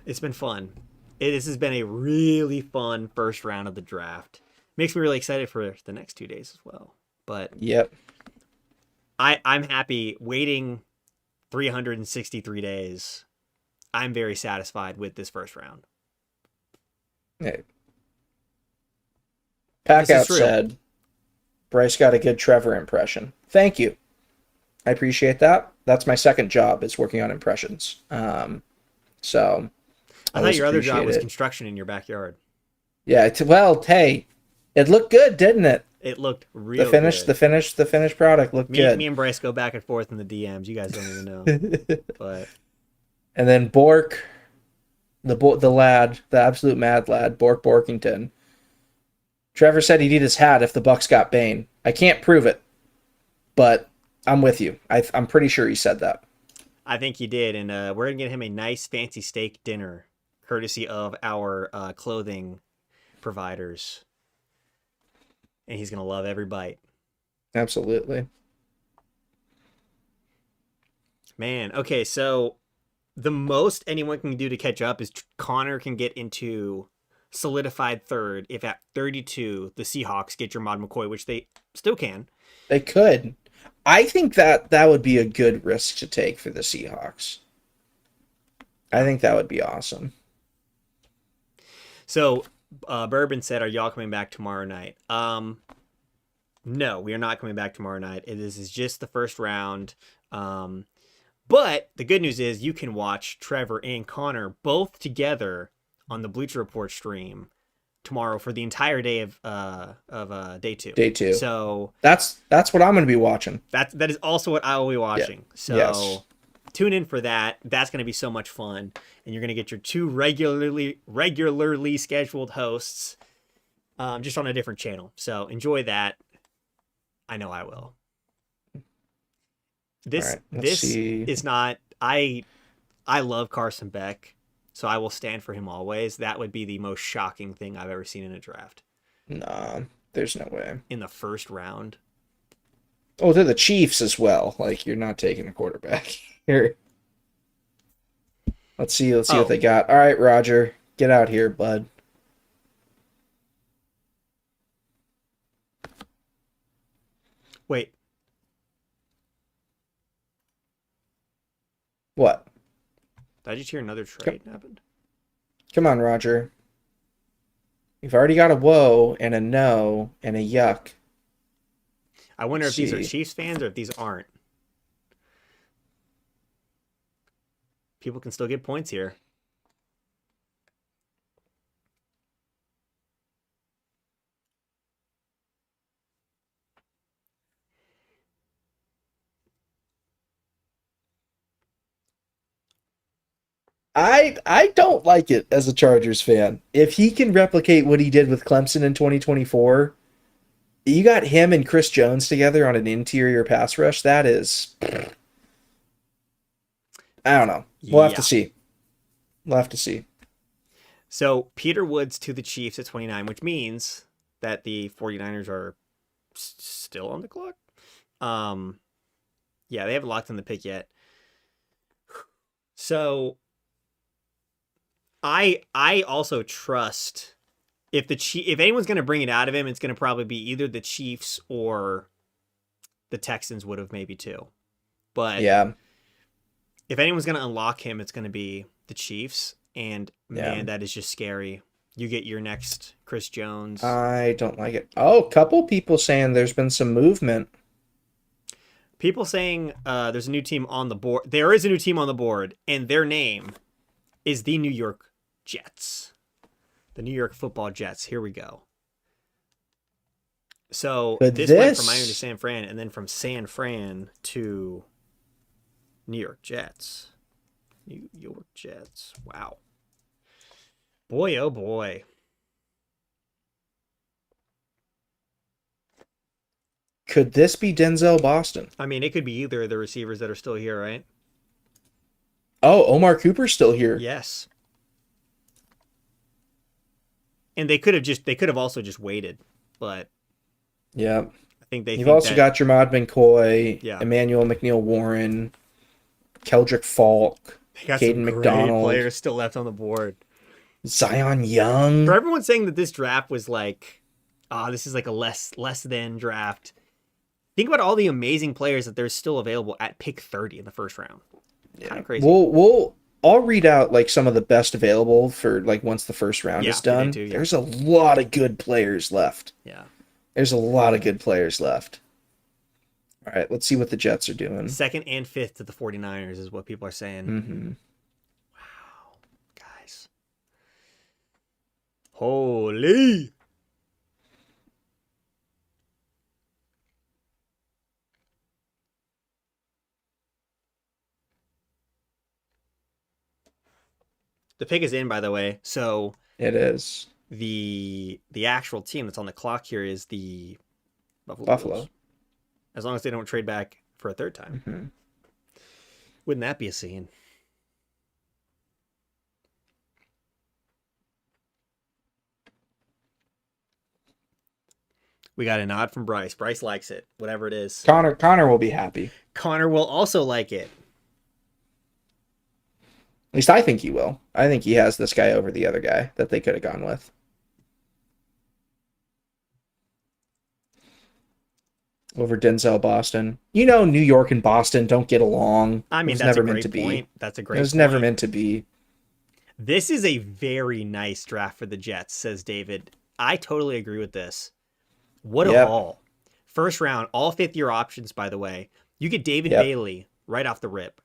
It's been fun. This has been a really fun first round of the draft. Makes me really excited for the next 2 days as well. But yep, I'm happy waiting 363 days. I'm very satisfied with this first round. Hey. Packout said, Bryce got a good Trevor impression. Thank you. I appreciate that. That's my second job is working on impressions. So I thought your other job was construction in your backyard. Yeah, hey, it looked good, didn't it? It looked real good. The finished product looked good. Me and Bryce go back and forth in the DMs. You guys don't even know. But and then Bork, the lad, the absolute mad lad, Bork Borkington. Trevor said he'd eat his hat if the Bucks got Bain. I can't prove it, but I'm with you. I'm pretty sure he said that. I think he did, and we're gonna get him a nice fancy steak dinner, courtesy of our clothing providers, and he's gonna love every bite. Absolutely. Man, okay, so the most anyone can do to catch up is Connor can get into solidified third if at 32 the Seahawks get Jermod McCoy, which they still can. They could. I think that would be a good risk to take for the Seahawks. I think that would be awesome. So, Bourbon said, are y'all coming back tomorrow night? No, we are not coming back tomorrow night. This is just the first round. But the good news is you can watch Trevor and Connor both together on the Bleacher Report stream tomorrow for the entire day of day two. Day two. So that's what I'm going to be watching. That is also what I will be watching. Yeah. So yes. Tune in for that. That's going to be so much fun, and you're going to get your two regularly scheduled hosts, just on a different channel. So enjoy that. I know I will. This is not. I love Carson Beck. So I will stand for him always. That would be the most shocking thing I've ever seen in a draft. Nah, there's no way. In the first round. Oh, they're the Chiefs as well. Like, you're not taking a quarterback here. Let's see what they got. All right, Roger, get out here, bud. Wait. What? Did I just hear another trade happened? Come on, Roger. We've already got a whoa and a no and a yuck. I wonder if these are See. Chiefs fans or if these aren't. People can still get points here. I don't like it as a Chargers fan. If he can replicate what he did with Clemson in 2024, you got him and Chris Jones together on an interior pass rush. That is, I don't know. We'll have Yeah. to see. We'll have to see. So Peter Woods to the Chiefs at 29, which means that the 49ers are still on the clock. Yeah, they haven't locked in the pick yet. So I also trust if anyone's going to bring it out of him, it's going to probably be either the Chiefs or the Texans would have maybe too. But Yeah. if anyone's going to unlock him, it's going to be the Chiefs. And Yeah. man, that is just scary. You get your next Chris Jones. I don't like it. Oh, a couple people saying there's been some movement. People saying there's a new team on the board. There is a new team on the board, and their name is the New York Jets. The New York Football Jets. Here we go. So But this went from this- Miami to San Fran, and then from San Fran to New York Jets. New York Jets. Wow. Boy, oh boy. Could this be Denzel Boston? I mean, it could be either of the receivers that are still here, right? Oh, Omar Cooper's still here. Yes. And they could have also just waited, but Yeah. I think they. You've think also that, got Jermod McCoy, Yeah. Emmanuel McNeil Warren, Keldrick Falk, they got Caden some great McDonald. players still left on the board. Zion Young. For everyone saying that this draft was like, this is like a less than draft. Think about all the amazing players that there's still available at pick 30 in the first round. Kind of crazy. I'll read out like some of the best available for like once the first round Yeah, is done. me too, yeah. There's a lot of good players left. Yeah. There's a lot of good players left. All right, let's see what the Jets are doing. Second and fifth to the 49ers is what people are saying. Mm-hmm. Wow. Guys. Holy. The pick is in, by the way. So It is the actual team that's on the clock here is the Buffalo. Bills. As long as they don't trade back for a third time. Mm-hmm. Wouldn't that be a scene? We got a nod from Bryce. Bryce likes it, whatever it is. Connor will be happy. Connor will also like it. At least I think he will. I think he has this guy over the other guy that they could have gone with. Over Denzel Boston. You know, New York and Boston don't get along. I mean, it was that's never a meant great to point. be. That's a great It was point. never meant to be. This is a very nice draft for the Jets, says David. I totally agree with this. What a Yep. haul. First round, all fifth-year options, by the way. You get David Yep. Bailey right off the rip.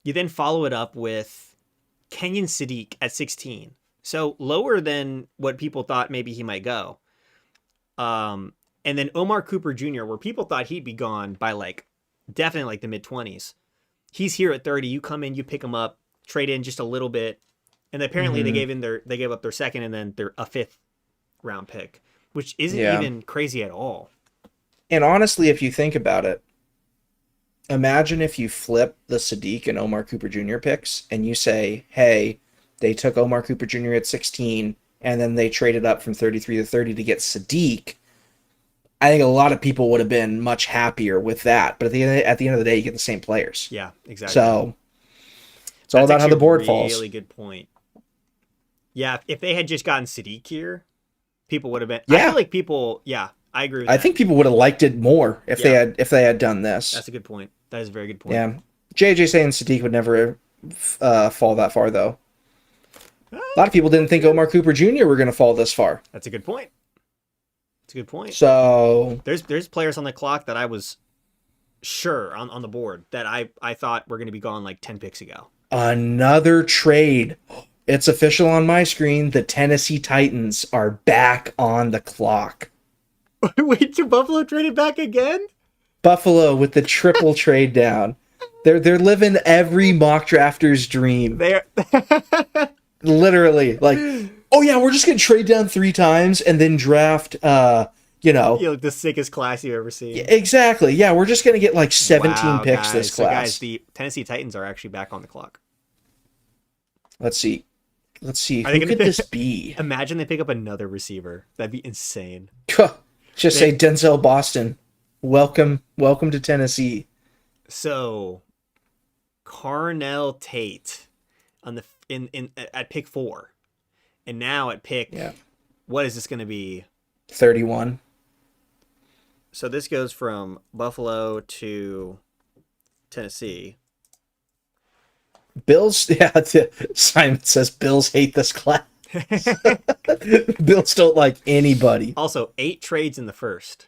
You then follow it up with Kenyon Sadiq at 16. So lower than what people thought maybe he might go. And then Omar Cooper Jr., where people thought he'd be gone by definitely the mid-20s. He's here at 30. You come in, you pick him up, trade in just a little bit. And apparently they gave up their second and then a fifth round pick, which isn't even crazy at all. And honestly, if you think about it, imagine if you flip the Sadiq and Omar Cooper Jr. picks and you say, hey, they took Omar Cooper Jr. at 16 and then they traded up from 33 to 30 to get Sadiq. I think a lot of people would have been much happier with that. But at the end of the day, you get the same players. Yeah, exactly. So it's all about how the board falls. Really good point. Yeah, if they had just gotten Sadiq here, people would have been. Yeah. I feel like people. Yeah, I agree with I that. think people would have liked it more if they had done this. That's a good point. That is a very good point. Yeah. JJ saying Sadiq would never fall that far though. A lot of people didn't think Omar Cooper Jr. were going to fall this far. That's a good point. It's a good point. So There's players on the clock that I was sure on the board that I thought were going to be gone like 10 picks ago. another trade. It's official on my screen. The Tennessee Titans are back on the clock. Wait, to Buffalo traded back again? Buffalo with the triple trade down. They're living every mock drafter's dream. They're Literally, like, oh yeah, we're just gonna trade down 3 times and then draft the sickest class you've ever seen. exactly. Yeah, we're just gonna get like 17 Wow, picks guys. this So class. guys, the Tennessee Titans are actually back on the clock. Let's see. Are Who they gonna could pick- this be? Imagine they pick up another receiver. That'd be insane. Just say Denzel Boston. Welcome to Tennessee. So, Carnell Tate on the at pick 4, and now at pick. Yeah. What is this going to be? 31. So this goes from Buffalo to Tennessee. Bills, yeah, Simon says Bills hate this class. Bills don't like anybody. Also, 8 trades in the first.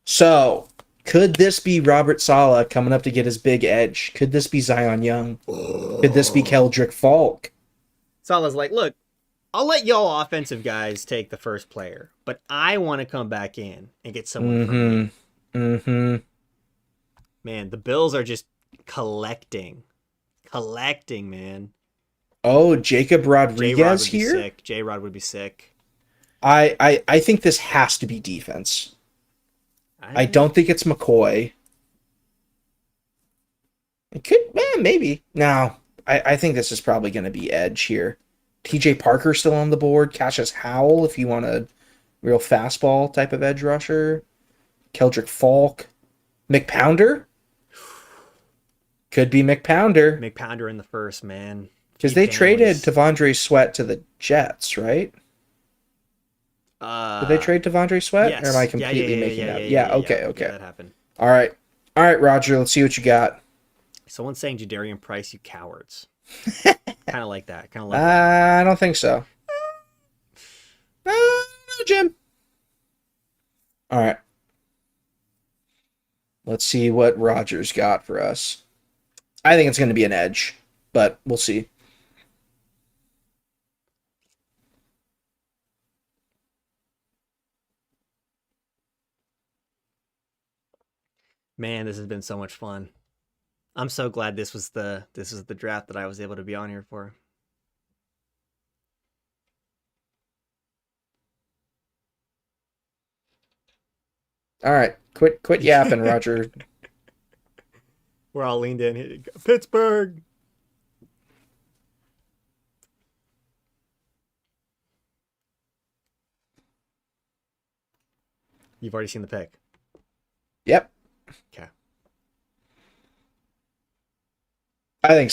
So, could this be Robert Saleh coming up to get his big edge? Could this be Zion Young? Could this be Keldrick Falk? Salah's like, look, I'll let y'all offensive guys take the first player, but I want to come back in and get someone from me. Mm-hmm. Man, the Bills are just collecting, man. Oh, Jacob J-Rod Rodriguez would be here? sick. J-Rod would be sick. I think this has to be defense. I don't think it's McCoy. It could, maybe. No, I think this is probably going to be edge here. TJ Parker still on the board. Cassius Howell, if you want a real fastball type of edge rusher. Keldrick Falk. McPounder? Could be McPounder. McPounder in the first, man. Because they Keep traded families. Tavondre Sweat to the Jets, right? Did they trade Tavondre Sweat? Yes. Or am I completely making that? Yeah, okay. Yeah, that happened. All right, Roger. Let's see what you got. Someone's saying Jadarian Price, you cowards. Kind of like that. I don't think so. No, Jim. All right. Let's see what Roger's got for us. I think it's going to be an edge, but we'll see. Man, this has been so much fun. I'm so glad this is the draft that I was able to be on here for. All right, quit yapping, Roger. We're all leaned in. Here you go. Pittsburgh. You've already seen the pick. Yep. Okay. I think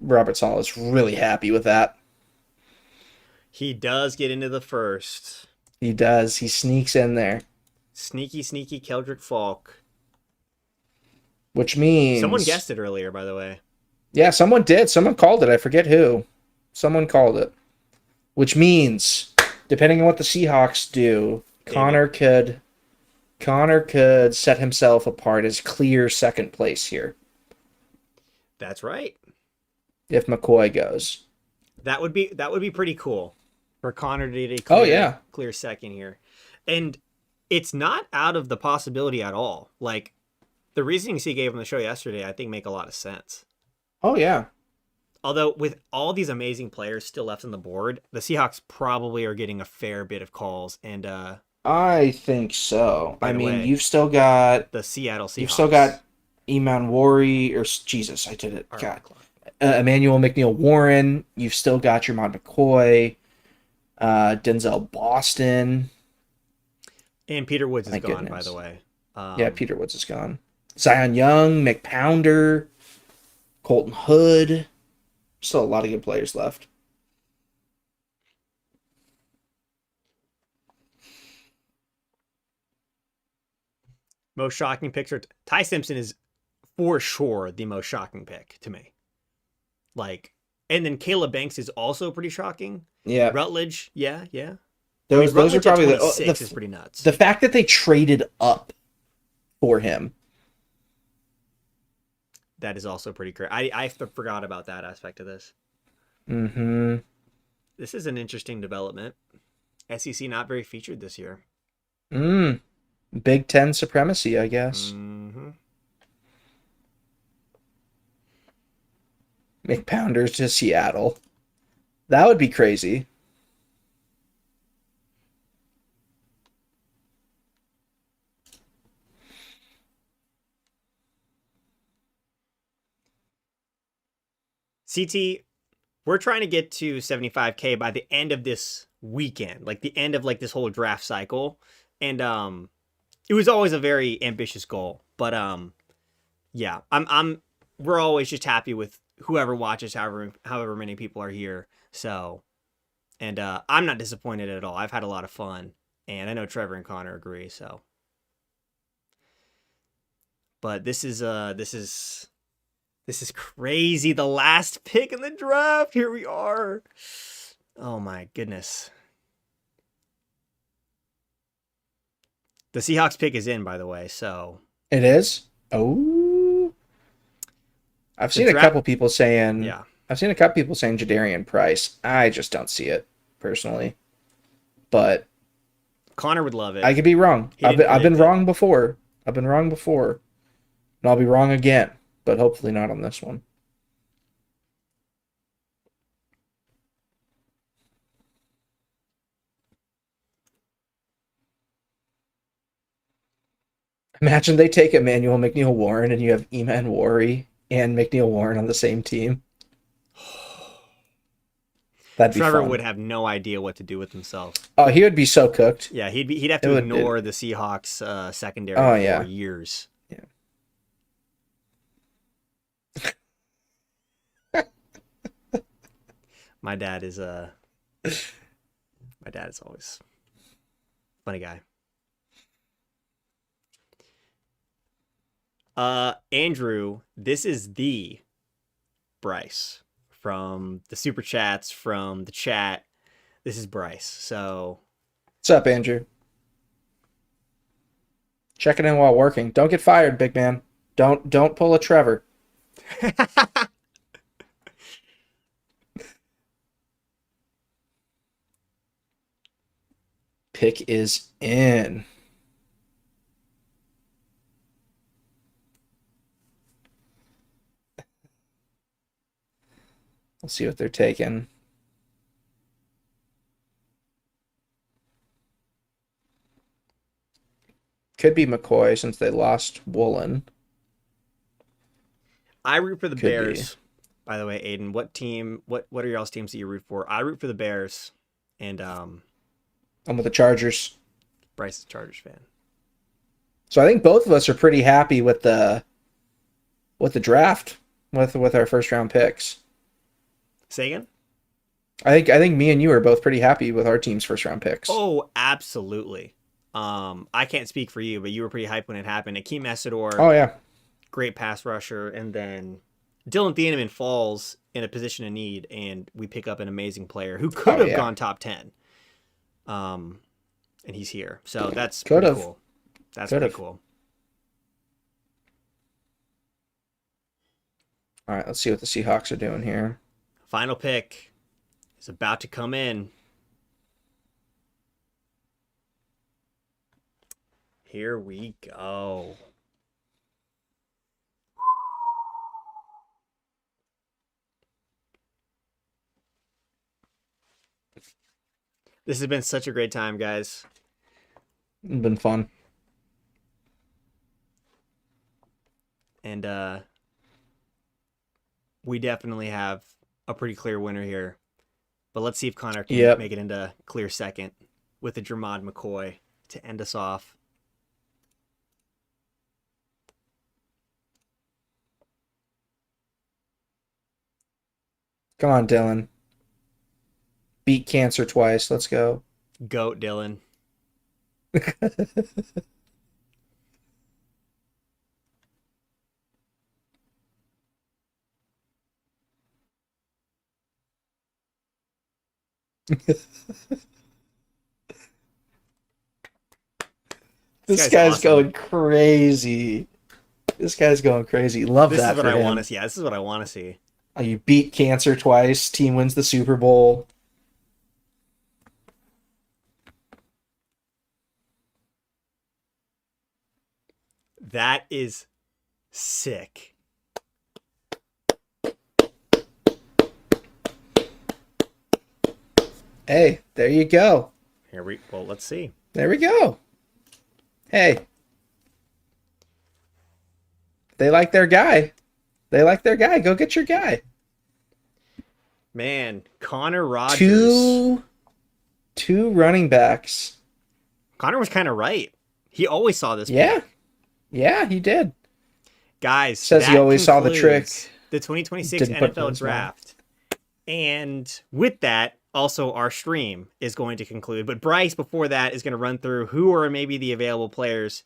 Robert Saleh is really happy with that. He does get into the first. He does. He sneaks in there, Sneaky Keldrick Falk. which means Someone guessed it earlier, by the way. Yeah, someone did. Someone called it. I forget who. Someone called it. Which means, depending on what the Seahawks do, Connor could set himself apart as clear second place here That's right. if McCoy goes. That would be pretty cool for Connor to get a clear second here. And it's not out of the possibility at all. Like, the reasonings he gave on the show yesterday, I think, make a lot of sense. Oh, yeah. Although, with all these amazing players still left on the board, the Seahawks probably are getting a fair bit of calls. And I think so. By I the mean, way, you've still got the Seattle Seahawks. You've still got Eman Wari, or Jesus, I did it. All God. right. Emmanuel McNeil Warren. You've still got Jermon McCoy, Denzel Boston. And Peter Woods is My gone, by goodness. the way. Yeah, Peter Woods is gone. Zion Young, McPounder, Colton Hood. Still a lot of good players left. Most shocking picks are Ty Simpson is for sure the most shocking pick to me. Like, And then Caleb Banks is also pretty shocking. Yeah, Rutledge, yeah. those are Rutledge at probably 26 is pretty nuts. the fact that they traded up for him. That is also pretty crazy. I forgot about that aspect of this. Mm-hmm. This is an interesting development. SEC not very featured this year. Big Ten supremacy, I guess. Mm-hmm. McPounders to Seattle. That would be crazy. CT, we're trying to get to 75K by the end of this weekend, like the end of like this whole draft cycle. And it was always a very ambitious goal, but yeah, we're always just happy with whoever watches, however many people are here. So, and I'm not disappointed at all. I've had a lot of fun, and I know Trevor and Connor agree. So, but this is crazy. The last pick in the draft. Here we are. Oh my goodness. The Seahawks pick is in, by the way. So It is? Oh. I've seen a couple people saying Jadarian Price. I just don't see it personally. But Connor would love it. I could be wrong. I've been wrong before. I've been wrong before. And I'll be wrong again, but hopefully not on this one. Imagine they take Emmanuel McNeil Warren and you have Eman Wari and McNeil Warren on the same team. That'd be Trevor fun. would have no idea what to do with himself. Oh, he would be so cooked. Yeah, he'd have to ignore the Seahawks secondary for years. Yeah. My dad is always funny guy. Andrew, this is the Bryce from the super chats, from the chat. This is Bryce. So what's up, Andrew? Checking in while working. Don't get fired, big man. Don't pull a Trevor. Pick is in. Let's see what they're taking. Could be McCoy since they lost Woolen. I root for the Bears. By the way, Aiden, what are y'all's teams that you root for? I root for the Bears, and I'm with the Chargers. Bryce is a Chargers fan. So I think both of us are pretty happy with the draft with our first round picks. Say again? I think me and you are both pretty happy with our team's first round picks. Oh, absolutely. I can't speak for you, but you were pretty hyped when it happened. Akeem Essador. Oh yeah. Great pass rusher, and then Dylan Thieneman falls in a position of need, and we pick up an amazing player who could have gone top 10. And he's here. So that's pretty cool. That's pretty cool. All right, let's see what the Seahawks are doing here. Final pick is about to come in. Here we go. This has been such a great time, guys. It's been fun. And we definitely have a pretty clear winner here. But let's see if Connor can make it into clear second with the Dramond McCoy to end us off. Come on, Dylan. Beat cancer twice. Let's go. Goat, Dylan. This guy's guy's awesome. going crazy. This guy's going crazy. Love This that is what for I him. want to see. Yeah, this is what I want to see. You beat cancer twice. Team wins the Super Bowl. That is sick. Hey, there you go. Well, let's see. There we go. Hey. They like their guy. They like their guy. Go get your guy. Man, Connor Rogers. Two running backs. Connor was kind of right. He always saw this. Yeah. pick. Yeah, he did. Guys, Says he that always saw the trick. concludes The 2026 Didn't put it in NFL his mouth. Draft. And with that, also our stream is going to conclude. But Bryce, before that, is going to run through who are maybe the available players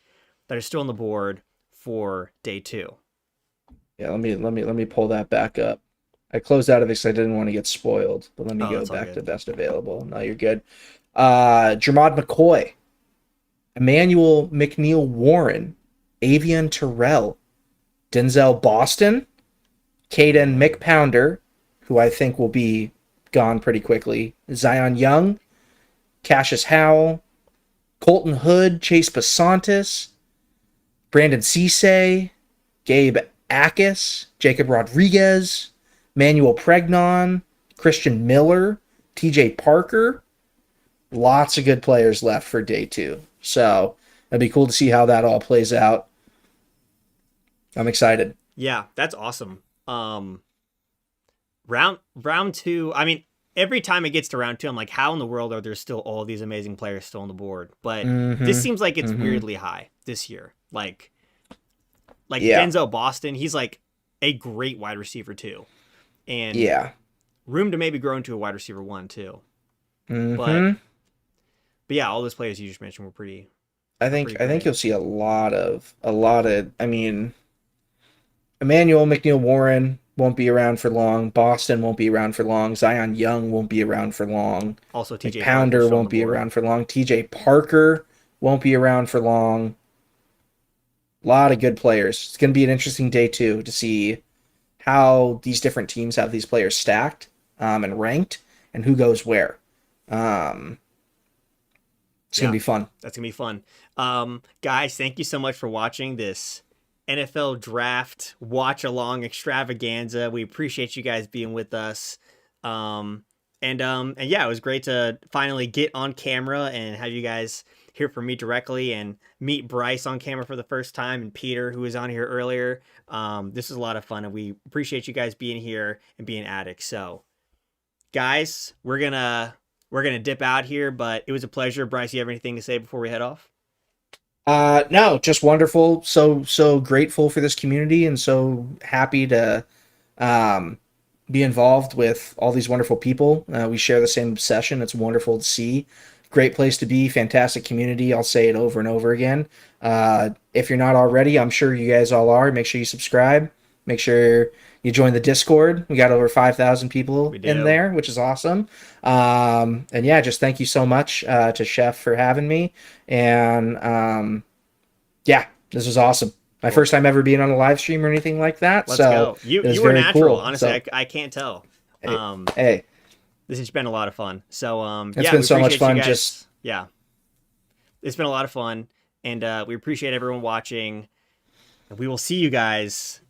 that are still on the board for day 2. Yeah, let me pull that back up. I closed out of it because I didn't want to get spoiled. But let me go that's all back good. to best available. No, you're good. Jermod McCoy, Emmanuel McNeil Warren, Avian Terrell, Denzel Boston, Caden McPounder, who I think will be gone pretty quickly, Zion Young, Cassius Howell, Colton Hood, Chase Pasantis, Brandon Cisse, Gabe Akis, Jacob Rodriguez, Manuel Pregnon, Christian Miller, TJ Parker. Lots of good players left for day 2. So it'd be cool to see how that all plays out. I'm excited. Yeah, that's awesome. Round 2, I mean, every time it gets to round 2, I'm like, how in the world are there still all these amazing players still on the board? But this seems like it's weirdly high this year. Like Yeah. Denzel Boston, he's like a great wide receiver too. And Yeah. room to maybe grow into a wide receiver 1 too. Mm-hmm. But yeah, all those players you just mentioned were pretty I think great. you'll see a lot of I mean, Emmanuel McNeil Warren won't be around for long. Boston won't be around for long. Zion Young won't be around for long. also TJ Pounder Parker's on won't the be board. around for long. TJ Parker won't be around for long. A lot of good players. It's going to be an interesting day 2 to see how these different teams have these players stacked and ranked and who goes where. It's going to be fun. That's going to be fun. Guys, thank you so much for watching this NFL Draft watch along extravaganza. We appreciate you guys being with us. And yeah, it was great to finally get on camera and have you guys hear from me directly and meet Bryce on camera for the first time and Peter, who was on here earlier. This is a lot of fun and we appreciate you guys being here and being addicts. So guys, we're gonna dip out here, but it was a pleasure. Bryce, you have anything to say before we head off? No, just wonderful. So grateful for this community and so happy to be involved with all these wonderful people. We share the same obsession. It's wonderful to see. Great place to be. Fantastic community. I'll say it over and over again. If you're not already, I'm sure you guys all are. Make sure you subscribe. Make sure you join the Discord. We got over 5,000 people in there, which is awesome. And yeah, just thank you so much to Chef for having me. And yeah, this was awesome. My first time ever being on a live stream or anything like that. Let's so go. You were natural, honestly. I can't tell. Hey. This has been a lot of fun. So it's been so much fun. It's been a lot of fun. And we appreciate everyone watching. And we will see you guys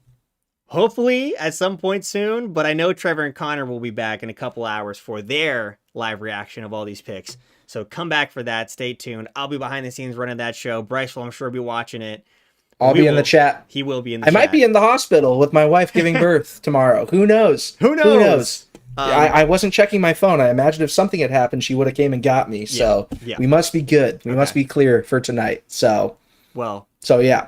hopefully at some point soon. But I know Trevor and Connor will be back in a couple hours for their live reaction of all these picks. So come back for that. Stay tuned. I'll be behind the scenes running that show. Bryce will, I'm sure, be watching it. I'll be in the chat. He will be in the chat. I might be in the hospital with my wife giving birth tomorrow. Who knows? Who knows? I wasn't checking my phone. I imagine if something had happened, she would have came and got me. So we must be good. We must be clear for tonight. So yeah.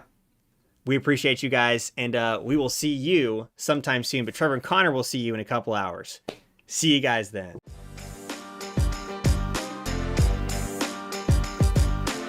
We appreciate you guys, and we will see you sometime soon. But Trevor and Connor will see you in a couple hours. See you guys then.